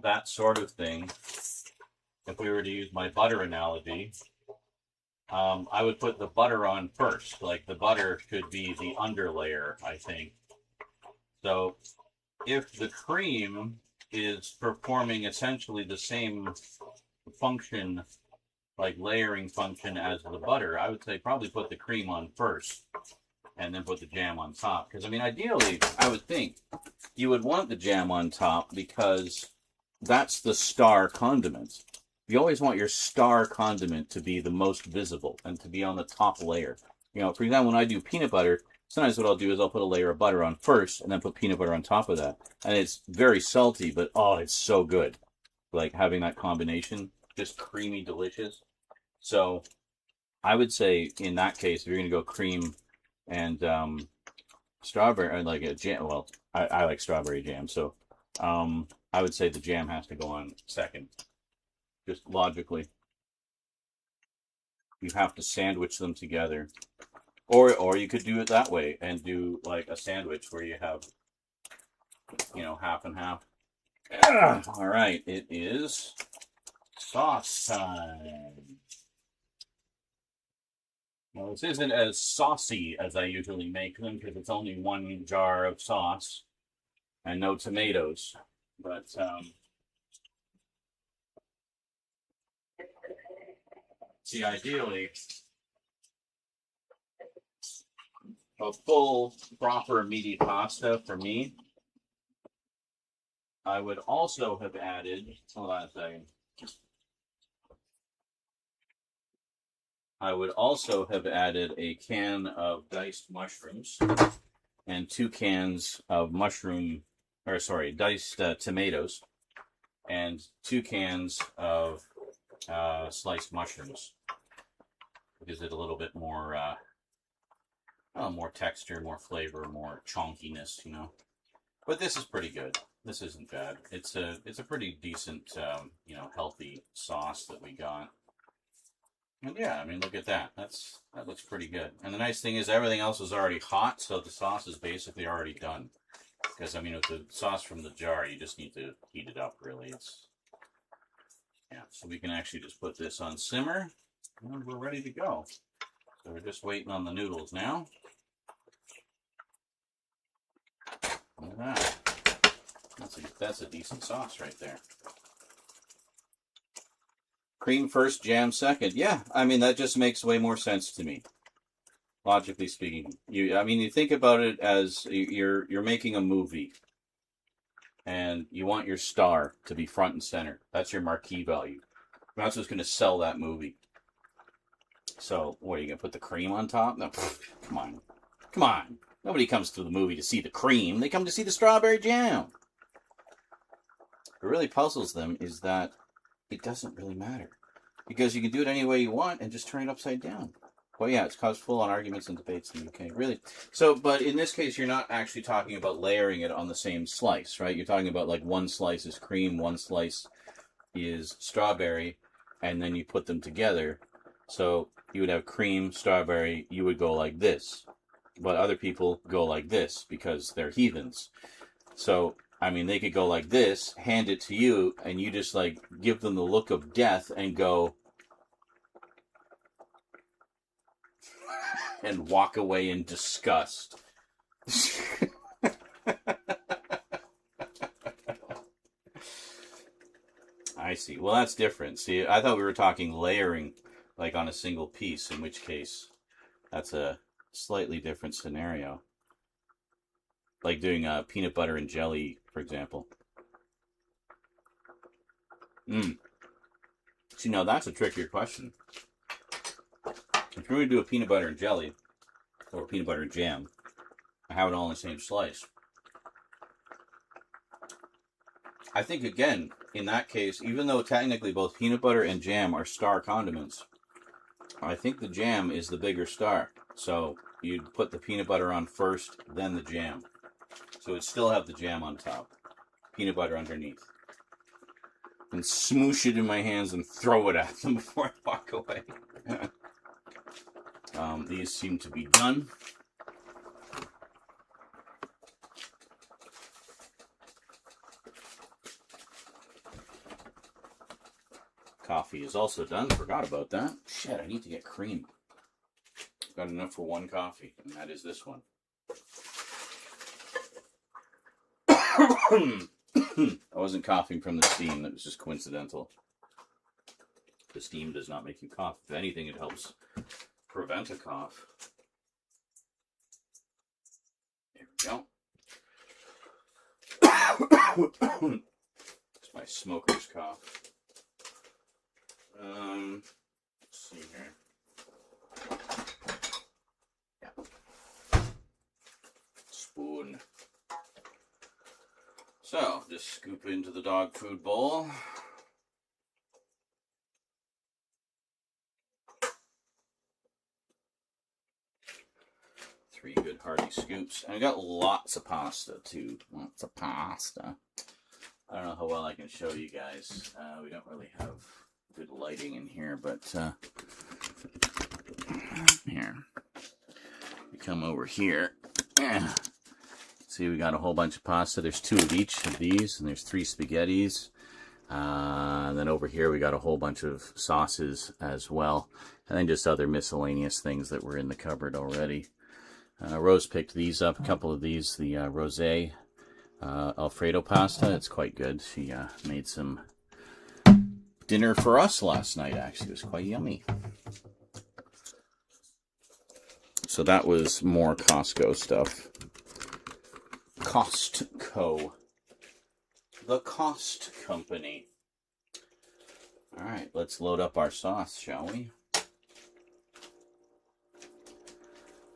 that sort of thing, if we were to use my butter analogy, I would put the butter on first. Like the butter should be the underlayer, I think. So if the cream is performing essentially the same function, like layering function as the butter, I would say probably put the cream on first and then put the jam on top. Because, I mean, ideally, I would think you would want the jam on top because that's the star condiment. You always want your star condiment to be the most visible and to be on the top layer. For example, when I do peanut butter, sometimes what I'll do is I'll put a layer of butter on first and then put peanut butter on top of that. And it's very salty, but oh, it's so good. Like having that combination, just creamy, delicious. So I would say in that case, if you're going to go cream and strawberry, like a jam, well, I like strawberry jam. So I would say the jam has to go on second. Just logically. You have to sandwich them together. Or you could do it that way and do like a sandwich where you have, half and half. All right, it is sauce time. Well, this isn't as saucy as I usually make them because it's only 1 jar of sauce and no tomatoes. But see, ideally, a full, proper meaty pasta for me, I would also have added, hold on a second. I would also have added a can of diced mushrooms and 2 cans of diced tomatoes and 2 cans of sliced mushrooms. Gives it a little bit more, more texture, more flavor, more chunkiness, you know. But this is pretty good. This isn't bad. It's a pretty decent, healthy sauce that we got. And yeah, I mean, look at that. That looks pretty good. And the nice thing is everything else is already hot, so the sauce is basically already done. Because, I mean, with the sauce from the jar, you just need to heat it up, really. So we can actually just put this on simmer, and we're ready to go. So we're just waiting on the noodles now. Look at that. That's a decent sauce right there. Cream first, jam second. Yeah, I mean, that just makes way more sense to me. Logically speaking. You think about it as you're making a movie. And you want your star to be front and center. That's your marquee value. That's what's going to sell that movie. So, what, are you going to put the cream on top? No, come on. Come on. Nobody comes to the movie to see the cream. They come to see the strawberry jam. What really puzzles them is that it doesn't really matter. Because you can do it any way you want and just turn it upside down. Well, yeah, it's caused full-on arguments and debates in the UK. Really. So, but in this case, you're not actually talking about layering it on the same slice, right? You're talking about like one slice is cream, one slice is strawberry, and then you put them together. So you would have cream, strawberry, you would go like this. But other people go like this because they're heathens. So, I mean, they could go like this, hand it to you, and you just like give them the look of death and go, and walk away in disgust. I see. Well, that's different. See, I thought we were talking layering, like on a single piece, in which case that's a slightly different scenario. Like doing peanut butter and jelly, for example. See, now that's a trickier question. If you're going to do a peanut butter and jelly, or peanut butter and jam, I have it all in the same slice. I think, again, in that case, even though technically both peanut butter and jam are star condiments, I think the jam is the bigger star. So you'd put the peanut butter on first, then the jam. So it'd still have the jam on top, peanut butter underneath. And smoosh it in my hands and throw it at them before I walk away. These seem to be done. Coffee is also done. Forgot about that. Shit, I need to get cream. Got enough for one coffee, and that is this one. I wasn't coughing from the steam. That was just coincidental. The steam does not make you cough. If anything, it helps prevent a cough. There we go. It's my smoker's cough. Let's see here. Yeah. Spoon. So, just scoop into the dog food bowl. Three good hearty scoops. And I got lots of pasta too. Lots of pasta. I don't know how well I can show you guys. We don't really have good lighting in here, but here. We come over here. See, we got a whole bunch of pasta. There's 2 of each of these, and there's 3 spaghettis. And then over here we got a whole bunch of sauces as well. And then just other miscellaneous things that were in the cupboard already. Rose picked these up, a couple of these, the rosé Alfredo pasta. It's quite good. She made some dinner for us last night, actually. It was quite yummy. So that was more Costco stuff. Costco. The Cost Company. Alright, let's load up our sauce, shall we?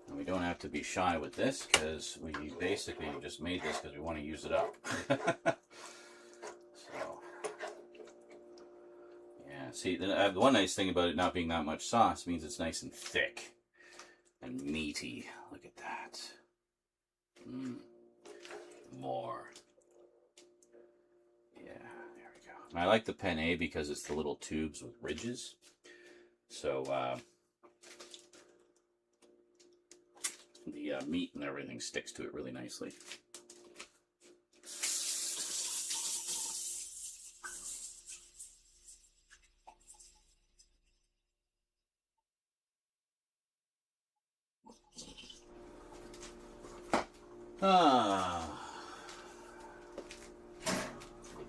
And we don't have to be shy with this, because we basically just made this because we want to use it up. So, yeah, see, the one nice thing about it not being that much sauce means it's nice and thick and meaty. Look at that. More. Yeah, there we go. And I like the penne because it's the little tubes with ridges. So, the meat and everything sticks to it really nicely. We'll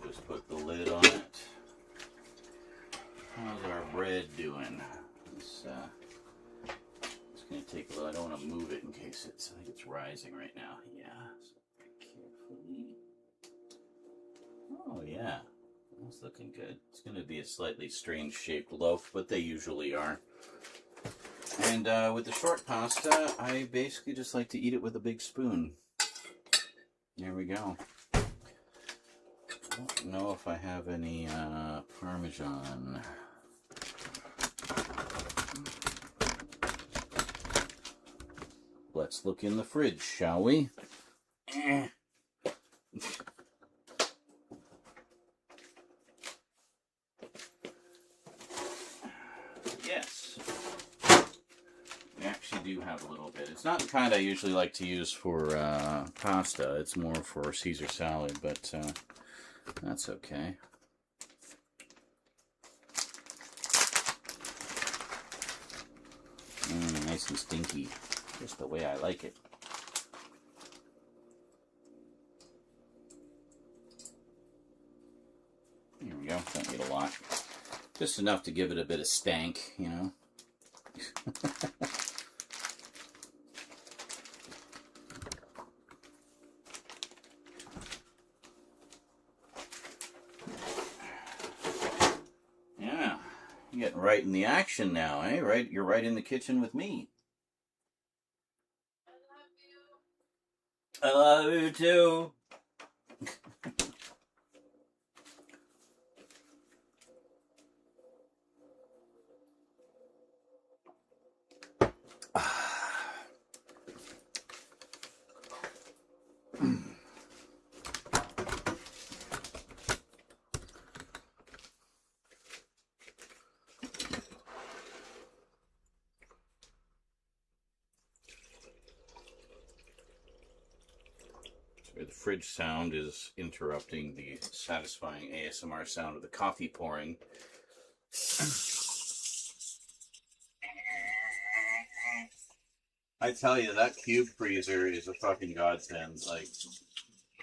just put the lid on it. How's our bread doing? It's going to take a little. I don't want to move it in case I think it's rising right now. Yeah. So carefully. Oh, yeah. That's looking good. It's going to be a slightly strange shaped loaf, but they usually are. And with the short pasta, I basically just like to eat it with a big spoon. There we go. I don't know if I have any Parmesan. Let's look in the fridge, shall we? Yes. We actually do have a little bit. It's not the kind I usually like to use for pasta. It's more for Caesar salad, but that's okay. Nice and stinky. Just the way I like it. Here we go. Don't need a lot. Just enough to give it a bit of stank, you know. Yeah, you're getting right in the action now, eh? Right, you're right in the kitchen with me. I love you too. The fridge sound is interrupting the satisfying ASMR sound of the coffee pouring. I tell you, that cube freezer is a fucking godsend. Like,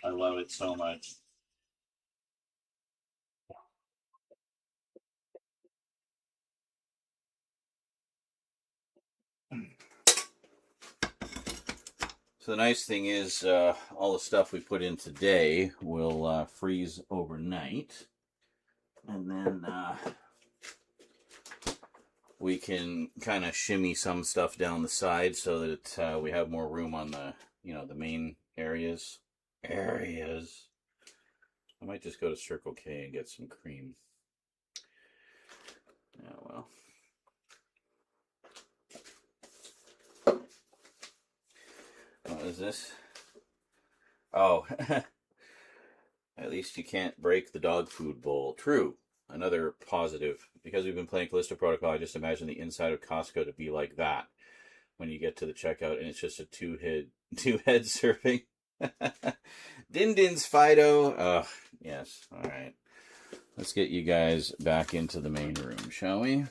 I love it so much. So the nice thing is, all the stuff we put in today will freeze overnight, and then we can kind of shimmy some stuff down the side so that we have more room on the, the main areas. I might just go to Circle K and get some cream. Yeah, well. What is this? Oh, at least you can't break the dog food bowl. True. Another positive. Because we've been playing Callisto Protocol, I just imagine the inside of Costco to be like that when you get to the checkout and it's just a two-head serving. Din Din's Fido. Oh, yes. All right. Let's get you guys back into the main room, shall we?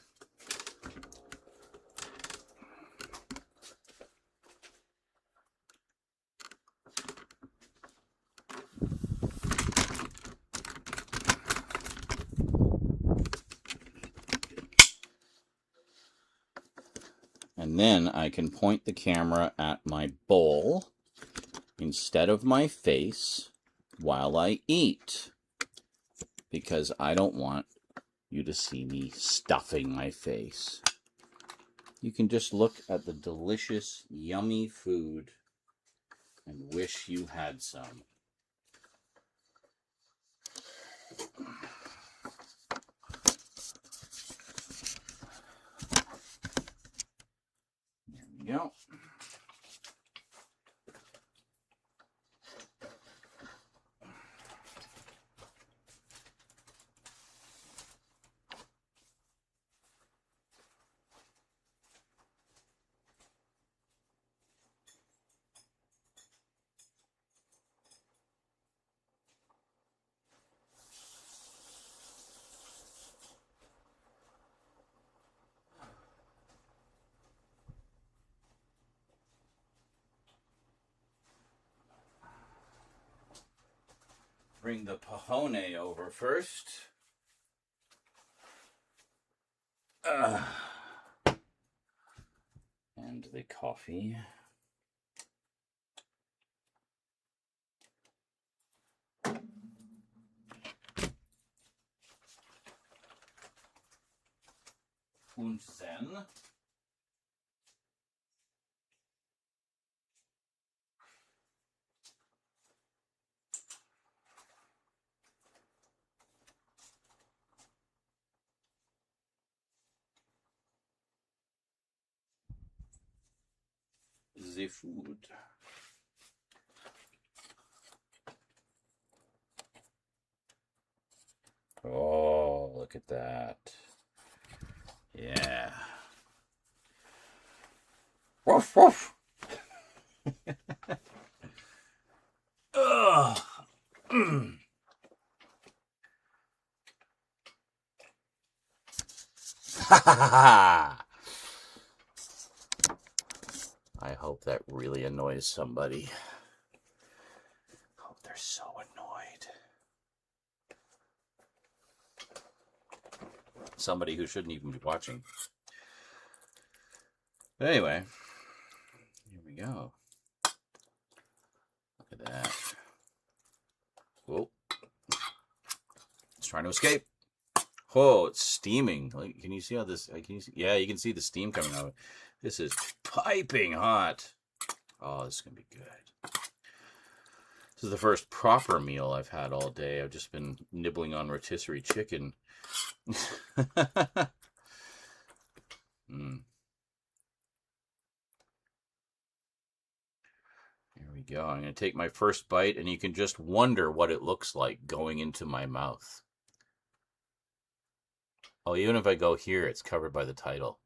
And then I can point the camera at my bowl instead of my face while I eat. Because I don't want you to see me stuffing my face. You can just look at the delicious, yummy food and wish you had some. There we go. Bring the pahone over first. And the coffee. Und then the food. Oh, look at that. Yeah. Woof, woof. Ugh. I hope that really annoys somebody. I hope they're so annoyed. Somebody who shouldn't even be watching. But anyway, here we go. Look at that. Whoa. It's trying to escape. Oh, it's steaming. Like, can you see how this... Can you see? Yeah, you can see the steam coming out. This is piping hot. Oh, this is going to be good. This is the first proper meal I've had all day. I've just been nibbling on rotisserie chicken. Here we go. I'm going to take my first bite, and you can just wonder what it looks like going into my mouth. Oh, even if I go here, it's covered by the title.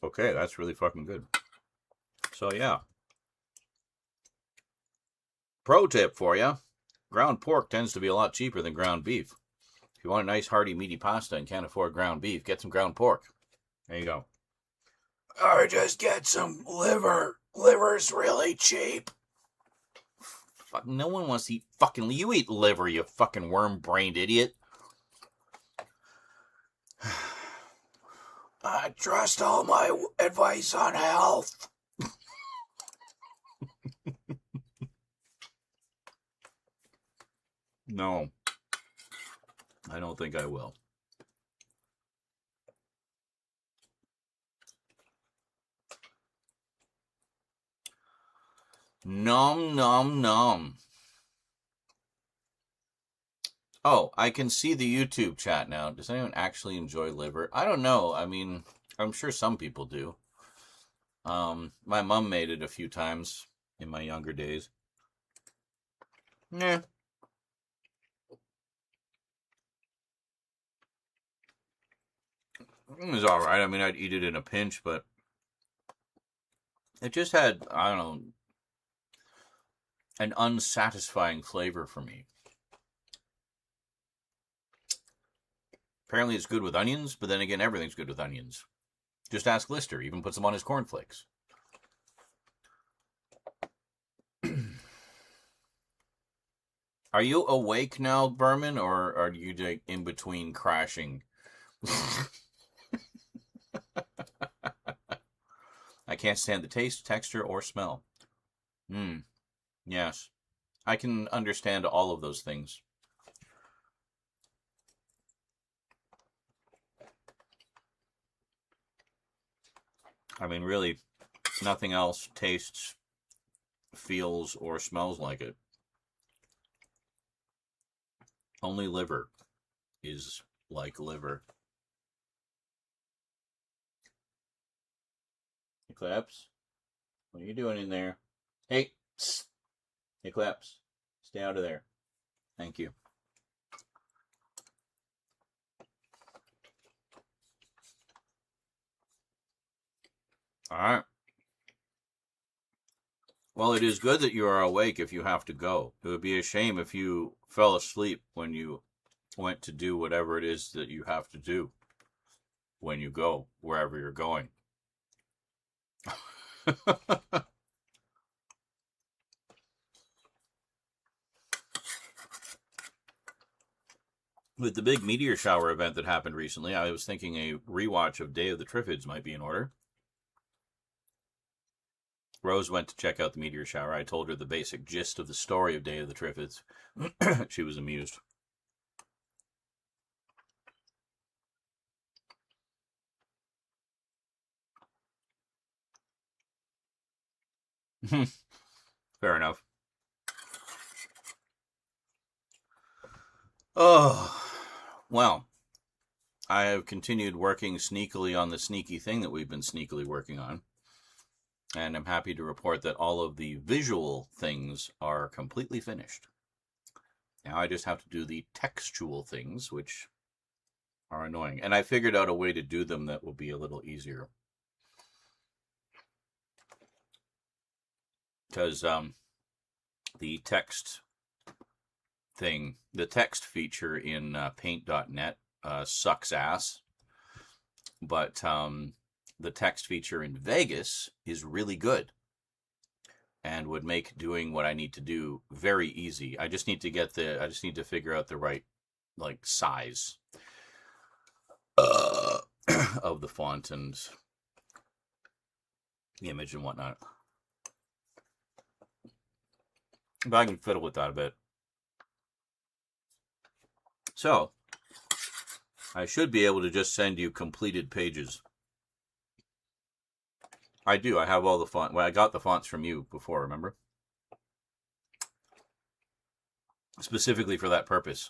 Okay, that's really fucking good. So, yeah. Pro tip for you. Ground pork tends to be a lot cheaper than ground beef. If you want a nice, hearty, meaty pasta and can't afford ground beef, get some ground pork. There you go. Or just get some liver. Liver's really cheap. Fuck, no one wants to eat fucking... You eat liver, you fucking worm-brained idiot. I trust all my advice on health. No. I don't think I will. Nom, nom, nom. Oh, I can see the YouTube chat now. Does anyone actually enjoy liver? I don't know. I mean, I'm sure some people do. My mom made it a few times in my younger days. Yeah. It was all right. I mean, I'd eat it in a pinch, but it just had, I don't know, an unsatisfying flavor for me. Apparently it's good with onions, but then again, everything's good with onions. Just ask Lister. He even puts them on his cornflakes. Are you awake now, Berman, or are you like, in between crashing? I can't stand the taste, texture, or smell. Yes. I can understand all of those things. I mean, really, nothing else tastes, feels, or smells like it. Only liver is like liver. Eclipse, what are you doing in there? Hey, psst. Eclipse, stay out of there. Thank you. All right. Well, it is good that you are awake if you have to go. It would be a shame if you fell asleep when you went to do whatever it is that you have to do when you go, wherever you're going. With the big meteor shower event that happened recently, I was thinking a rewatch of Day of the Triffids might be in order. Rose went to check out the meteor shower. I told her the basic gist of the story of Day of the Triffids. She was amused. Fair enough. Oh, well, I have continued working sneakily on the sneaky thing that we've been sneakily working on. And I'm happy to report that all of the visual things are completely finished. Now I just have to do the textual things, which are annoying. And I figured out a way to do them that will be a little easier. Because the text thing, the text feature in paint.net sucks ass. But the text feature in Vegas is really good and would make doing what I need to do very easy. I just need to figure out the right like size of the font and the image and whatnot. But I can fiddle with that a bit. So I should be able to just send you completed pages. I do. I have all the font. Well, I got the fonts from you before, remember? Specifically for that purpose.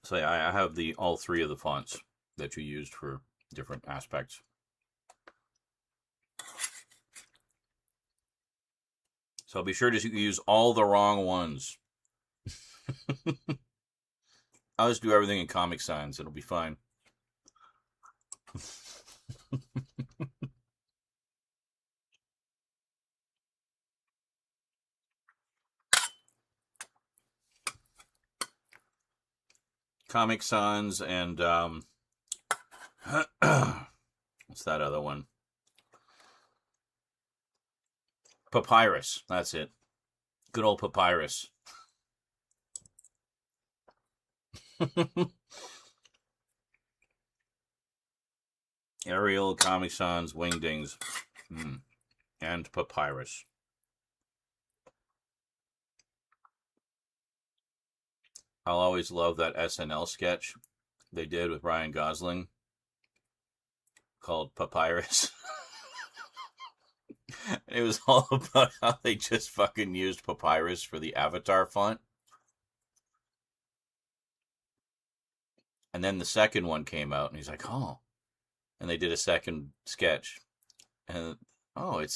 So yeah, I have all three of the fonts that you used for different aspects. So be sure to use all the wrong ones. I'll just do everything in Comic Sans. It'll be fine. Comic Sans and what's that other one? Papyrus. That's it. Good old Papyrus. Arial, Comic Sans, Wingdings, and Papyrus. I'll always love that SNL sketch they did with Ryan Gosling called Papyrus. It was all about how they just fucking used Papyrus for the Avatar font. And then the second one came out, and he's like, oh. And they did a second sketch. And, oh, he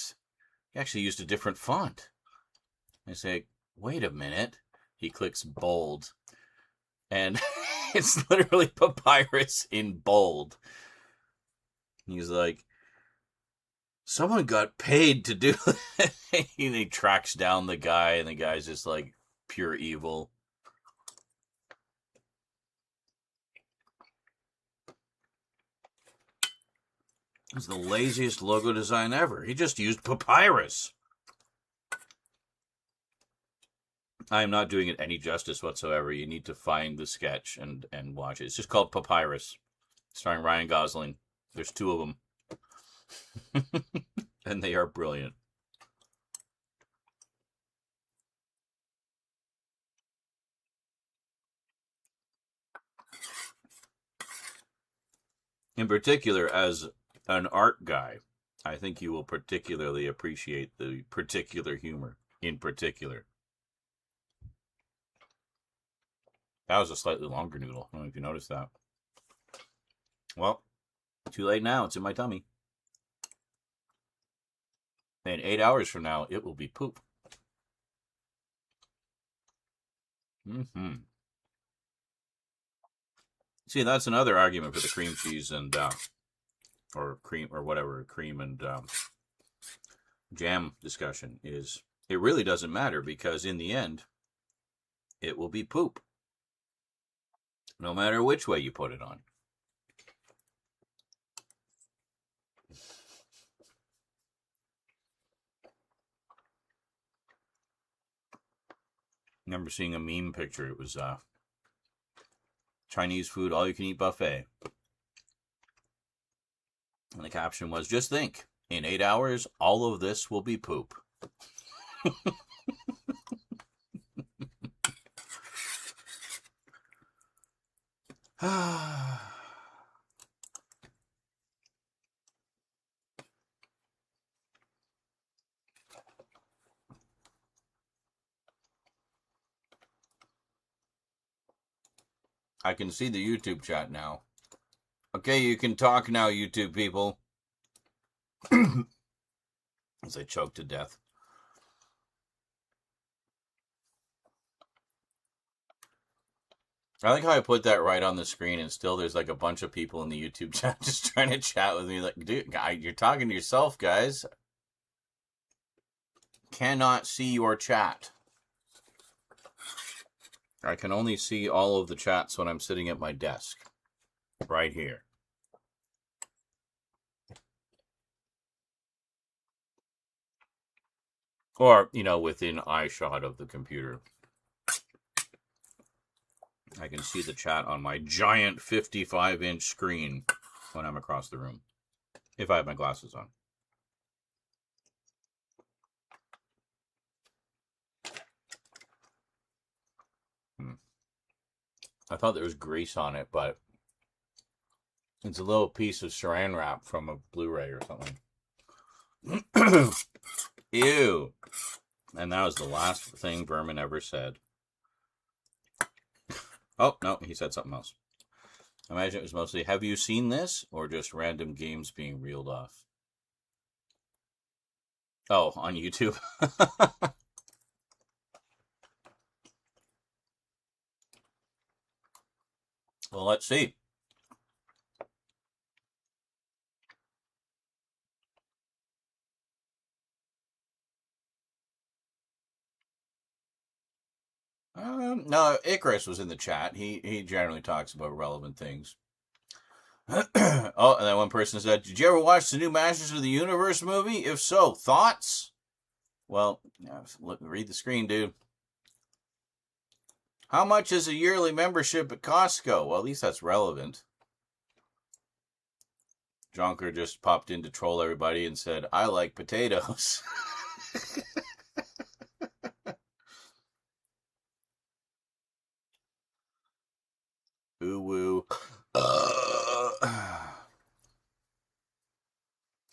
actually used a different font. I say, wait a minute. He clicks bold. And it's literally Papyrus in bold. He's like, someone got paid to do it. And he tracks down the guy, and the guy's just like pure evil. It's the laziest logo design ever. He just used papyrus. I'm not doing it any justice whatsoever. You need to find the sketch and watch it. It's just called Papyrus, starring Ryan Gosling. There's 2 of them. And they are brilliant. In particular, as an art guy, I think you will particularly appreciate the particular humor in particular. That was a slightly longer noodle. I don't know if you noticed that. Well, too late now. It's in my tummy. And 8 hours from now, it will be poop. See, that's another argument for the cream cheese and or cream or whatever, cream and jam discussion is it really doesn't matter because in the end, it will be poop. No matter which way you put it on. I remember seeing a meme picture. It was Chinese food, all-you-can-eat buffet. And the caption was, just think, in 8 hours, all of this will be poop. I can see the YouTube chat now. Okay, you can talk now, YouTube people. As I choke to death. I like how I put that right on the screen and still there's like a bunch of people in the YouTube chat just trying to chat with me. Like, dude, you're talking to yourself, guys. Cannot see your chat. I can only see all of the chats when I'm sitting at my desk. Right here. Or, within eye shot of the computer. I can see the chat on my giant 55-inch screen when I'm across the room. If I have my glasses on. I thought there was grease on it, but it's a little piece of saran wrap from a Blu-ray or something. Ew. And that was the last thing Berman ever said. Oh, no, he said something else. I imagine it was mostly, have you seen this? Or just random games being reeled off? Oh, on YouTube? Well, let's see. No, Icarus was in the chat. He generally talks about relevant things. Oh, and then one person said, did you ever watch the new Masters of the Universe movie? If so, thoughts? Well, read the screen, dude. How much is a yearly membership at Costco? Well, at least that's relevant. Jonker just popped in to troll everybody and said, I like potatoes. Ooh woo.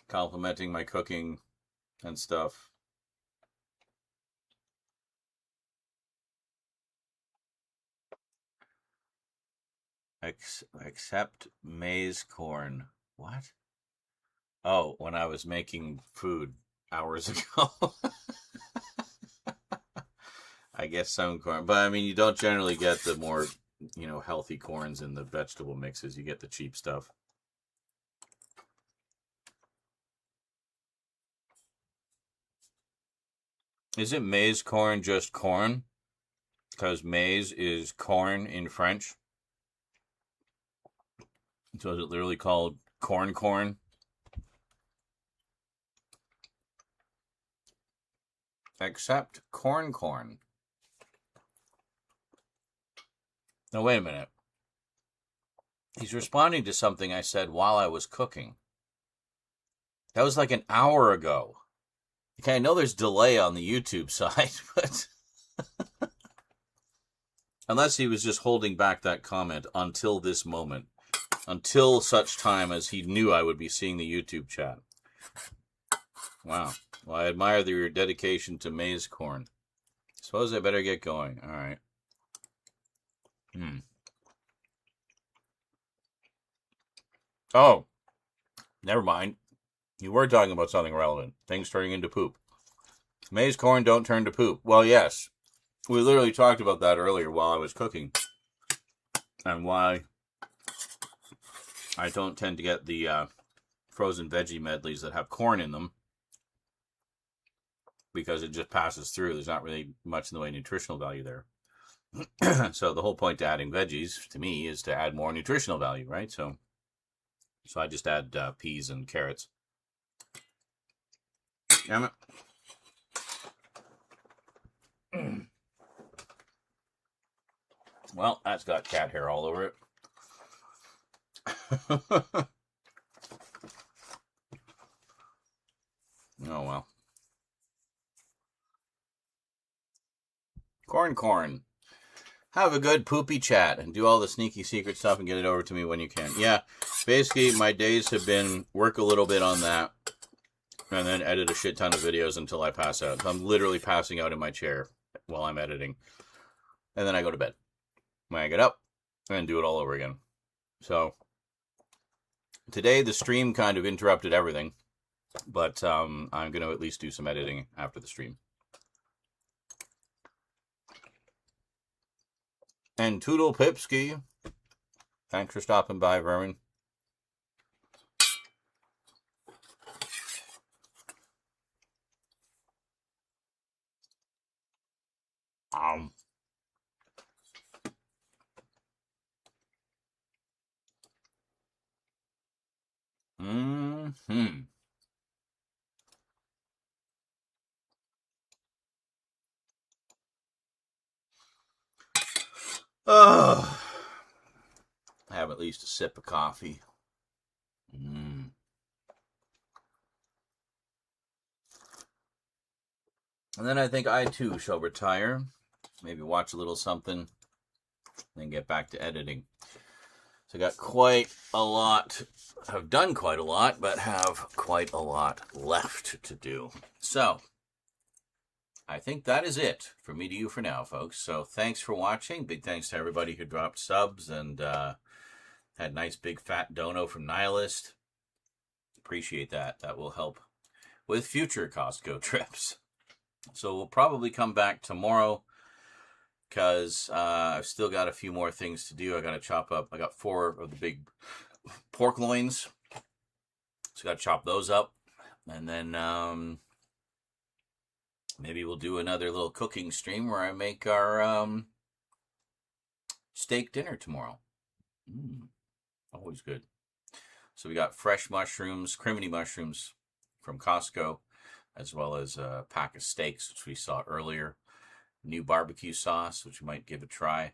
Complimenting my cooking and stuff. Except maize corn. What? Oh, when I was making food hours ago. I guess some corn. But, I mean, you don't generally get the more, healthy corns in the vegetable mixes. You get the cheap stuff. Isn't maize corn just corn? Because maize is corn in French. So is it literally called corn? except corn. Now, wait a minute. He's responding to something I said while I was cooking. That was like an hour ago. Okay, I know there's delay on the YouTube side, but unless he was just holding back that comment until this moment, until such time as he knew I would be seeing the YouTube chat. Wow. Well, I admire your dedication to maize corn. Suppose I better get going. All right. Oh, never mind. You were talking about something relevant. Things turning into poop. Maize corn don't turn to poop. Well, yes. We literally talked about that earlier while I was cooking. And why I don't tend to get the frozen veggie medleys that have corn in them. Because it just passes through. There's not really much in the way of nutritional value there. So the whole point to adding veggies, to me, is to add more nutritional value, right? So I just add peas and carrots. Damn it. Well, that's got cat hair all over it. Oh, well. Corn. Have a good poopy chat and do all the sneaky secret stuff and get it over to me when you can. Yeah, basically my days have been work a little bit on that and then edit a shit ton of videos until I pass out. So I'm literally passing out in my chair while I'm editing. And then I go to bed. When I get up, and do it all over again. So today the stream kind of interrupted everything. But I'm going to at least do some editing after the stream. And Toodle Pipski. Thanks for stopping by, Vermin. Oh, have at least a sip of coffee. And then I think I too shall retire. Maybe watch a little something, then get back to editing. So I got quite a lot, have done quite a lot, but have quite a lot left to do. So I think that is it for me to you for now, folks. So thanks for watching. Big thanks to everybody who dropped subs and had nice big fat dono from Nihilist. Appreciate that. That will help with future Costco trips. So we'll probably come back tomorrow because I've still got a few more things to do. I got to chop up. I got 4 of the big pork loins. So I got to chop those up. And then maybe we'll do another little cooking stream where I make our steak dinner tomorrow. Always good. So we got fresh mushrooms, criminy mushrooms from Costco, as well as a pack of steaks, which we saw earlier. New barbecue sauce, which we might give a try.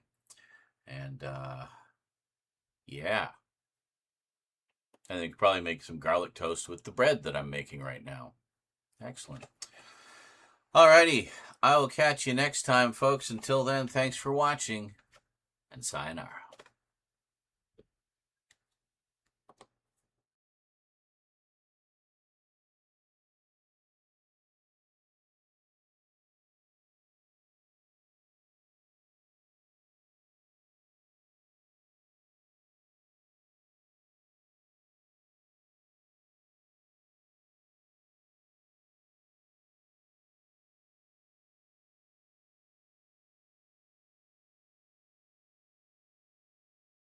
And yeah. And then probably make some garlic toast with the bread that I'm making right now. Excellent. Alrighty. I will catch you next time, folks. Until then, thanks for watching, and sayonara.